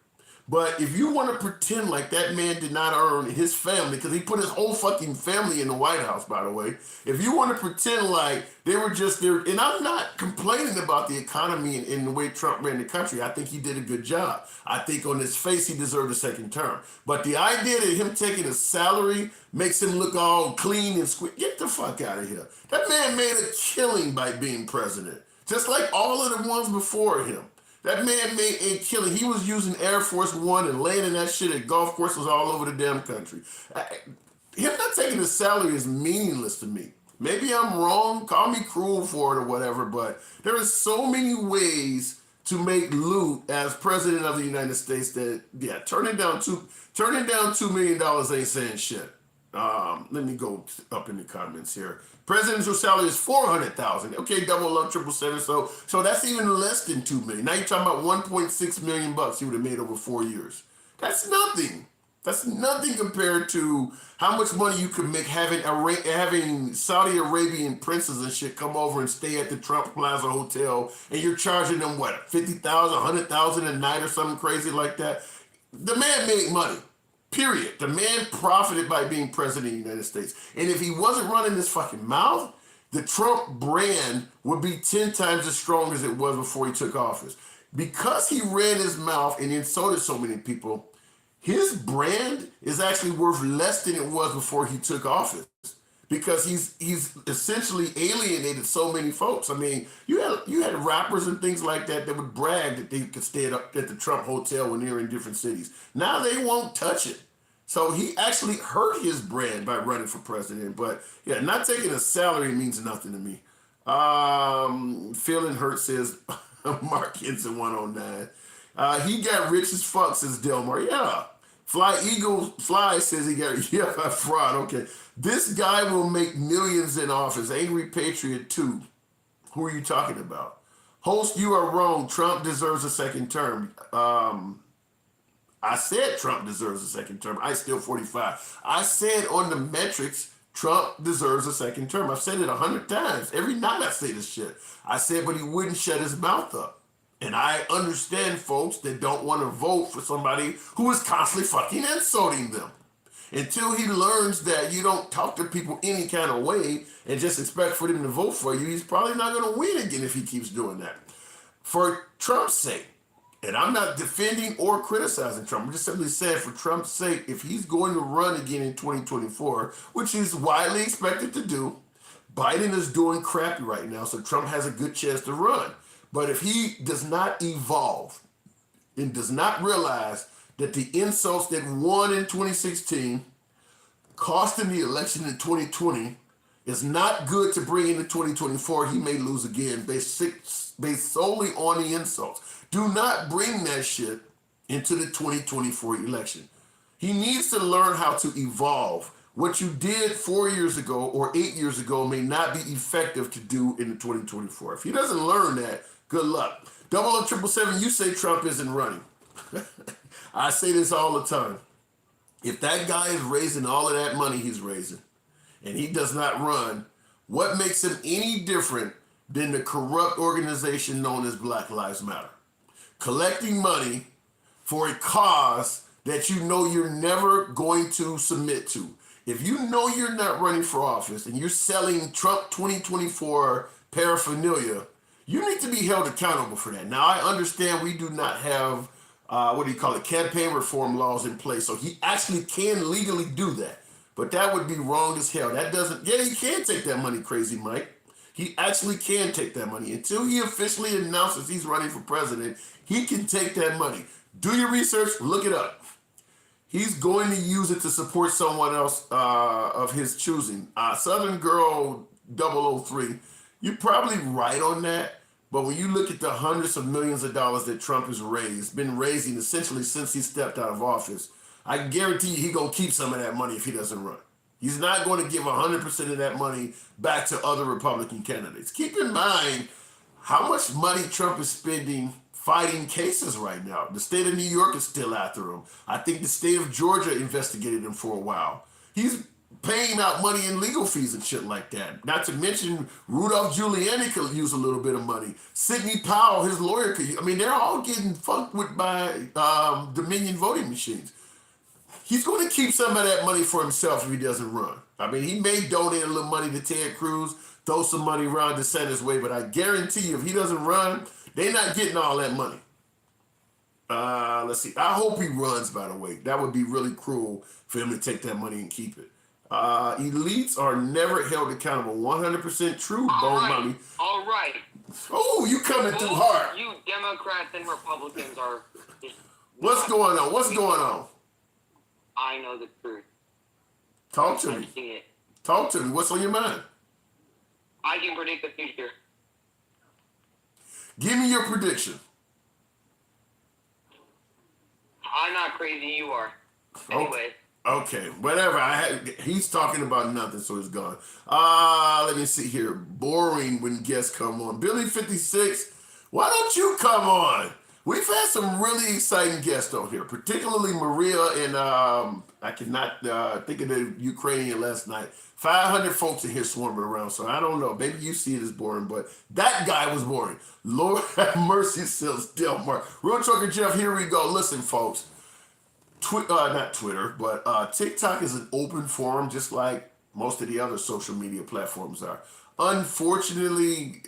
But if you want to pretend like that man did not earn his family, because he put his whole fucking family in the White House, by the way, if you want to pretend like they were just there, and I'm not complaining about the economy and the way Trump ran the country. I think he did a good job. I think on his face, he deserved a second term. But the idea that him taking a salary makes him look all clean and get the fuck out of here. That man made a killing by being president, just like all of the ones before him. That man made a killing. He was using Air Force One and landing that shit at golf courses all over the damn country. Him not taking his salary is meaningless to me. Maybe I'm wrong. Call me cruel for it or whatever, but there are so many ways to make loot as president of the United States that, yeah, turning down $2 million ain't saying shit. Let me go up in the comments here. Presidential salary is 400,000. Okay, double up 777. So that's even less than 2 million. Now you're talking about 1.6 million bucks he would have made over 4 years. That's nothing. That's nothing compared to how much money you could make having Saudi Arabian princes and shit come over and stay at the Trump Plaza Hotel, and you're charging them what, 50,000, 100,000 a night or something crazy like that. The man made money. Period. The man profited by being president of the United States. And if he wasn't running his fucking mouth, the Trump brand would be 10 times as strong as it was before he took office. Because he ran his mouth and insulted so many people, his brand is actually worth less than it was before he took office. Because he's essentially alienated so many folks. I mean, you had rappers and things like that that would brag that they could stay at the Trump Hotel when they were in different cities. Now they won't touch it. So he actually hurt his brand by running for president. But yeah, not taking a salary means nothing to me. Feeling hurt says Mark Henson 109. He got rich as fuck, says Delmar. Yeah. Fly Eagle Fly says he got fraud. Okay. This guy will make millions in office. Angry Patriot 2. Who are you talking about? Host, you are wrong. Trump deserves a second term. I said Trump deserves a second term. I still 45. I said on the metrics, Trump deserves a second term. I've said it 100 times. Every night I say this shit. I said, but he wouldn't shut his mouth up. And I understand folks that don't want to vote for somebody who is constantly fucking insulting them. Until he learns that you don't talk to people any kind of way and just expect for them to vote for you, he's probably not going to win again if he keeps doing that. For Trump's sake, and I'm not defending or criticizing Trump, I'm just simply saying for Trump's sake, if he's going to run again in 2024, which is widely expected to do, Biden is doing crappy right now, so Trump has a good chance to run. But if he does not evolve and does not realize that the insults that won in 2016 cost him the election in 2020 is not good to bring into 2024, he may lose again based solely on the insults. Do not bring that shit into the 2024 election. He needs to learn how to evolve. What you did 4 years ago or 8 years ago may not be effective to do in the 2024. If he doesn't learn that, good luck. 777, you say Trump isn't running. I say this all the time. If that guy is raising all of that money he's raising and he does not run, what makes him any different than the corrupt organization known as Black Lives Matter? Collecting money for a cause that you know you're never going to submit to. If you know you're not running for office and you're selling Trump 2024 paraphernalia, you need to be held accountable for that. Now, I understand we do not have, campaign reform laws in place, so he actually can legally do that. But that would be wrong as hell. He can take that money, Crazy Mike. He actually can take that money. Until he officially announces he's running for president, he can take that money. Do your research, look it up. He's going to use it to support someone else of his choosing. Southern Girl 003, you're probably right on that. But when you look at the hundreds of millions of dollars that Trump has been raising essentially since he stepped out of office, I guarantee you he's going to keep some of that money if he doesn't run. He's not going to give 100% of that money back to other Republican candidates. Keep in mind how much money Trump is spending fighting cases right now. The state of New York is still after him. I think the state of Georgia investigated him for a while. He's paying out money in legal fees and shit like that. Not to mention Rudolph Giuliani could use a little bit of money. Sidney Powell, his lawyer, they're all getting fucked with by Dominion voting machines. He's going to keep some of that money for himself if he doesn't run. I mean, he may donate a little money to Ted Cruz, throw some money around DeSantis' way, but I guarantee you if he doesn't run, they're not getting all that money. Let's see. I hope he runs, by the way. That would be really cruel for him to take that money and keep it. Elites are never held accountable. 100% true, Bone Mommy. All right. Oh, you coming through hard. You Democrats and Republicans are... What's going on? What's going on? I know the truth. Talk to me. It. Talk to me. What's on your mind? I can predict the future. Give me your prediction. I'm not crazy, you are. Anyway. Okay, whatever. He's talking about nothing, so he's gone. Let me see here. Boring when guests come on. Billy 56, why don't you come on? We've had some really exciting guests on here, particularly Maria and I cannot think of the Ukrainian last night. 500 folks in here swarming around, so I don't know. Maybe you see it as boring, but that guy was boring. Lord have mercy, says Delmar. Real Trucker Jeff, here we go. Listen, folks. Not Twitter, but TikTok is an open forum, just like most of the other social media platforms are. Unfortunately,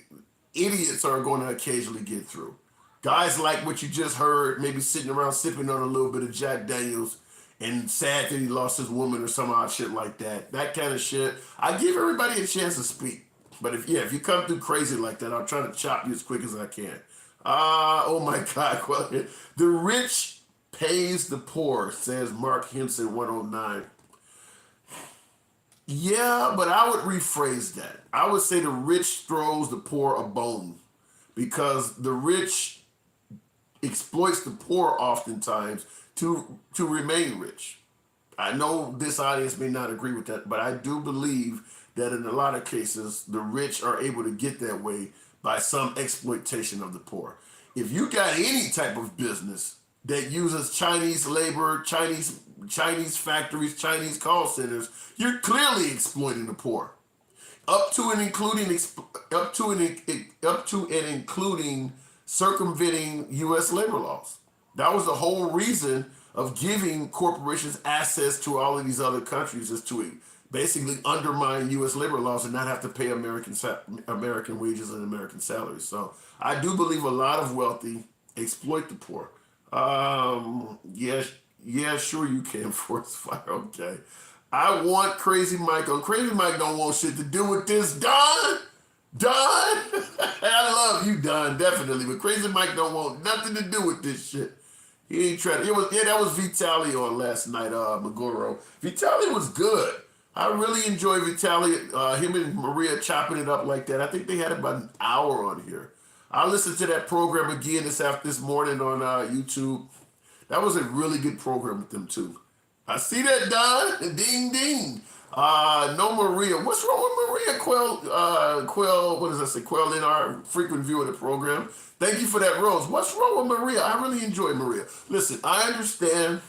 idiots are going to occasionally get through. Guys like what you just heard, maybe sitting around sipping on a little bit of Jack Daniels and sad that he lost his woman or some odd shit like that. That kind of shit. I give everybody a chance to speak. But if you come through crazy like that, I'll try to chop you as quick as I can. Oh my God. Well, the rich pays the poor, says Mark Henson 109. Yeah, but I would rephrase that. I would say the rich throws the poor a bone because the rich exploits the poor oftentimes to remain rich. I know this audience may not agree with that, but I do believe that in a lot of cases, the rich are able to get that way by some exploitation of the poor. If you got any type of business that uses Chinese labor, Chinese factories, Chinese call centers, you're clearly exploiting the poor, up to and including circumventing U.S. labor laws. That was the whole reason of giving corporations access to all of these other countries, is to basically undermine U.S. labor laws and not have to pay American wages and American salaries. So I do believe a lot of wealthy exploit the poor. Yeah, sure you can. Force fire. Okay. I want Crazy Mike on. Crazy Mike don't want shit to do with this. Don. I love you, Don, definitely. But Crazy Mike don't want nothing to do with this shit. He ain't trying. That was Vitaly on last night, Magoro. Vitaly was good. I really enjoyed Vitaly. Him and Maria chopping it up like that. I think they had about an hour on here. I listened to that program again this morning on YouTube. That was a really good program with them too. I see that, Don. Ding ding. No Maria. What's wrong with Maria? Quell. What does that say? Quell in our frequent view of the program. Thank you for that, Rose. What's wrong with Maria? I really enjoy Maria. Listen, I understand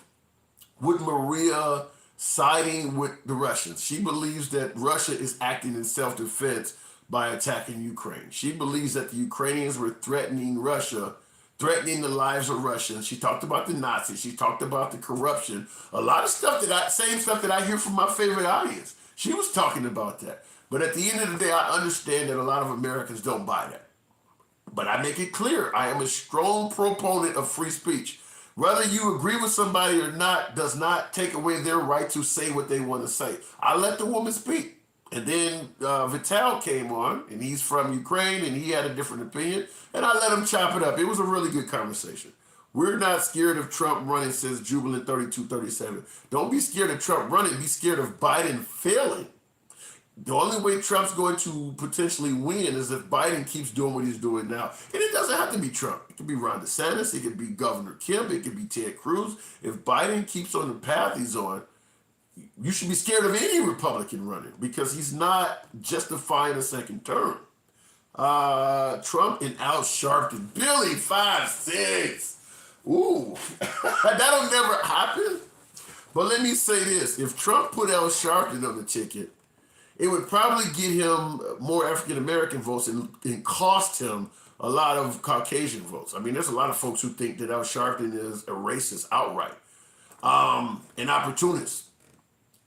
with Maria siding with the Russians. She believes that Russia is acting in self-defense by attacking Ukraine. She believes that the Ukrainians were threatening Russia, threatening the lives of Russians. She talked about the Nazis. She talked about the corruption. A lot of stuff same stuff that I hear from my favorite audience. She was talking about that. But at the end of the day, I understand that a lot of Americans don't buy that. But I make it clear, I am a strong proponent of free speech. Whether you agree with somebody or not does not take away their right to say what they want to say. I let the woman speak. And then Vital came on, and he's from Ukraine, and he had a different opinion, and I let him chop it up. It was a really good conversation. We're not scared of Trump running, says Jubilant 3237. Don't be scared of Trump running. Be scared of Biden failing. The only way Trump's going to potentially win is if Biden keeps doing what he's doing now. And it doesn't have to be Trump. It could be Ron DeSantis. It could be Governor Kemp. It could be Ted Cruz. If Biden keeps on the path he's on, you should be scared of any Republican running because he's not justifying a second term. Trump and Al Sharpton. Billy 5-6. Ooh, that'll never happen. But let me say this. If Trump put Al Sharpton on the ticket, it would probably get him more African-American votes and cost him a lot of Caucasian votes. I mean, there's a lot of folks who think that Al Sharpton is a racist outright, an opportunist.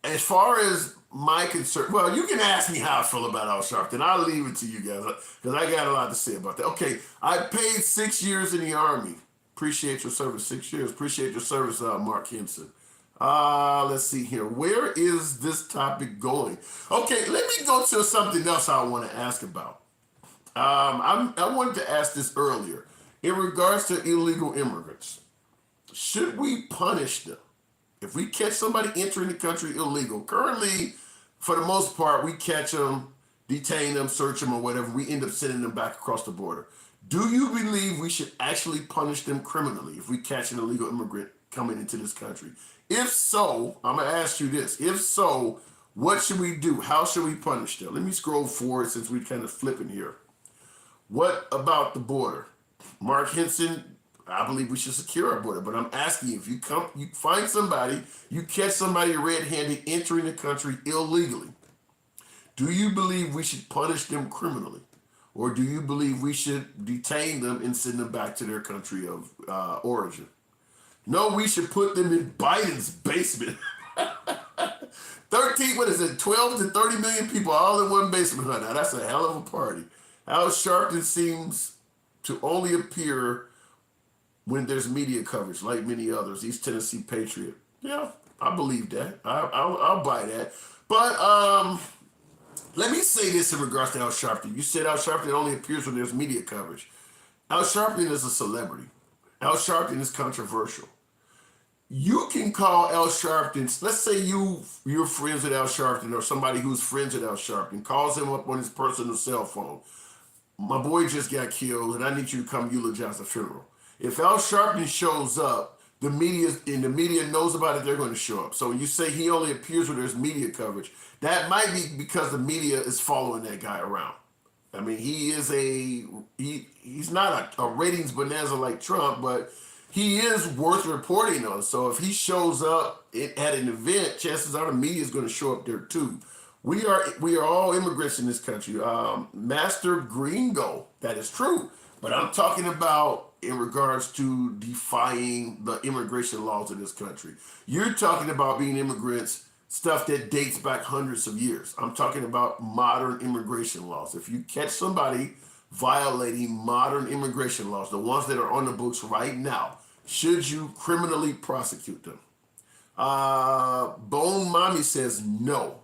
As far as my concern, well, you can ask me how I feel about Al Sharpton. I'll leave it to you guys because I got a lot to say about that. Okay, I paid 6 years in the Army. Appreciate your service, 6 years. Appreciate your service, Mark Henson. Let's see here. Where is this topic going? Okay, let me go to something else I want to ask about. I wanted to ask this earlier. In regards to illegal immigrants, should we punish them? If we catch somebody entering the country illegal, currently, for the most part, we catch them, detain them, search them, or whatever. We end up sending them back across the border. Do you believe we should actually punish them criminally if we catch an illegal immigrant coming into this country? If so, I'm gonna ask you this. If so, what should we do? How should we punish them? Let me scroll forward since we're kind of flipping here. What about the border? Mark Henson, I believe we should secure our border, but I'm asking you, if you find somebody, you catch somebody red-handed entering the country illegally, do you believe we should punish them criminally? Or do you believe we should detain them and send them back to their country of origin? No, we should put them in Biden's basement. 12 to 30 million people all in one basement. Huh? Now, that's a hell of a party. Al Sharpton seems to only appear when there's media coverage, like many others. East Tennessee Patriot. Yeah, I believe that. I'll buy that. But let me say this in regards to Al Sharpton. You said Al Sharpton only appears when there's media coverage. Al Sharpton is a celebrity. Al Sharpton is controversial. You can call Al Sharpton, let's say you're friends with Al Sharpton, or somebody who's friends with Al Sharpton calls him up on his personal cell phone. My boy just got killed and I need you to come eulogize the funeral. If Al Sharpton shows up, the media knows about it, they're going to show up. So when you say he only appears when there's media coverage, that might be because the media is following that guy around. I mean, he's not a ratings bonanza like Trump, but he is worth reporting on. So if he shows up at an event, chances are the media is going to show up there too. We are all immigrants in this country. Master Gringo, that is true. But I'm talking about in regards to defying the immigration laws of this country. You're talking about being immigrants, stuff that dates back hundreds of years. I'm talking about modern immigration laws. If you catch somebody violating modern immigration laws, the ones that are on the books right now, should you criminally prosecute them? Bone Mommy says no.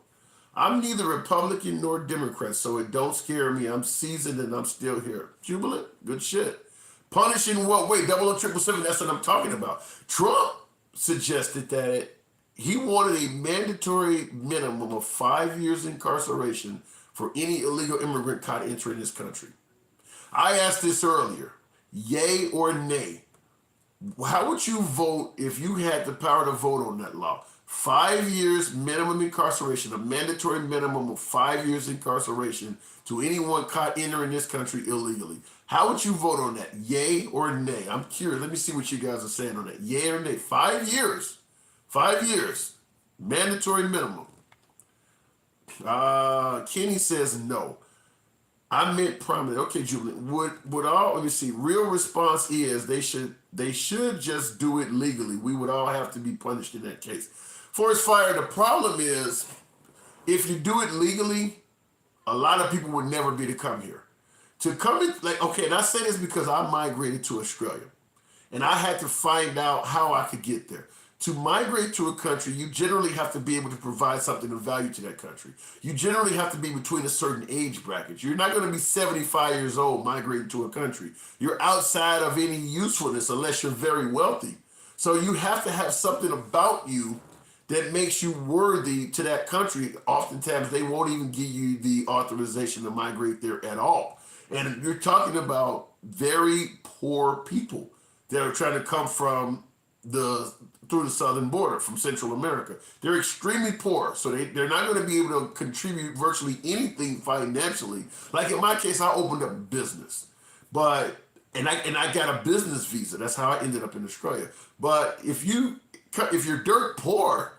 I'm neither Republican nor Democrat, so it don't scare me. I'm seasoned and I'm still here. Jubilant? Good shit. Punish in what way? 00777, that's what I'm talking about. Trump suggested that he wanted a mandatory minimum of 5 years incarceration for any illegal immigrant caught entering this country. I asked this earlier, yay or nay? How would you vote if you had the power to vote on that law? 5 years minimum incarceration, a mandatory minimum of 5 years incarceration to anyone caught entering this country illegally. How would you vote on that? Yay or nay? I'm curious. Let me see what you guys are saying on that. Yay or nay? 5 years. 5 years. Mandatory minimum. Kenny says no. I meant prominent. Okay, Julian. Let me see. Real response is they should just do it legally. We would all have to be punished in that case. Forest fire, the problem is if you do it legally, a lot of people would never be to come here. To come in, and I say this because I migrated to Australia and I had to find out how I could get there. To migrate to a country, you generally have to be able to provide something of value to that country. You generally have to be between a certain age bracket. You're not going to be 75 years old migrating to a country. You're outside of any usefulness unless you're very wealthy. So you have to have something about you that makes you worthy to that country. Oftentimes, they won't even give you the authorization to migrate there at all. And you're talking about very poor people that are trying to come through the southern border from Central America. They're extremely poor, so they're not going to be able to contribute virtually anything financially. Like in my case, I opened up a business, and I got a business visa. That's how I ended up in Australia. But if you're dirt poor,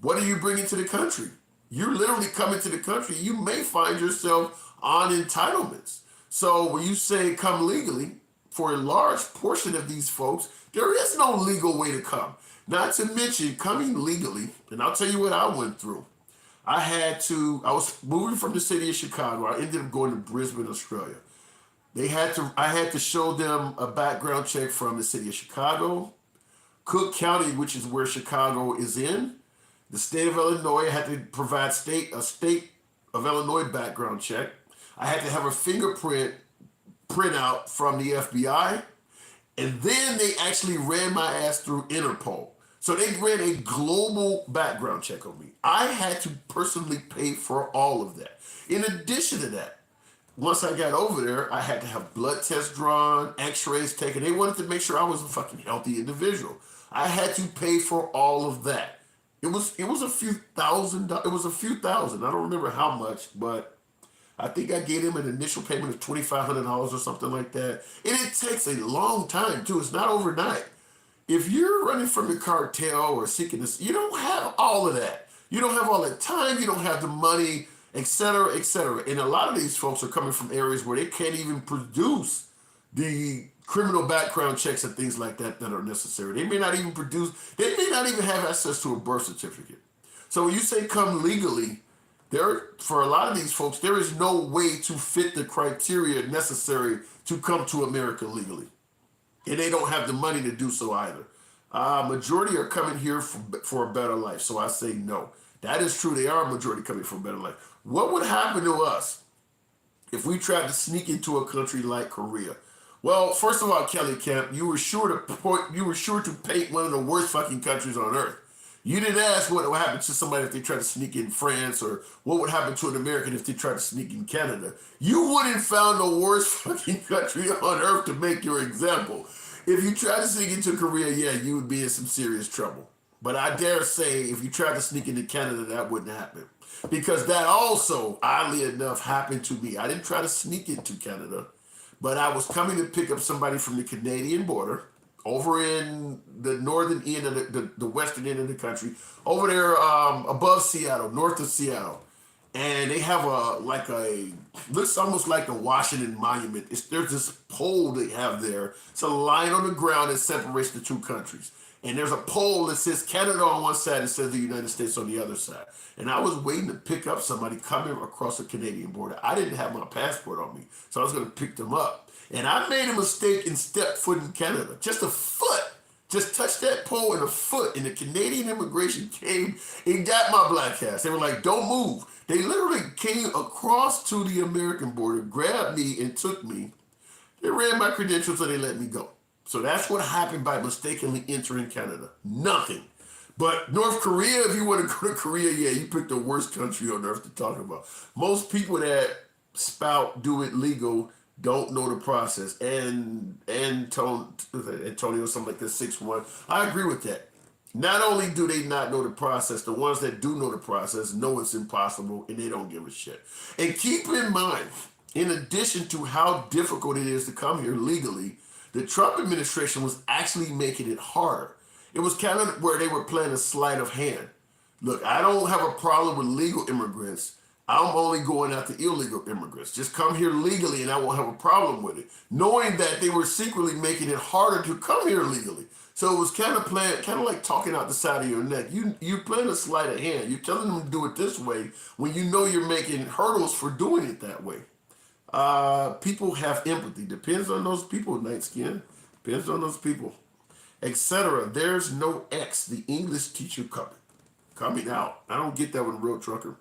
what are you bringing to the country? You're literally coming to the country. You may find yourself on entitlements. So when you say come legally, for a large portion of these folks, there is no legal way to come. Not to mention coming legally, and I'll tell you what I went through. I was moving from the city of Chicago. I ended up going to Brisbane, Australia. I had to show them a background check from the city of Chicago, Cook County, which is where Chicago is in, the state of Illinois. I had to provide a state of Illinois background check. I had to have a fingerprint printout from the FBI. And then they actually ran my ass through Interpol. So they ran a global background check on me. I had to personally pay for all of that. In addition to that, once I got over there, I had to have blood tests drawn, x-rays taken. They wanted to make sure I was a fucking healthy individual. I had to pay for all of that. It was a few thousand. It was a few thousand. I don't remember how much, but I think I gave him an initial payment of $2,500 or something like that. And it takes a long time too. It's not overnight. If you're running from the cartel or seeking this, you don't have all of that. You don't have all the time. You don't have the money, et cetera, et cetera. And a lot of these folks are coming from areas where they can't even produce the criminal background checks and things like that that are necessary. They may not even they may not even have access to a birth certificate. So when you say come legally, for a lot of these folks, there is no way to fit the criteria necessary to come to America legally. And they don't have the money to do so either. Majority are coming here for a better life. So I say no. That is true. They are a majority coming for a better life. What would happen to us if we tried to sneak into a country like Korea? Well, first of all, Kelly Camp, you were sure to paint one of the worst fucking countries on earth. You didn't ask what would happen to somebody if they tried to sneak in France, or what would happen to an American if they tried to sneak in Canada. You wouldn't found the worst fucking country on earth to make your example. If you tried to sneak into Korea, yeah, you would be in some serious trouble. But I dare say if you tried to sneak into Canada, that wouldn't happen. Because that also, oddly enough, happened to me. I didn't try to sneak into Canada, but I was coming to pick up somebody from the Canadian border over in the northern end of the western end of the country, over there above Seattle, north of Seattle. And they have looks almost like the Washington Monument. There's this pole they have there. It's a line on the ground that separates the two countries. And there's a pole that says Canada on one side and says the United States on the other side. And I was waiting to pick up somebody coming across the Canadian border. I didn't have my passport on me, so I was going to pick them up. And I made a mistake and stepped foot in Canada. Just a foot. Just touched that pole in a foot. And the Canadian immigration came and got my black ass. They were like, don't move. They literally came across to the American border, grabbed me and took me. They ran my credentials and they let me go. So that's what happened by mistakenly entering Canada. Nothing. But North Korea, if you want to go to Korea, yeah, you picked the worst country on earth to talk about. Most people that do it legal don't know the process. And Antonio, something like this, 6'1". I agree with that. Not only do they not know the process, the ones that do know the process know it's impossible and they don't give a shit. And keep in mind, in addition to how difficult it is to come here legally, the Trump administration was actually making it harder. It was kind of where they were playing a sleight of hand. Look, I don't have a problem with legal immigrants. I'm only going after illegal immigrants. Just come here legally and I won't have a problem with it. Knowing that they were secretly making it harder to come here legally. So it was kind of like talking out the side of your neck. You playing a sleight of hand. You're telling them to do it this way when you know you're making hurdles for doing it that way. People have empathy. Depends on those people, Night Skin. Depends on those people, etc. There's no X. The English teacher coming out. I don't get that with Real Trucker.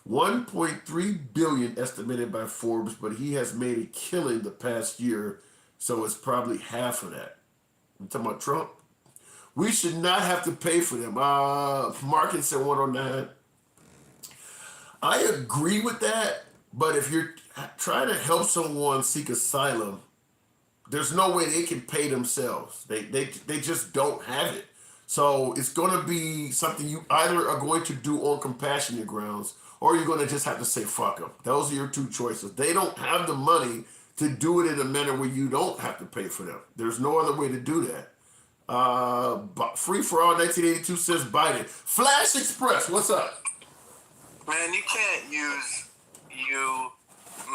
1.3 billion estimated by Forbes, but he has made a killing the past year, so it's probably half of that. I'm talking about Trump. We should not have to pay for them. Market said 109. I agree with that, but if you're trying to help someone seek asylum, there's no way they can pay themselves. They just don't have it. So it's going to be something you either are going to do on compassionate grounds, or you're going to just have to say fuck them. Those are your two choices. They don't have the money to do it in a manner where you don't have to pay for them. There's no other way to do that. But Free for All 1982 says Biden. Flash Express, what's up? Man, you can't use you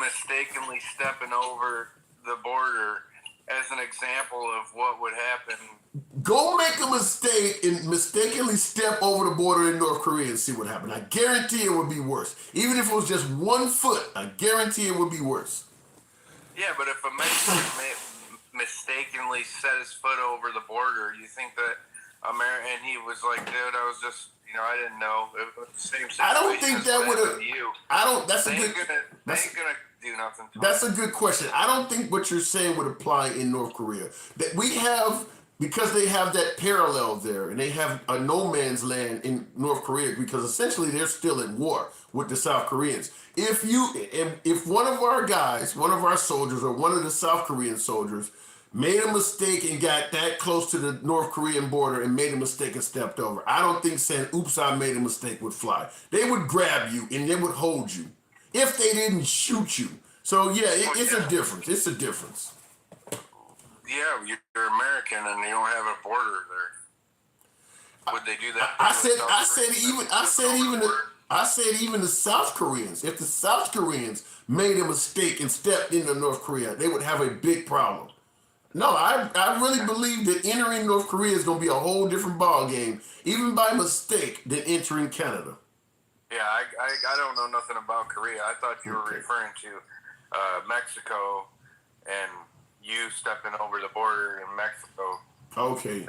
mistakenly stepping over the border as an example of what would happen. Go make a mistake and mistakenly step over the border in North Korea and see what happened. I guarantee it would be worse. Even if it was just 1 foot, I guarantee it would be worse. Yeah, but if a Mexican mistakenly set his foot over the border, you think that and he was like, dude, I was just, I didn't know. It was the same situation. I don't think that would have. I don't. That's they a good. They ain't gonna do nothing. That's a good question. I don't think what you're saying would apply in North Korea. That we have, because they have that parallel there, and they have a no man's land in North Korea, because essentially they're still at war with the South Koreans. If one of our guys, one of our soldiers, or one of the South Korean soldiers made a mistake and got that close to the North Korean border and made a mistake and stepped over. I don't think saying, oops, I made a mistake would fly. They would grab you and they would hold you if they didn't shoot you. So yeah, it's a difference. It's a difference. Yeah, you're American and you don't have a border there. Would they do that? I said even the South Koreans. If the South Koreans made a mistake and stepped into North Korea, they would have a big problem. No, I really believe that entering North Korea is going to be a whole different ball game, even by mistake, than entering Canada. Yeah, I don't know nothing about Korea. I thought you were referring to Mexico and you stepping over the border in Mexico. Okay.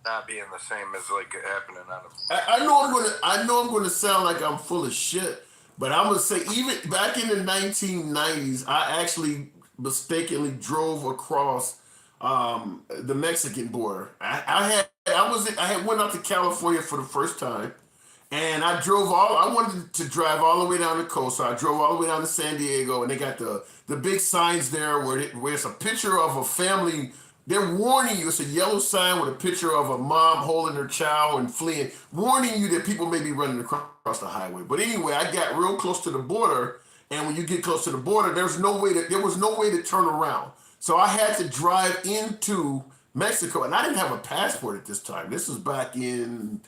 Not being the same as like happening on I know I'm gonna sound like I'm full of shit, but I'm gonna say even back in the 1990s, I actually mistakenly drove across the Mexican border. I had went out to California for the first time, and I wanted to drive all the way down the coast, so I drove all the way down to San Diego, and they got the big signs there where it's a picture of a family. They're warning you. It's a yellow sign with a picture of a mom holding her child and fleeing, warning you that people may be running across the highway. But anyway, I got real close to the border, and when you get close to the border, there was no way to turn around. So I had to drive into Mexico, and I didn't have a passport at this time. This was back in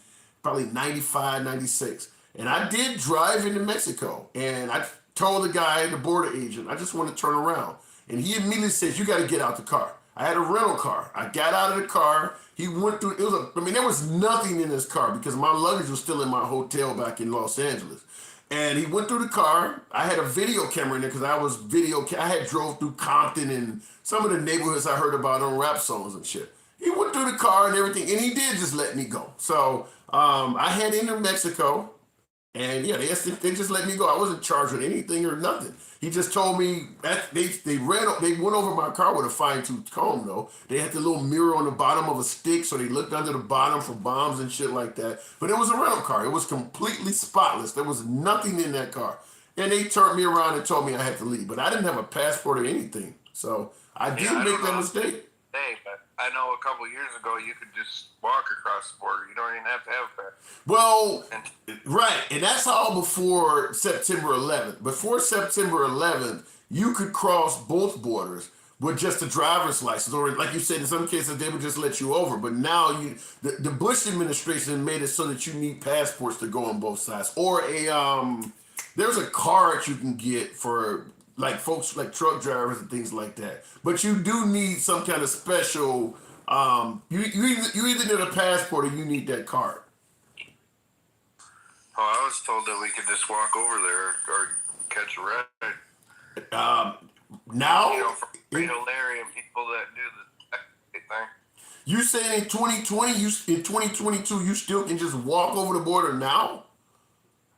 probably 95, 96. And I did drive into Mexico, and I told the guy, the border agent, I just want to turn around. And he immediately says, you got to get out the car. I had a rental car. I got out of the car. He went through, there was nothing in his car because my luggage was still in my hotel back in Los Angeles. And he went through the car. I had a video camera in there because I had drove through Compton and some of the neighborhoods I heard about on rap songs and shit. He went through the car and everything, and he did just let me go. So I had entered Mexico. And yeah, they just let me go. I wasn't charged with anything or nothing. He just told me that they went over my car with a fine-tooth comb though. They had the little mirror on the bottom of a stick, so they looked under the bottom for bombs and shit like that. But it was a rental car. It was completely spotless. There was nothing in that car. And they turned me around and told me I had to leave. But I didn't have a passport or anything. So I did make that mistake. Hey, but I know a couple years ago you could just walk across the border. You don't even have to have a passport. Well, right, and that's all before September 11th. Before September 11th, you could cross both borders with just a driver's license, or like you said, in some cases they would just let you over. But now the Bush administration made it so that you need passports to go on both sides, or there's a card you can get for like folks like truck drivers and things like that. But you do need some kind of special. You either need a passport or you need that card. Oh, I was told that we could just walk over there or catch a ride. Now, from Reno area and people that do the thing. You saying in 2020, in 2022, you still can just walk over the border now?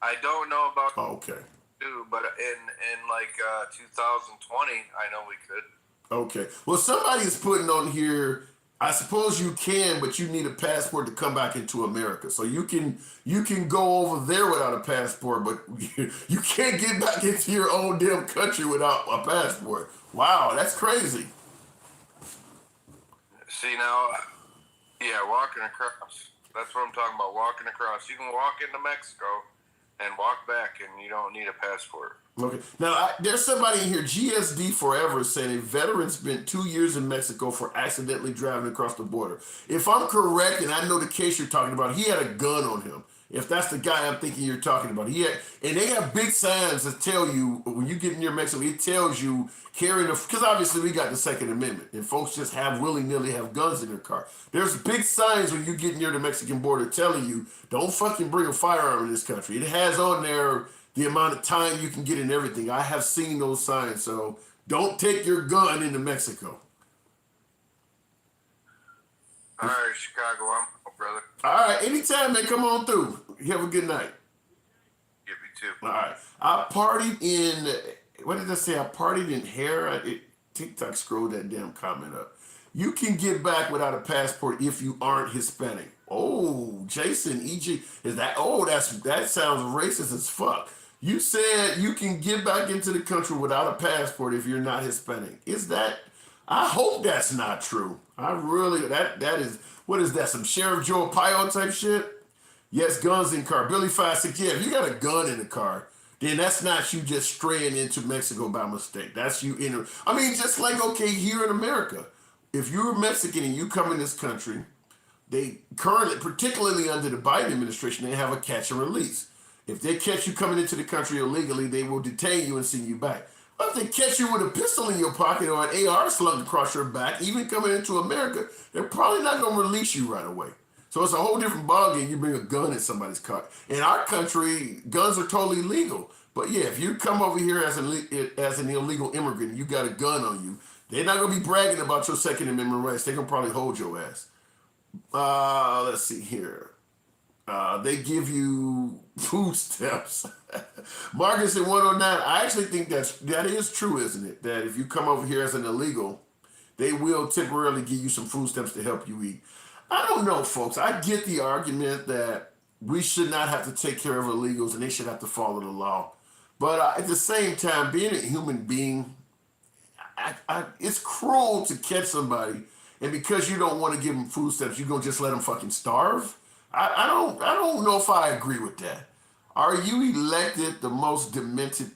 I don't know about okay. But in like 2020, I know we could. Okay. Well, somebody is putting on here. I suppose you can, but you need a passport to come back into America. So you can go over there without a passport, but you can't get back into your own damn country without a passport. Wow, that's crazy. See now, yeah, walking across. That's what I'm talking about. Walking across. You can walk into Mexico and walk back, and you don't need a passport. Okay. Now, there's somebody in here, GSD Forever, saying a veteran spent 2 years in Mexico for accidentally driving across the border. If I'm correct, and I know the case you're talking about, he had a gun on him. If that's the guy I'm thinking you're talking about. And they have big signs that tell you, when you get near Mexico, it tells you because obviously we got the Second Amendment, and folks just willy-nilly have guns in their car. There's big signs when you get near the Mexican border telling you, don't fucking bring a firearm in this country. It has on there the amount of time you can get in everything. I have seen those signs, so don't take your gun into Mexico. All right, Chicago, I'm home, brother. All right, anytime, man, come on through. You have a good night. Give me too. All right. I partied in, what did I say? I partied in Hare. TikTok scrolled that damn comment up. You can get back without a passport if you aren't Hispanic. Oh, Jason, EG, that sounds racist as fuck. You said you can get back into the country without a passport if you're not Hispanic. Is that I hope that's not true. I really that is what is that? Some Sheriff Joe Pio type shit? Yes, guns in car. Billy 56. Yeah, if you got a gun in the car, then that's not you just straying into Mexico by mistake. That's you in. I mean, just like okay, here in America, if you're Mexican and you come in this country, they currently, particularly under the Biden administration, they have a catch and release. If they catch you coming into the country illegally, they will detain you and send you back. But if they catch you with a pistol in your pocket or an AR slung across your back, even coming into America, they're probably not going to release you right away. So it's a whole different ballgame. You bring a gun in somebody's car. In our country, guns are totally legal. But yeah, if you come over here as an illegal immigrant, you got a gun on you, they're not going to be bragging about your Second Amendment rights. They're going to probably hold your ass. Let's see here. They give you food stamps. Marcus in 109. I actually think that is true, isn't it? That if you come over here as an illegal, they will temporarily give you some food stamps to help you eat. I don't know, folks. I get the argument that we should not have to take care of illegals and they should have to follow the law. But at the same time, being a human being, it's cruel to catch somebody, and because you don't want to give them food stamps, you're gonna just let them fucking starve. I don't know if I agree with that. Are you elected the most demented,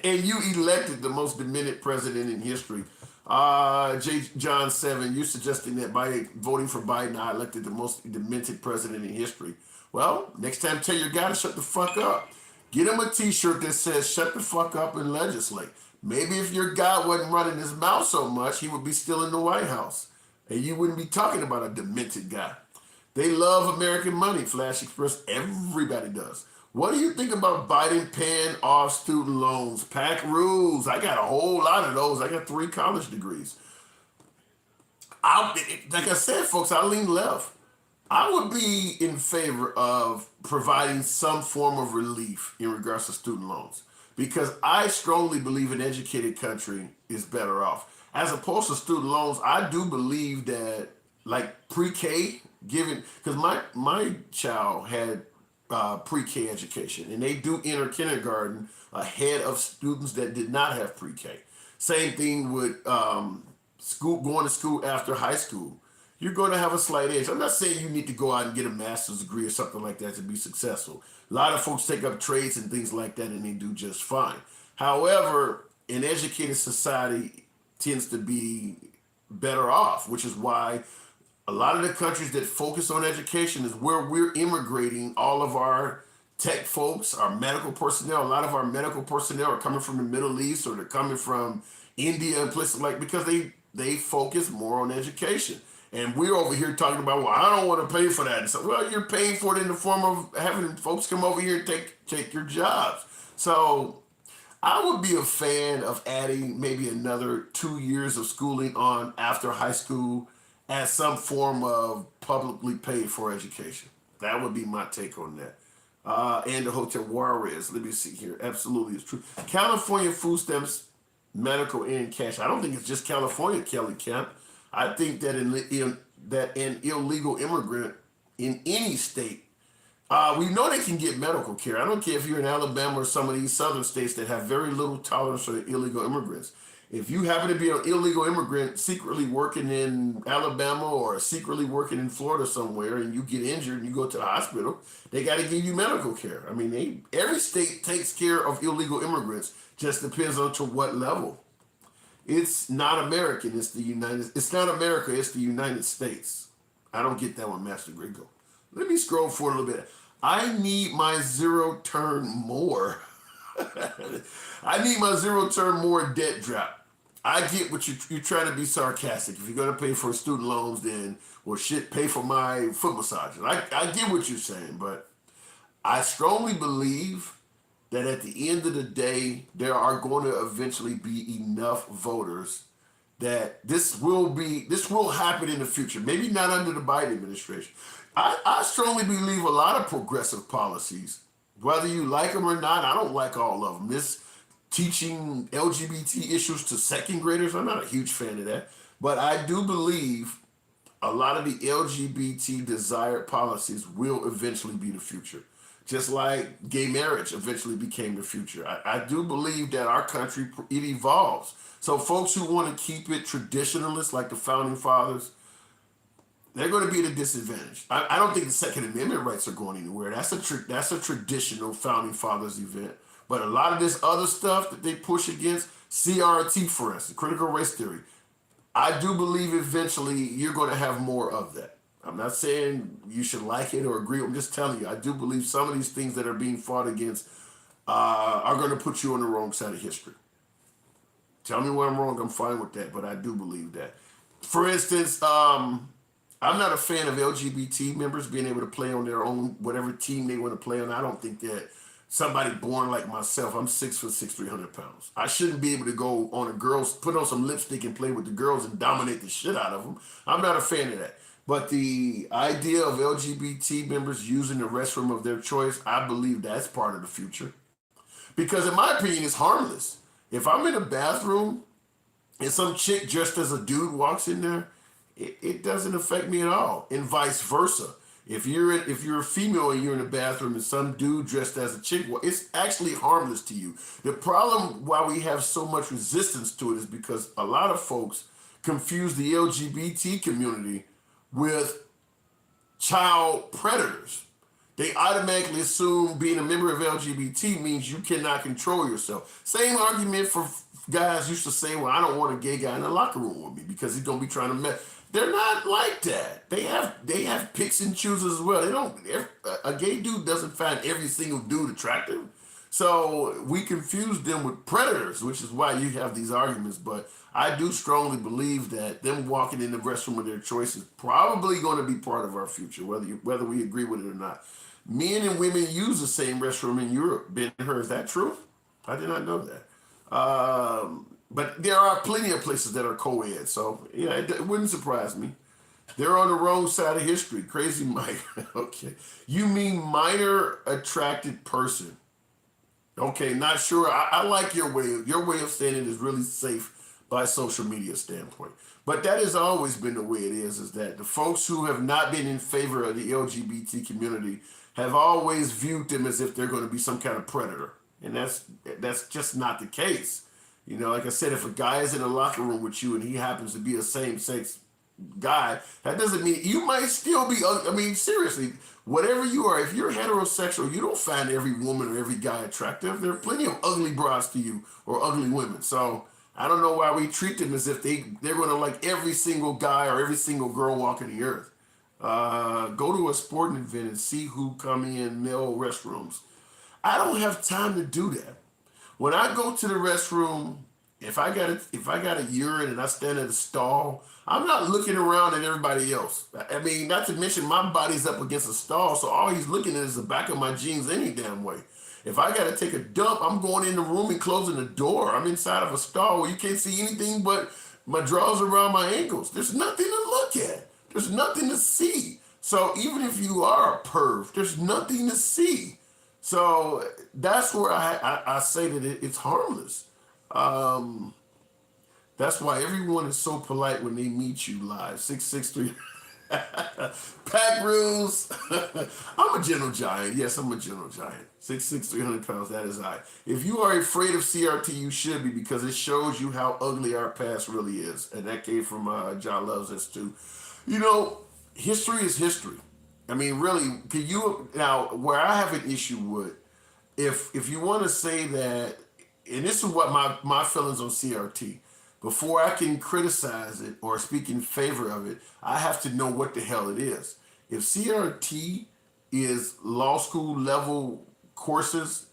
and you elected the most demented president in history? J. John 7, you suggesting that by voting for Biden, I elected the most demented president in history. Well, next time tell your guy to shut the fuck up. Get him a t-shirt that says shut the fuck up and legislate. Maybe if your guy wasn't running his mouth so much, he would be still in the White House. And you wouldn't be talking about a demented guy. They love American money, Flash Express. Everybody does. What do you think about Biden paying off student loans? Pack rules. I got a whole lot of those. I got 3 college degrees. Like I said, folks, I lean left. I would be in favor of providing some form of relief in regards to student loans because I strongly believe an educated country is better off. As opposed to student loans, I do believe that like pre-K, given because my child had pre-K education, and they do enter kindergarten ahead of students that did not have pre-K. Same thing with school, going to school after high school. You're going to have a slight edge. I'm not saying you need to go out and get a master's degree or something like that to be successful. A lot of folks take up trades and things like that, and they do just fine. However, an educated society tends to be better off, which is why a lot of the countries that focus on education is where we're immigrating all of our tech folks, our medical personnel. A lot of our medical personnel are coming from the Middle East or they're coming from India and places like because they focus more on education. And we're over here talking about, well, I don't want to pay for that. And so, well, you're paying for it in the form of having folks come over here and take your jobs. So I would be a fan of adding maybe another 2 years of schooling on after high school as some form of publicly paid for education. That would be my take on that. And the Hotel Juarez, let me see here. Absolutely, it's true. California food stamps, medical and cash. I don't think it's just California, Kelly Kemp. I think that an illegal immigrant in any state, we know they can get medical care. I don't care if you're in Alabama or some of these southern states that have very little tolerance for illegal immigrants. If you happen to be an illegal immigrant secretly working in Alabama or secretly working in Florida somewhere and you get injured and you go to the hospital, they got to give you medical care. I mean, every state takes care of illegal immigrants, just depends on to what level. It's not American, it's not America, it's the United States. I don't get that one, Master Gringo. Let me scroll for a little bit. I need my zero turn more. I need my zero turn more debt drop. I get what you're trying to be sarcastic. If you're going to pay for student loans, then, well, shit, pay for my foot massages. I get what you're saying, but I strongly believe that at the end of the day, there are going to eventually be enough voters that this will happen in the future. Maybe not under the Biden administration. I strongly believe a lot of progressive policies, whether you like them or not, I don't like all of them. This teaching LGBT issues to second graders, I'm not a huge fan of that. But I do believe a lot of the LGBT desired policies will eventually be the future. just like gay marriage eventually became the future. I do believe that our country, it evolves. So folks who want to keep it traditionalist, like the founding fathers, they're going to be at a disadvantage. I don't think the Second Amendment rights are going anywhere. That's a traditional founding fathers event. But a lot of this other stuff that they push against, CRT, for instance, critical race theory, I do believe eventually you're going to have more of that. I'm not saying you should like it or agree. I'm just telling you, I do believe some of these things that are being fought against are going to put you on the wrong side of history. Tell me where I'm wrong. I'm fine with that, but I do believe that. For instance, I'm not a fan of LGBT members being able to play on their own, whatever team they want to play on. I don't think that somebody born like myself, I'm 6'6", 300 pounds. I shouldn't be able to go on a girls, put on some lipstick and play with the girls and dominate the shit out of them. I'm not a fan of that. But the idea of LGBT members using the restroom of their choice, I believe that's part of the future. Because in my opinion, it's harmless. If I'm in a bathroom and some chick dressed as a dude walks in there, it doesn't affect me at all. And vice versa. If you're a female and you're in the bathroom and some dude dressed as a chick, it's actually harmless to you. The problem why we have so much resistance to it is because a lot of folks confuse the LGBT community with child predators. They automatically assume being a member of LGBT means you cannot control yourself. Same argument for guys used to say, well, I don't want a gay guy in the locker room with me because he's going to be trying to mess. They're not like that. They have picks and chooses as well. They don't. A gay dude doesn't find every single dude attractive. So we confuse them with predators, which is why you have these arguments. But I do strongly believe that them walking in the restroom of their choice is probably going to be part of our future, whether we agree with it or not. Men and women use the same restroom in Europe. Ben-Hur, is that true? I did not know that. But there are plenty of places that are co-ed, so yeah, it wouldn't surprise me. They're on the wrong side of history. Crazy Mike. Okay. You mean minor attracted person. Okay, not sure. I like your way. Your way of saying it is really safe by social media standpoint. But that has always been the way it is that the folks who have not been in favor of the LGBT community have always viewed them as if they're going to be some kind of predator. And that's just not the case. You know, like I said, if a guy is in a locker room with you and he happens to be a same-sex guy, that doesn't mean you might still be. I mean, seriously, whatever you are, if you're heterosexual, you don't find every woman or every guy attractive. There are plenty of ugly broads to you or ugly women. So I don't know why we treat them as if they're going to like every single guy or every single girl walking the earth. Go to a sporting event and see who come in male restrooms. I don't have time to do that. When I go to the restroom, if I got a urine and I stand at a stall, I'm not looking around at everybody else. I mean, not to mention my body's up against a stall, so all he's looking at is the back of my jeans any damn way. If I got to take a dump, I'm going in the room and closing the door. I'm inside of a stall where you can't see anything but my drawers around my ankles. There's nothing to look at. There's nothing to see. So even if you are a perv, there's nothing to see. So that's where I say that it's harmless. That's why everyone is so polite when they meet you live. 663. Pack rules. I'm a gentle giant. Yes, I'm a gentle giant. 6'6", 300 pounds. That is I. If you are afraid of CRT, you should be, because it shows you how ugly our past really is. And that came from John Loves Us too. You know, history is history. I mean, really, now where I have an issue with, if you want to say that, and this is what my feelings on CRT, before I can criticize it or speak in favor of it, I have to know what the hell it is. If CRT is law school level courses,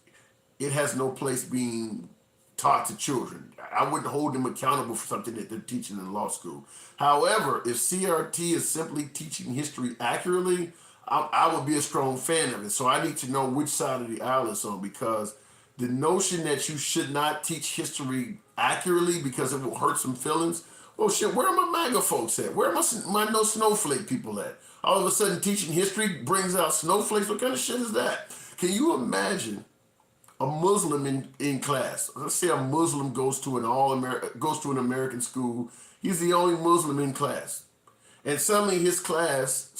it has no place being taught to children. I wouldn't hold them accountable for something that they're teaching in law school. However, if CRT is simply teaching history accurately, I would be a strong fan of it. So I need to know which side of the aisle it's on, because the notion that you should not teach history accurately because it will hurt some feelings. Well, shit, where are my MAGA folks at? Where are my no snowflake people at? All of a sudden, teaching history brings out snowflakes. What kind of shit is that? Can you imagine a Muslim in class? Let's say a Muslim goes to an American school. He's the only Muslim in class. And suddenly his class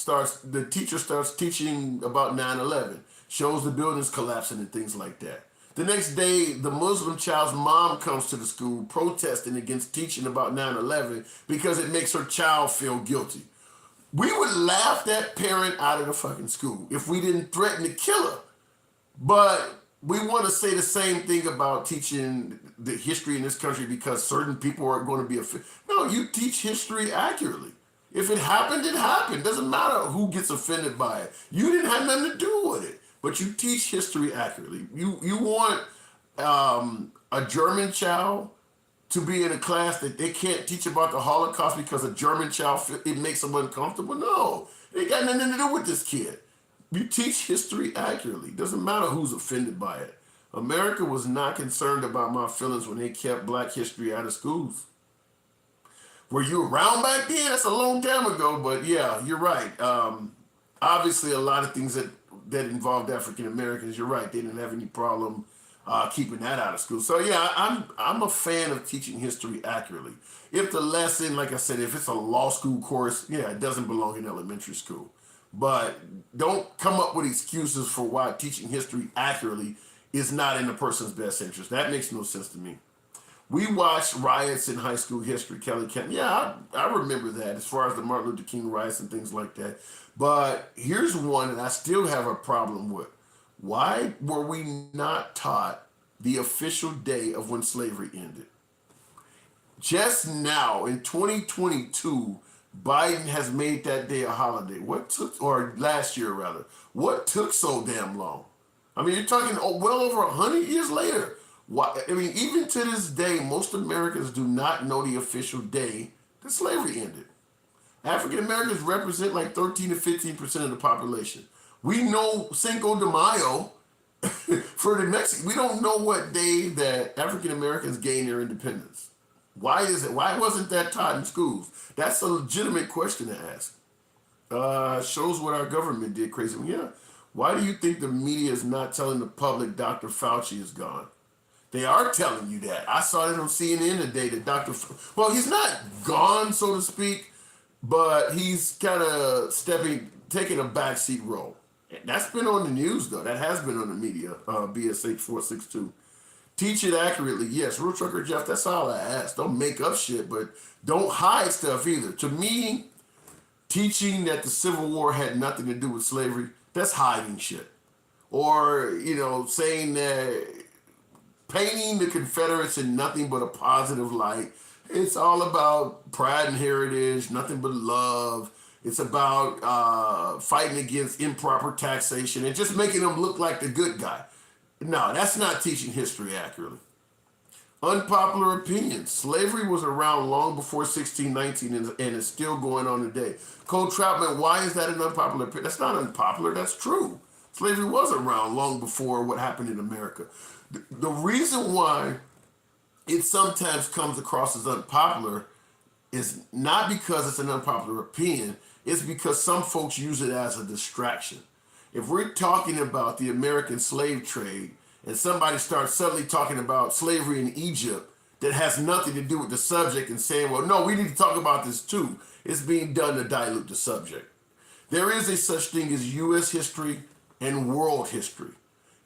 the teacher starts teaching about 9/11. shows the buildings collapsing and things like that. The next day, the Muslim child's mom comes to the school protesting against teaching about 9/11 because it makes her child feel guilty. We would laugh that parent out of the fucking school if we didn't threaten to kill her. But we want to say the same thing about teaching the history in this country because certain people are going to be offended. No, you teach history accurately. If it happened, it happened. Doesn't matter who gets offended by it. You didn't have nothing to do with it, but you teach history accurately. You want a German child to be in a class that they can't teach about the Holocaust because a German child, it makes them uncomfortable? No, it got nothing to do with this kid. You teach history accurately. Doesn't matter who's offended by it. America was not concerned about my feelings when they kept black history out of schools. Were you around back then? That's a long time ago, but yeah, you're right. Obviously, a lot of things that involved African Americans, you're right, they didn't have any problem keeping that out of school. So yeah, I'm a fan of teaching history accurately. If the lesson, like I said, if it's a law school course, yeah, it doesn't belong in elementary school. But don't come up with excuses for why teaching history accurately is not in the person's best interest. That makes no sense to me. We watched riots in high school history, Kelly Kemp. Yeah, I remember that as far as the Martin Luther King riots and things like that. But here's one that I still have a problem with. Why were we not taught the official day of when slavery ended? Just now, in 2022, Biden has made that day a holiday. Or last year rather, what took so damn long? I mean, you're talking well over 100 years later. Why? I mean, even to this day, most Americans do not know the official day that slavery ended. African Americans represent like 13 to 15% of the population. We know Cinco de Mayo for the Mexican. We don't know what day that African Americans gained their independence. Why is it? Why wasn't that taught in schools? That's a legitimate question to ask. Shows what our government did crazy. Yeah. Why do you think the media is not telling the public Dr. Fauci is gone? They are telling you that. I saw it on CNN today that well, he's not gone, so to speak, but he's kind of taking a backseat role. That's been on the news, though. That has been on the media, BSH 462. Teach it accurately. Yes, Real Trucker Jeff, that's all I ask. Don't make up shit, but don't hide stuff either. To me, teaching that the Civil War had nothing to do with slavery, that's hiding shit. Or, saying that painting the Confederates in nothing but a positive light. It's all about pride and heritage, nothing but love. It's about fighting against improper taxation and just making them look like the good guy. No, that's not teaching history accurately. Unpopular opinions. Slavery was around long before 1619 and is still going on today. Cole Troutman, why is that an unpopular opinion? That's not unpopular, that's true. Slavery was around long before what happened in America. The reason why it sometimes comes across as unpopular is not because it's an unpopular opinion, it's because some folks use it as a distraction. If we're talking about the American slave trade and somebody starts suddenly talking about slavery in Egypt that has nothing to do with the subject and saying, well, no, we need to talk about this too, it's being done to dilute the subject. There is a such thing as U.S. history and world history.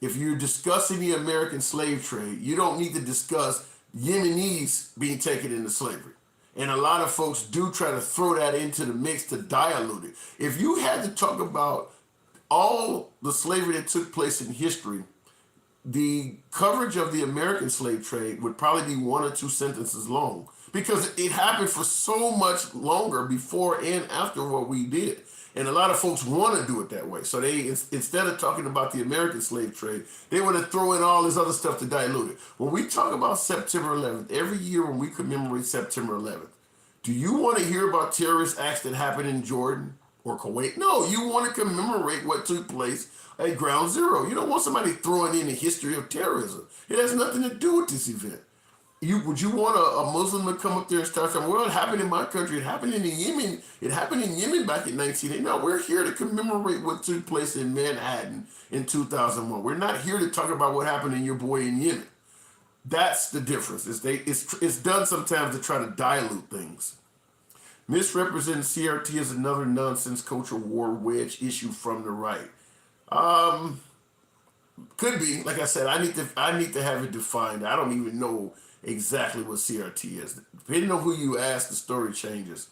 If you're discussing the American slave trade, you don't need to discuss Yemenis being taken into slavery. And a lot of folks do try to throw that into the mix to dilute it. If you had to talk about all the slavery that took place in history, the coverage of the American slave trade would probably be 1 or 2 sentences long because it happened for so much longer before and after what we did. And a lot of folks want to do it that way. So they, instead of talking about the American slave trade, they want to throw in all this other stuff to dilute it. When we talk about September 11th, every year when we commemorate September 11th, do you want to hear about terrorist acts that happened in Jordan or Kuwait? No, you want to commemorate what took place at Ground Zero. You don't want somebody throwing in the history of terrorism. It has nothing to do with this event. Would you want a Muslim to come up there and start saying, well, it happened in my country, it happened in Yemen, it happened in Yemen back in 1980. No, we're here to commemorate what took place in Manhattan in 2001. We're not here to talk about what happened in your boy in Yemen. That's the difference. It's done sometimes to try to dilute things. Misrepresenting CRT is another nonsense culture war wedge issue from the right. Could be. Like I said, I need to have it defined. I don't even know exactly what CRT is. Depending on who you ask, the story changes.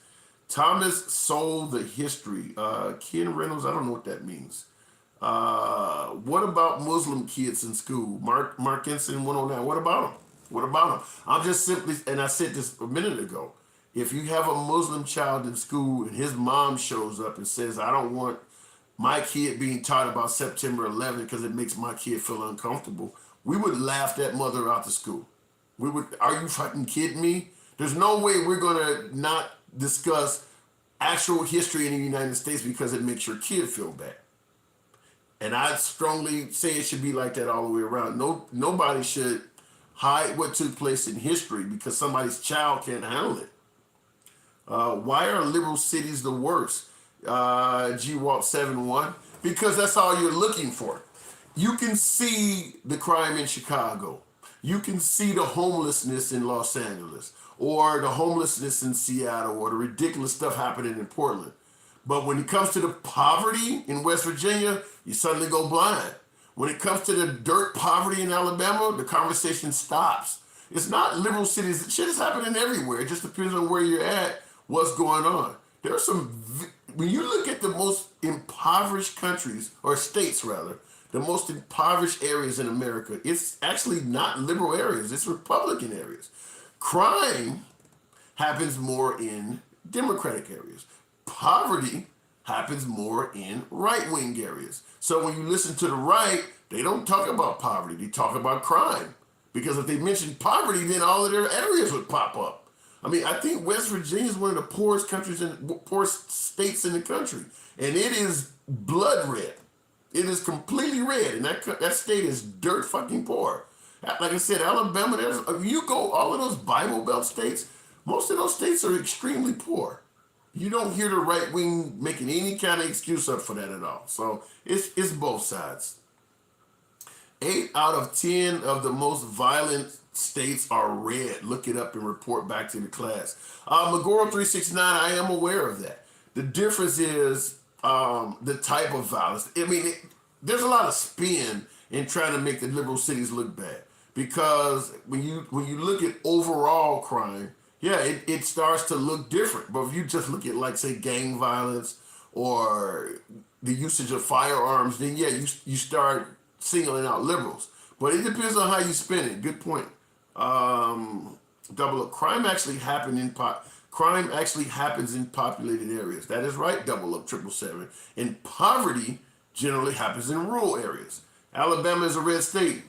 Thomas sold the history. Ken Reynolds, I don't know what that means. What about Muslim kids in school? Mark Ensign 109. What about them? What about them? I'm just simply, and I said this a minute ago. If you have a Muslim child in school and his mom shows up and says, "I don't want my kid being taught about September 11th because it makes my kid feel uncomfortable," we would laugh that mother out of school. We would. Are you fucking kidding me? There's no way we're gonna not discuss actual history in the United States because it makes your kid feel bad. And I strongly say it should be like that all the way around. No, nobody should hide what took place in history because somebody's child can't handle it. Why are liberal cities the worst? GWAP 71. Because that's all you're looking for. You can see the crime in Chicago. You can see the homelessness in Los Angeles, or the homelessness in Seattle, or the ridiculous stuff happening in Portland. But when it comes to the poverty in West Virginia, you suddenly go blind. When it comes to the dirt poverty in Alabama, the conversation stops. It's not liberal cities. Shit is happening everywhere. It just depends on where you're at, what's going on. There are when you look at the most impoverished countries, or states rather, the most impoverished areas in America, it's actually not liberal areas, it's Republican areas. Crime happens more in Democratic areas. Poverty happens more in right-wing areas. So when you listen to the right, they don't talk about poverty, they talk about crime. Because if they mention poverty, then all of their areas would pop up. I mean, I think West Virginia is one of the poorest poorest states in the country. And it is blood red. It is completely red. And that state is dirt fucking poor. Like I said, Alabama, if you go all of those Bible Belt states, most of those states are extremely poor. You don't hear the right wing making any kind of excuse up for that at all. So it's both sides. 8 out of 10 of the most violent states are red. Look it up and report back to the class. Magoro 369, I am aware of that. The difference is the type of violence. I mean, there's a lot of spin in trying to make the liberal cities look bad. Because when you look at overall crime, yeah, it starts to look different. But if you just look at, like, say, gang violence or the usage of firearms, then yeah, you start singling out liberals. But it depends on how you spin it. Good point. Double up. Crime actually happens in populated areas. That is right. Double up 777. And poverty generally happens in rural areas. Alabama is a red state.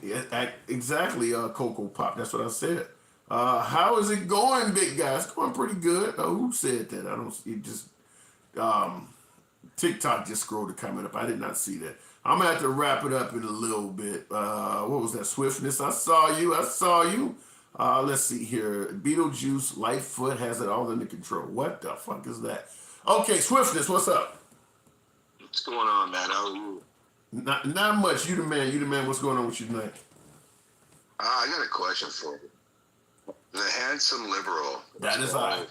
Exactly, Cocoa Pop. That's what I said. How is it going, big guy? It's going pretty good. Who said that? I don't see it. Just TikTok just scrolled the comment up. I did not see that. I'm gonna have to wrap it up in a little bit. What was that? Swiftness. I saw you. Let's see here. Beetlejuice, Lightfoot has it all under control. What the fuck is that? Okay, Swiftness, what's up? What's going on, man? How are you? Not much. You the man. What's going on with you tonight? I got a question for you. The handsome liberal. That is I.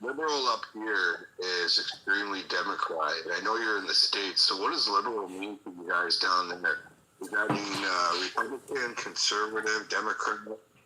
Liberal up here is extremely Democrat. I know you're in the States, so what does liberal mean for you guys down there? Does that mean Republican, conservative, Democrat?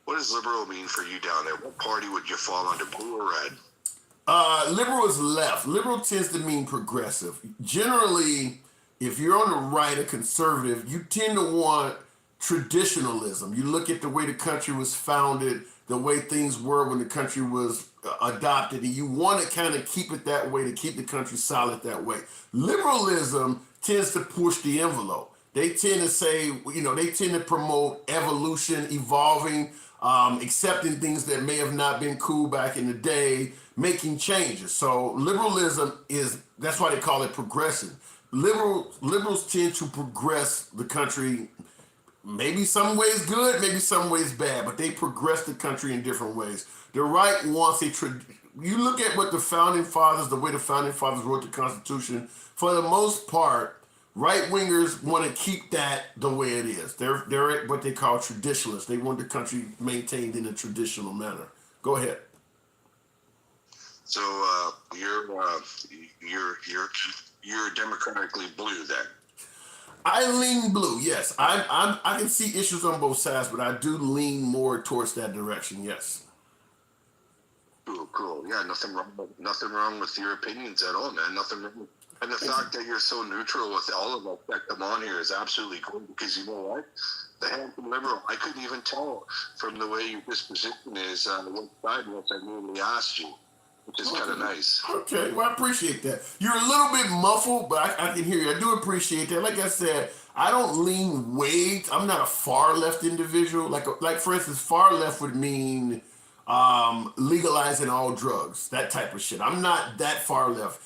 What does liberal mean for you down there? What party would you fall under, blue or red? Liberal is left. Liberal tends to mean progressive. Generally, if you're on the right, a conservative, you tend to want traditionalism. You look at the way the country was founded, the way things were when the country was adopted, and you want to kind of keep it that way, to keep the country solid that way. Liberalism tends to push the envelope. They tend to say, they tend to promote evolution, evolving, accepting things that may have not been cool back in the day, making changes. So liberalism that's why they call it progressive. Liberals tend to progress the country, maybe some ways good, maybe some ways bad, but they progress the country in different ways. The right wants you look at what the way the founding fathers wrote the Constitution, for the most part, right-wingers want to keep that the way it is. They're what they call traditionalists. They want the country maintained in a traditional manner. Go ahead. So you're democratically blue then? I lean blue. Yes, I can see issues on both sides, but I do lean more towards that direction. Yes. Cool. Yeah, nothing wrong with your opinions at all, man. Nothing wrong. And the fact that you're so neutral with all of us that come on here is absolutely cool because you know what? The handsome liberal, I couldn't even tell from the way your disposition is what side was I really asked you, which is kind of nice. Okay, well, I appreciate that. You're a little bit muffled, but I can hear you. I do appreciate that. Like I said, I don't lean way. I'm not a far left individual. Like for instance, far left would mean legalizing all drugs, that type of shit. I'm not that far left.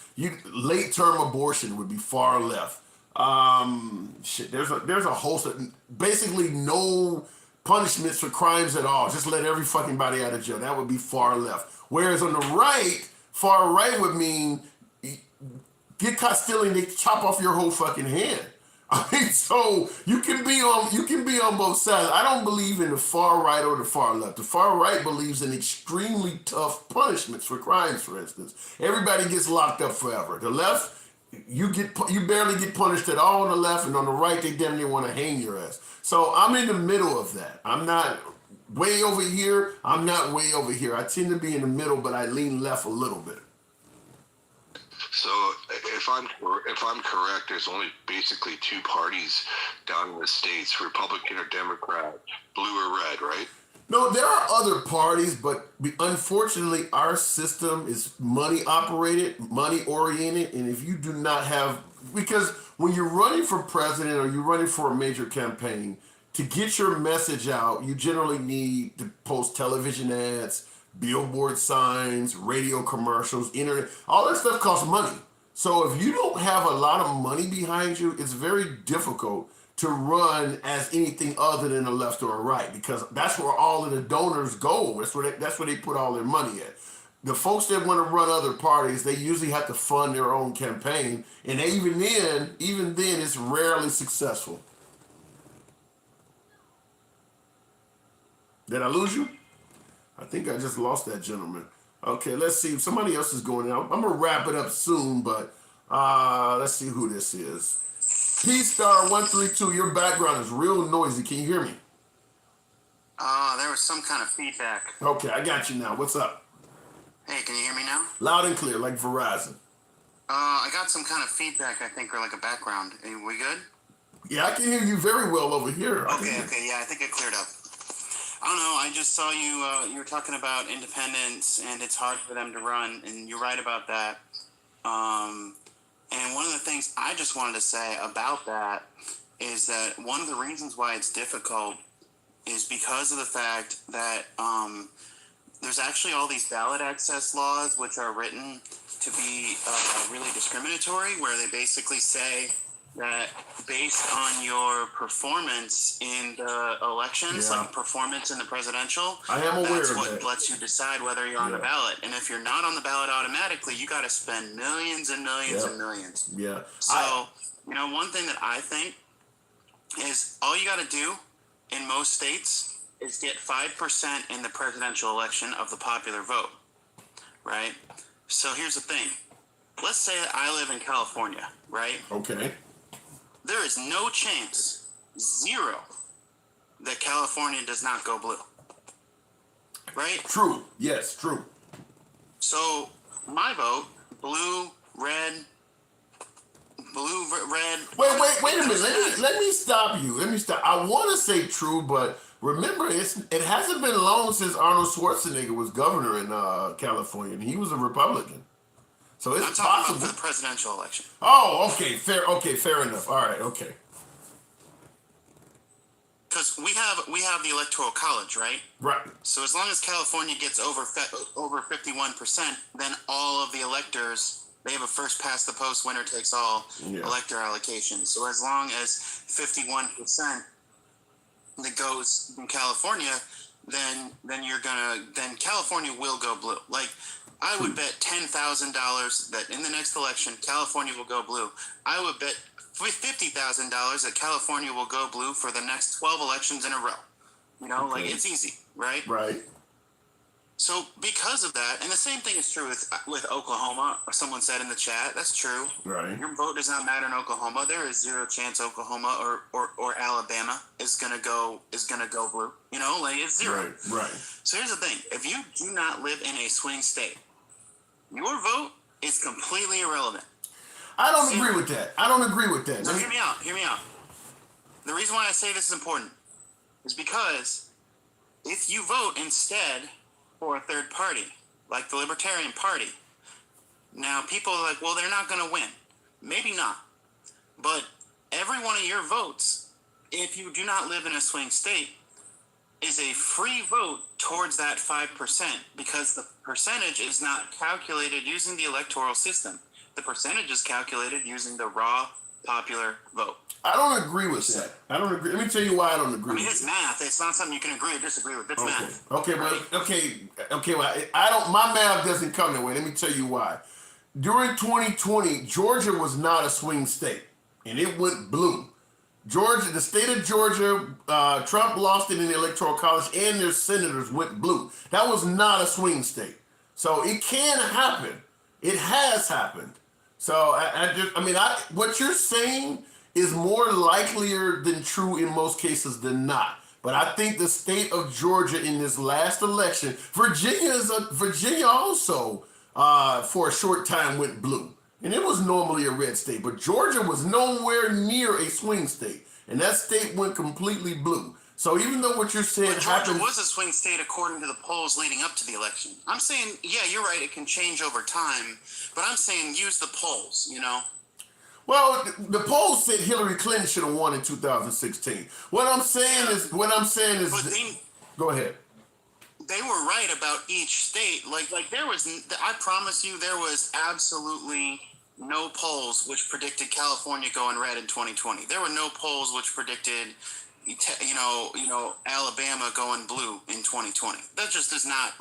Late term abortion would be far left. Shit. There's a host of basically no punishments for crimes at all. Just let every fucking body out of jail. That would be far left. Whereas on the right, far right would mean get caught stealing, they chop off your whole fucking hand. I mean, so you can be on both sides. I don't believe in the far right or the far left. The far right believes in extremely tough punishments for crimes, for instance. Everybody gets locked up forever. The left, you barely get punished at all on the left, and on the right, they damn near want to hang your ass. So I'm in the middle of that. I'm not way over here. I'm not way over here. I tend to be in the middle, but I lean left a little bit. So if I'm correct, there's only basically two parties down in the States, Republican or Democrat, blue or red, right? No, there are other parties, but unfortunately our system is money operated, money oriented, and if you do not have, because when you're running for president or you're running for a major campaign, to get your message out, you generally need to post television ads, billboard signs, radio commercials, internet, all that stuff costs money. So if you don't have a lot of money behind you, it's very difficult to run as anything other than a left or a right, because that's where all of the donors go. That's where they put all their money at. The folks that want to run other parties, they usually have to fund their own campaign, and even then, it's rarely successful. Did I lose you? I think I just lost that gentleman. Okay, let's see if somebody else is going out. I'm gonna wrap it up soon, but let's see who this is. P-Star132, your background is real noisy. Can you hear me? There was some kind of feedback. Okay, I got you now. What's up? Hey, can you hear me now? Loud and clear, like Verizon. I got some kind of feedback, I think, or like a background. Are we good? Yeah, I can hear you very well over here. Okay, yeah, I think it cleared up. I don't know, I just saw you were talking about independents, and it's hard for them to run, and you're right about that. And one of the things I just wanted to say about that is that one of the reasons why it's difficult is because of the fact that there's actually all these ballot access laws which are written to be really discriminatory, where they basically say that based on your performance in the elections, like performance in the presidential, I am aware that's of what that. lets you decide whether you're on the ballot. And if you're not on the ballot automatically, you got to spend millions and millions and millions. Yeah. So, one thing that I think is all you got to do in most states is get 5% in the presidential election of the popular vote, right? So here's the thing. Let's say that I live in California, right? Okay. There is no chance, zero, that California does not go blue. Right? True. Yes, true. So, my vote, blue, red. Wait a minute. Let me stop you. I want to say true, but remember, it hasn't been long since Arnold Schwarzenegger was governor in California, and he was a Republican. So it's I'm talking possible. about for the presidential election. Oh, okay, fair enough. All right, okay. Because we have the Electoral College, right? Right. So as long as California gets over 51%, then all of the electors, they have a first past the post, winner takes all elector allocation. So as long as 51% that goes in California, then California will go blue. Like, I would bet $10,000 that in the next election, California will go blue. I would bet $50,000 that California will go blue for the next 12 elections in a row. Like, it's easy, right? Right. So because of that, and the same thing is true with Oklahoma. Someone said in the chat, that's true. Right. Your vote does not matter in Oklahoma. There is zero chance Oklahoma or Alabama is gonna go blue. You know, like it's zero. Right. So here's the thing: if you do not live in a swing state, your vote is completely irrelevant. I don't agree with that. Now, hear me out. The reason why I say this is important is because if you vote instead for a third party, like the Libertarian Party, now people are like, well, they're not going to win. Maybe not. But every one of your votes, if you do not live in a swing state, is a free vote towards that 5% because the percentage is not calculated using the electoral system. The percentage is calculated using the raw popular vote. I don't agree with that. I don't agree. Let me tell you why I don't agree. I mean, with it's it. math. It's not something you can agree or disagree with. It's math. Okay. Well, I don't. My math doesn't come that way. Let me tell you why. During 2020, Georgia was not a swing state, and it went blue. Georgia, the state of Georgia, Trump lost it in the Electoral College, and their senators went blue. That was not a swing state. So it can happen. It has happened. So what you're saying is more likelier than true in most cases than not. But I think the state of Georgia in this last election, Virginia also for a short time went blue. And it was normally a red state, but Georgia was nowhere near a swing state. And that state went completely blue. So even though what you're saying but Georgia happened, was a swing state according to the polls leading up to the election. I'm saying, yeah, you're right, it can change over time, but I'm saying use the polls, you know? well, the polls said Hillary Clinton should have won in 2016. What I'm saying is, But go ahead. they were right about each state. Like there was, I promise you, there was absolutely no polls which predicted California going red in 2020. There were no polls which predicted, Alabama going blue in 2020. That just does not,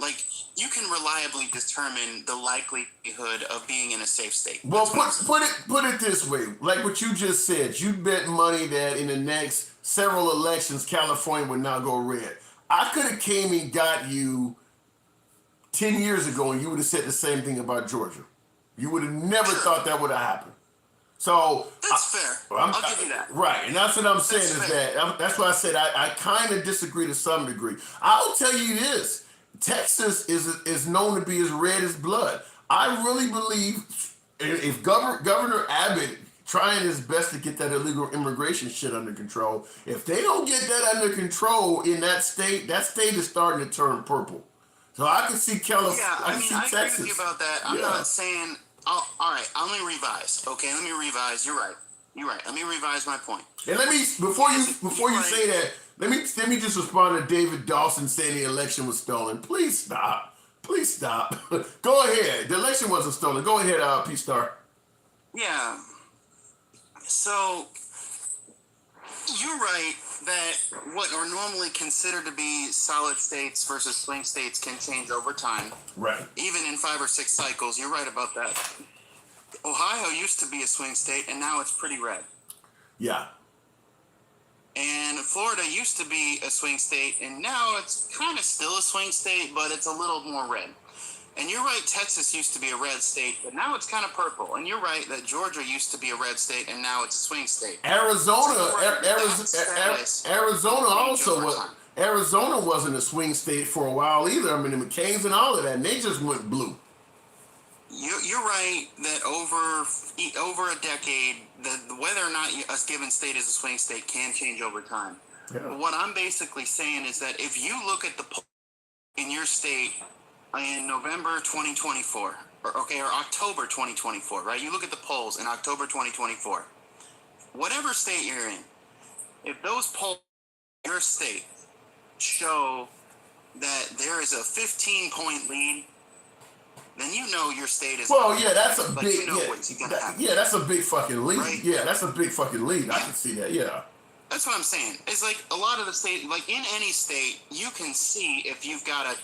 you can reliably determine the likelihood of being in a safe state. Well, put it this way, like what you just said, you bet money that in the next several elections, California would not go red. I could have came and got you 10 years ago, and you would have said the same thing about Georgia. You would have never thought that would have happened. So that's fair. I'll give you that. Right, and that's what I'm saying that's why I said I kind of disagree to some degree. I'll tell you this: Texas is known to be as red as blood. I really believe if Governor Abbott trying his best to get that illegal immigration shit under control, if they don't get that under control in that state is starting to turn purple. So I can see California. Yeah, I Texas. agree with you about that. I'm not saying. All right, let me revise. Okay, let me revise. You're right. Let me revise my point. And before you say that, let me just respond to David Dawson saying the election was stolen. Please stop. Go ahead. The election wasn't stolen. Go ahead, P-Star. Yeah. So you're right that what are normally considered to be solid states versus swing states can change over time. Right. Even in 5 or 6 cycles. You're right about that. Ohio used to be a swing state, and now it's pretty red. Yeah. And Florida used to be a swing state, and now it's kind of still a swing state, but it's a little more red. And you're right, Texas used to be a red state, but now it's kind of purple. And you're right that Georgia used to be a red state, and now it's a swing state. Arizona Arizona wasn't a swing state for a while either. I mean, the McCain's and all of that, and they just went blue. You're right that over a decade, whether or not a given state is a swing state can change over time. Yeah. But what I'm basically saying is that if you look at the poll in your state in November 2024, or October 2024, right? You look at the polls in October 2024. Whatever state you're in, if those polls in your state show that there is a 15-point lead, then you know your state is. Well, yeah, that's a big. That's a big fucking lead. Right? Yeah, that's a big fucking lead. I can see that. Yeah. That's what I'm saying. It's like a lot of the state, like in any state, you can see if you've got a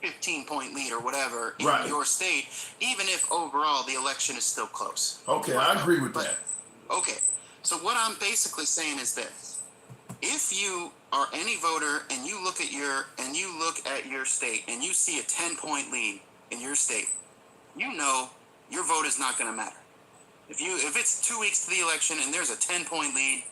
15-point lead or whatever in your state, even if overall the election is still close. Okay, I agree with that. Okay, so what I'm basically saying is this. If you are any voter and you look at your state and you see a 10-point lead in your state, you know your vote is not going to matter. If it's 2 weeks to the election and there's a 10-point lead,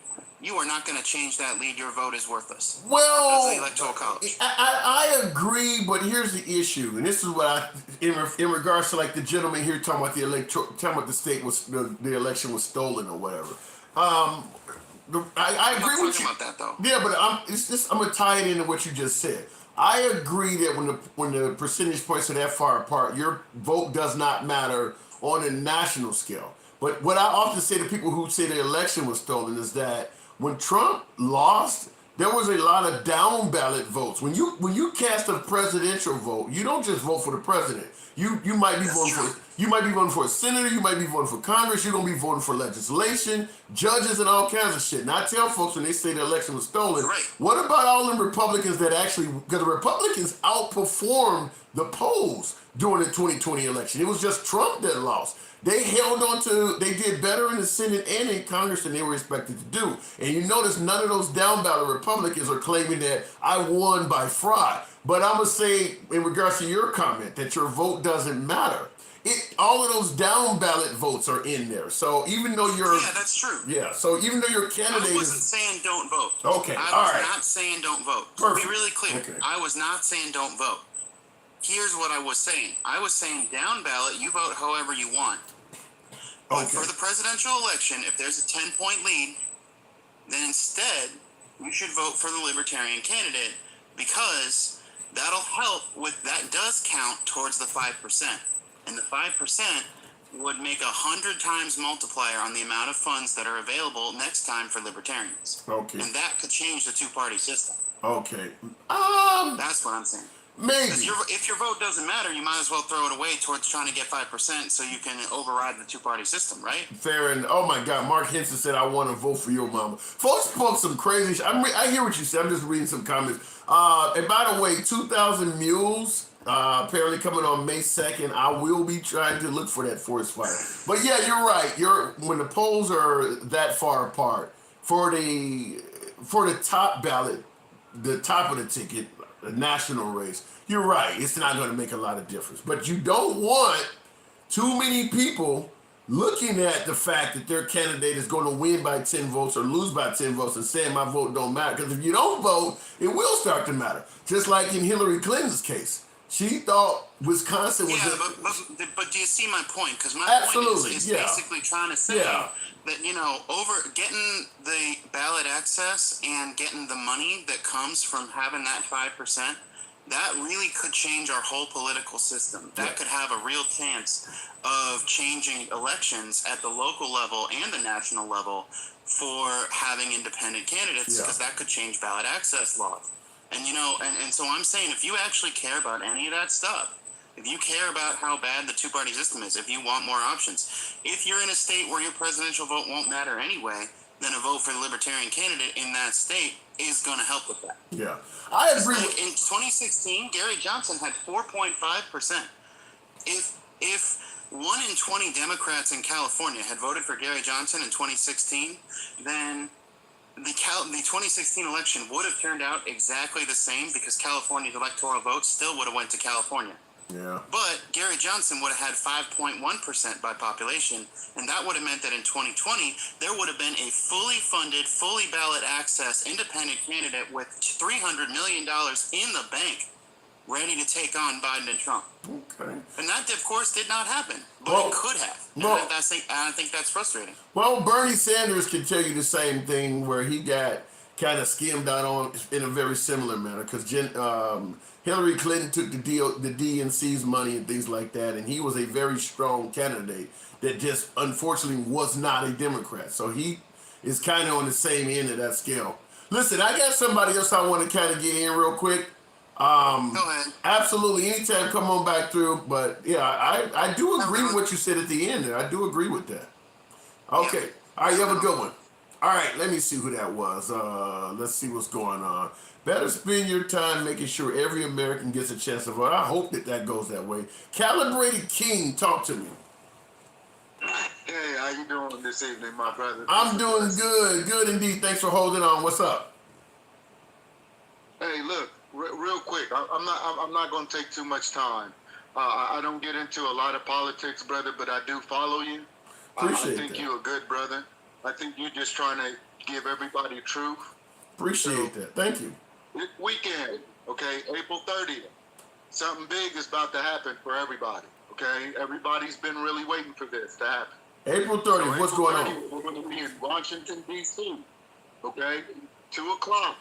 you are not going to change that lead. Your vote is worthless. Well, That's the electoral college. I agree, but here's the issue, and this is what in regards to like the gentleman here talking about the state was the election was stolen or whatever. I agree with you about that though. Yeah, but I'm gonna tie it into what you just said. I agree that when the percentage points are that far apart, your vote does not matter on a national scale. But what I often say to people who say the election was stolen is that when Trump lost, there was a lot of down ballot votes. When you cast a presidential vote, you don't just vote for the president. You might be voting for a senator, you might be voting for Congress, you're gonna be voting for legislation, judges, and all kinds of shit. And I tell folks when they say the election was stolen, what about all them Republicans that actually, because the Republicans outperformed the polls during the 2020 election. It was just Trump that lost. They held on to, they did better in the Senate and in Congress than they were expected to do. And you notice none of those down ballot Republicans are claiming that I won by fraud. But I'm going to say, in regards to your comment, that your vote doesn't matter. All of those down ballot votes are in there. So even though you're... Yeah, that's true. Yeah, so even though your candidate I wasn't saying don't vote. Okay, I was not saying don't vote. Perfect. To be really clear, Okay. I was not saying don't vote. Here's what I was saying. I was saying down ballot, you vote however you want. But for the presidential election, if there's a 10-point lead, then instead you should vote for the Libertarian candidate because that'll help with, that does count towards the 5%. And the 5% would make 100 times multiplier on the amount of funds that are available next time for libertarians. Okay. And that could change the two-party system. Okay. That's what I'm saying. Maybe. If your vote doesn't matter, you might as well throw it away towards trying to get 5% so you can override the two-party system, right? Fair and oh my God, Mark Henson said, "I want to vote for your mama." Folks spoke some crazy shit. I hear what you said. I'm just reading some comments. And by the way, 2,000 Mules apparently coming on May 2nd. I will be trying to look for that forest fire. But yeah, you're right. When the polls are that far apart for the top ballot, the top of the ticket, the national race, you're right. It's not going to make a lot of difference. But you don't want too many people looking at the fact that their candidate is going to win by 10 votes or lose by 10 votes and saying my vote don't matter. Because if you don't vote, it will start to matter. Just like in Hillary Clinton's case. She thought Wisconsin was... Yeah, but do you see my point? Because my Absolutely, point is yeah. basically trying to say that, over getting the ballot access and getting the money that comes from having that 5%, that really could change our whole political system. That could have a real chance of changing elections at the local level and the national level for having independent candidates, because that could change ballot access laws. And, and so I'm saying, if you actually care about any of that stuff, if you care about how bad the two-party system is, if you want more options, if you're in a state where your presidential vote won't matter anyway, then a vote for the Libertarian candidate in that state is going to help with that. Yeah, I agree. In 2016, Gary Johnson had 4.5%. If 1 in 20 Democrats in California had voted for Gary Johnson in 2016, then the 2016 election would have turned out exactly the same, because California's electoral vote still would have went to California. Yeah. But Gary Johnson would have had 5.1% by population, and that would have meant that in 2020 there would have been a fully funded, fully ballot access independent candidate with $300 million in the bank, ready to take on Biden and Trump. Okay. And that, of course, did not happen, but it could have. And I think that's frustrating. Well, Bernie Sanders can tell you the same thing, where he got kind of skimmed out on in a very similar manner, because Hillary Clinton took the DNC's money and things like that, and he was a very strong candidate that just unfortunately was not a Democrat. So he is kind of on the same end of that scale. Listen, I got somebody else I want to kind of get in real quick. Go ahead. Absolutely, anytime, come on back through. But yeah, I do agree with what you said at the end there. I do agree with that. Okay. All right, you have a good one. All right, let me see who that was. Let's see what's going on. Better spend your time making sure every American gets a chance to vote. I hope that goes that way. Calibrated King, talk to me. Hey, how you doing this evening, my brother? I'm doing good indeed. Thanks for holding on. What's up? not going to take too much time. I don't get into a lot of politics, brother, but I do follow you. I think you're a good brother. I think you're just trying to give everybody truth. Appreciate that. Thank you. This weekend, okay, April 30th, something big is about to happen for everybody, okay? Everybody's been really waiting for this to happen. April 30th, what's going on? We're going to be in Washington, D.C., okay? 2 o'clock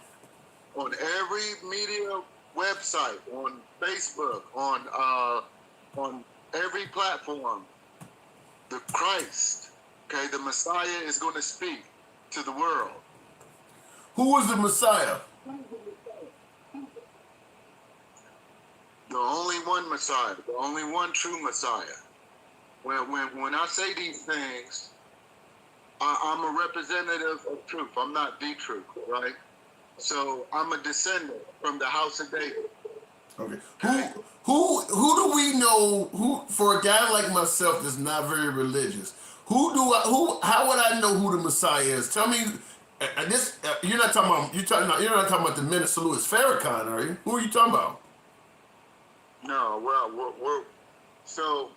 on every media website, on Facebook, on every platform. The Christ, okay, the Messiah is going to speak to the world. Who is the Messiah? The only one Messiah, the only one true Messiah. When I say these things, I'm a representative of truth. I'm not the truth, right? So I'm a descendant from the house of David. Okay. Who do we know? Who, for a guy like myself that's not very religious, how would I know who the Messiah is? Tell me. You're not talking about. You're not talking about the Minister Louis Farrakhan, are you? Who are you talking about? No, well, so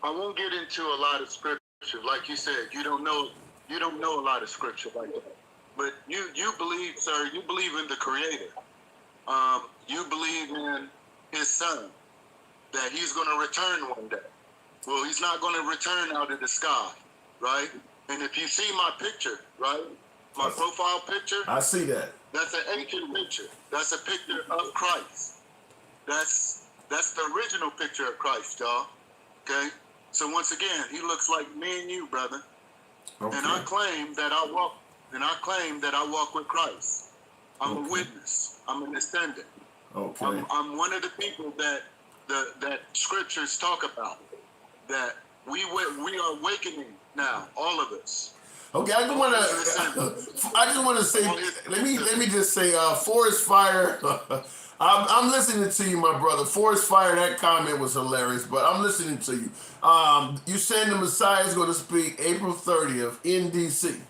I won't get into a lot of scripture. Like you said, you don't know a lot of scripture like that. But you believe, sir, you believe in the Creator. You believe in His Son, that He's going to return one day. Well, He's not going to return out of the sky, right? And if you see my picture, right, my profile picture, I see that. That's an ancient picture. That's a picture of Christ. That's the original picture of Christ, y'all. Okay? So once again, He looks like me and you, brother. Okay. And I claim that I walk with Christ. I'm a witness. I'm a descendant. Okay. I'm one of the people that scriptures talk about. That we are awakening now, all of us. Okay, I just want to say, let me just say, Forest Fire. I'm listening to you, my brother. Forest Fire, that comment was hilarious, but I'm listening to you. You saying the Messiah is going to speak April 30th in D.C.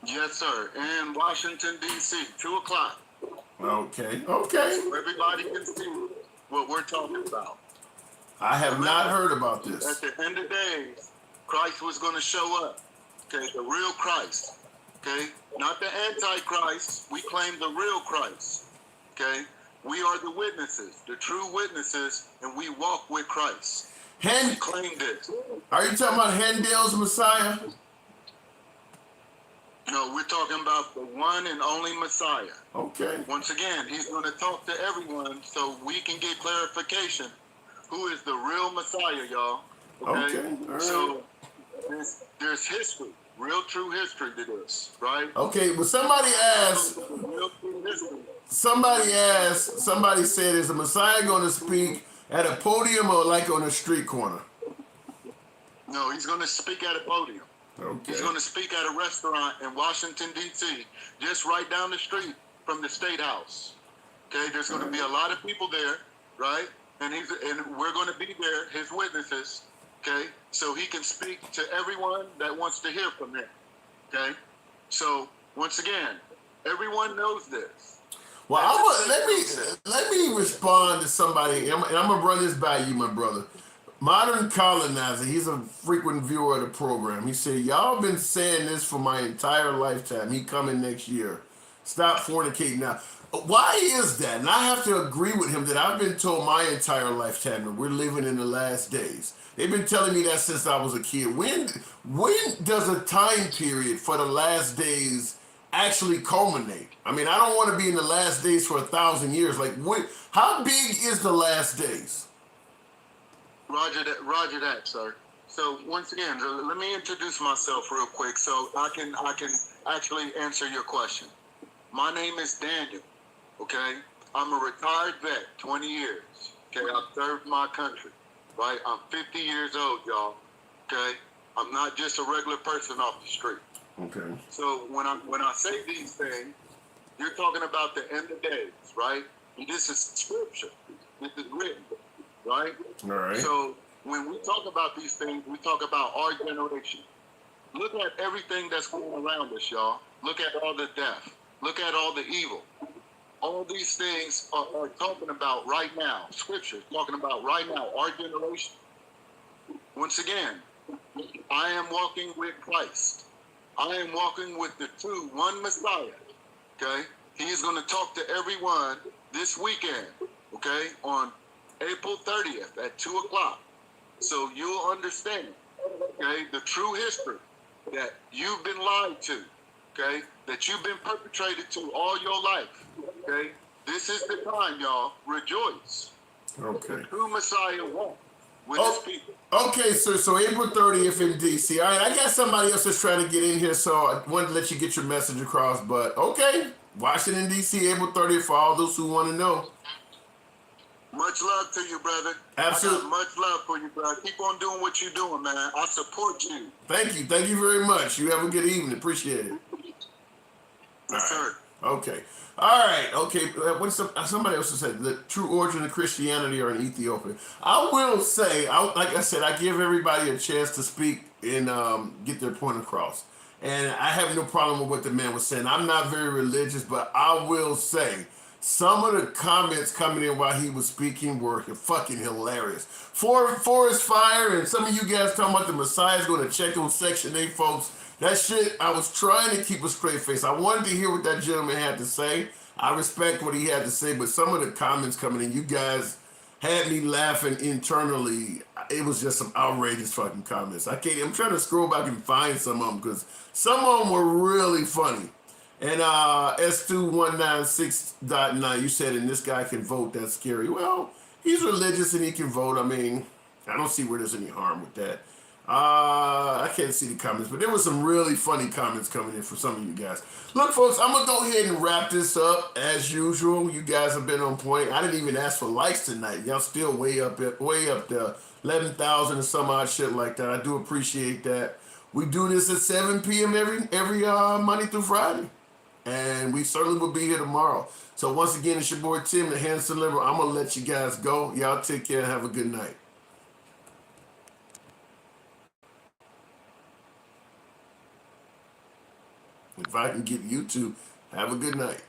Yes, sir. In Washington, D.C., 2 o'clock. Okay. So everybody can see what we're talking about. I have not heard about this. At the end of days, Christ was going to show up. Okay, the real Christ. Okay, not the Antichrist. We claim the real Christ. Okay, we are the witnesses, the true witnesses, and we walk with Christ. We claim this. Are you talking about Handel's Messiah? No, we're talking about the one and only Messiah. Okay. Once again, He's going to talk to everyone so we can get clarification. Who is the real Messiah, y'all? Okay. All right. So there's history, real true history to this, right? Okay, well, somebody said, is the Messiah going to speak at a podium or like on a street corner? No, He's going to speak at a podium. Okay. He's going to speak at a restaurant in Washington, D.C., just right down the street from the State House. Okay, there's going to be a lot of people there, right? And we're going to be there, His witnesses, okay? So He can speak to everyone that wants to hear from Him, okay? So, once again, everyone knows this. Well, let me respond to somebody, and I'm going to run this by you, my brother. Modern Colonizer, he's a frequent viewer of the program. He said, y'all been saying this for my entire lifetime. He coming next year. Stop fornicating now. Why is that? And I have to agree with him that I've been told my entire lifetime that we're living in the last days. They've been telling me that since I was a kid. When does a time period for the last days actually culminate? I mean, I don't want to be in the last days for 1,000 years. Like, how big is the last days? Roger that, sir. So once again, let me introduce myself real quick so I can actually answer your question. My name is Daniel, okay? I'm a retired vet, 20 years, okay? I've served my country, right? I'm 50 years old, y'all, okay? I'm not just a regular person off the street. Okay. So when I say these things, you're talking about the end of days, right? And this is scripture. This is written. Right? All right. So when we talk about these things, we talk about our generation. Look at everything that's going around us, y'all. Look at all the death. Look at all the evil. all these things are talking about right now. Scripture is talking about right now, our generation. Once again, I am walking with Christ. I am walking with the true one Messiah. Okay? He is going to talk to everyone this weekend, okay, on April 30th at 2 o'clock. So you'll understand, okay, the true history that you've been lied to, okay, that you've been perpetrated to all your life, okay? This is the time, y'all. Rejoice. Okay. The true Messiah walked with his people. Okay, sir. So April 30th in DC. All right, I got somebody else that's trying to get in here, so I wanted to let you get your message across. But okay, Washington DC, April 30th for all those who want to know. Much love to you, brother. Absolutely. I got much love for you, brother. Keep on doing what you're doing, man. I support you. Thank you. Thank you very much. You have a good evening. Appreciate it. Yes, sir. Okay. All right. Okay. Somebody else said the true origin of Christianity are in Ethiopia. I will say, like I said, I give everybody a chance to speak and get their point across. And I have no problem with what the man was saying. I'm not very religious, but I will say some of the comments coming in while he was speaking were fucking hilarious. Forest Fire and some of you guys talking about the Messiah's going to check on Section 8 folks. That shit, I was trying to keep a straight face. I wanted to hear what that gentleman had to say. I respect what he had to say, but some of the comments coming in, you guys had me laughing internally. It was just some outrageous fucking comments. I'm trying to scroll back and find some of them because some of them were really funny. And S2196.9, you said, and this guy can vote, that's scary. Well, he's religious and he can vote. I mean, I don't see where there's any harm with that. I can't see the comments, but there was some really funny comments coming in from some of you guys. Look, folks, I'm going to go ahead and wrap this up as usual. You guys have been on point. I didn't even ask for likes tonight. Y'all still way up to 11,000 and some odd shit like that. I do appreciate that. We do this at 7 p.m. every Monday through Friday. And we certainly will be here tomorrow. So once again, it's your boy Tim, the Handsome Liberal. I'm going to let you guys go. Y'all take care and have a good night. If I can get you to have a good night.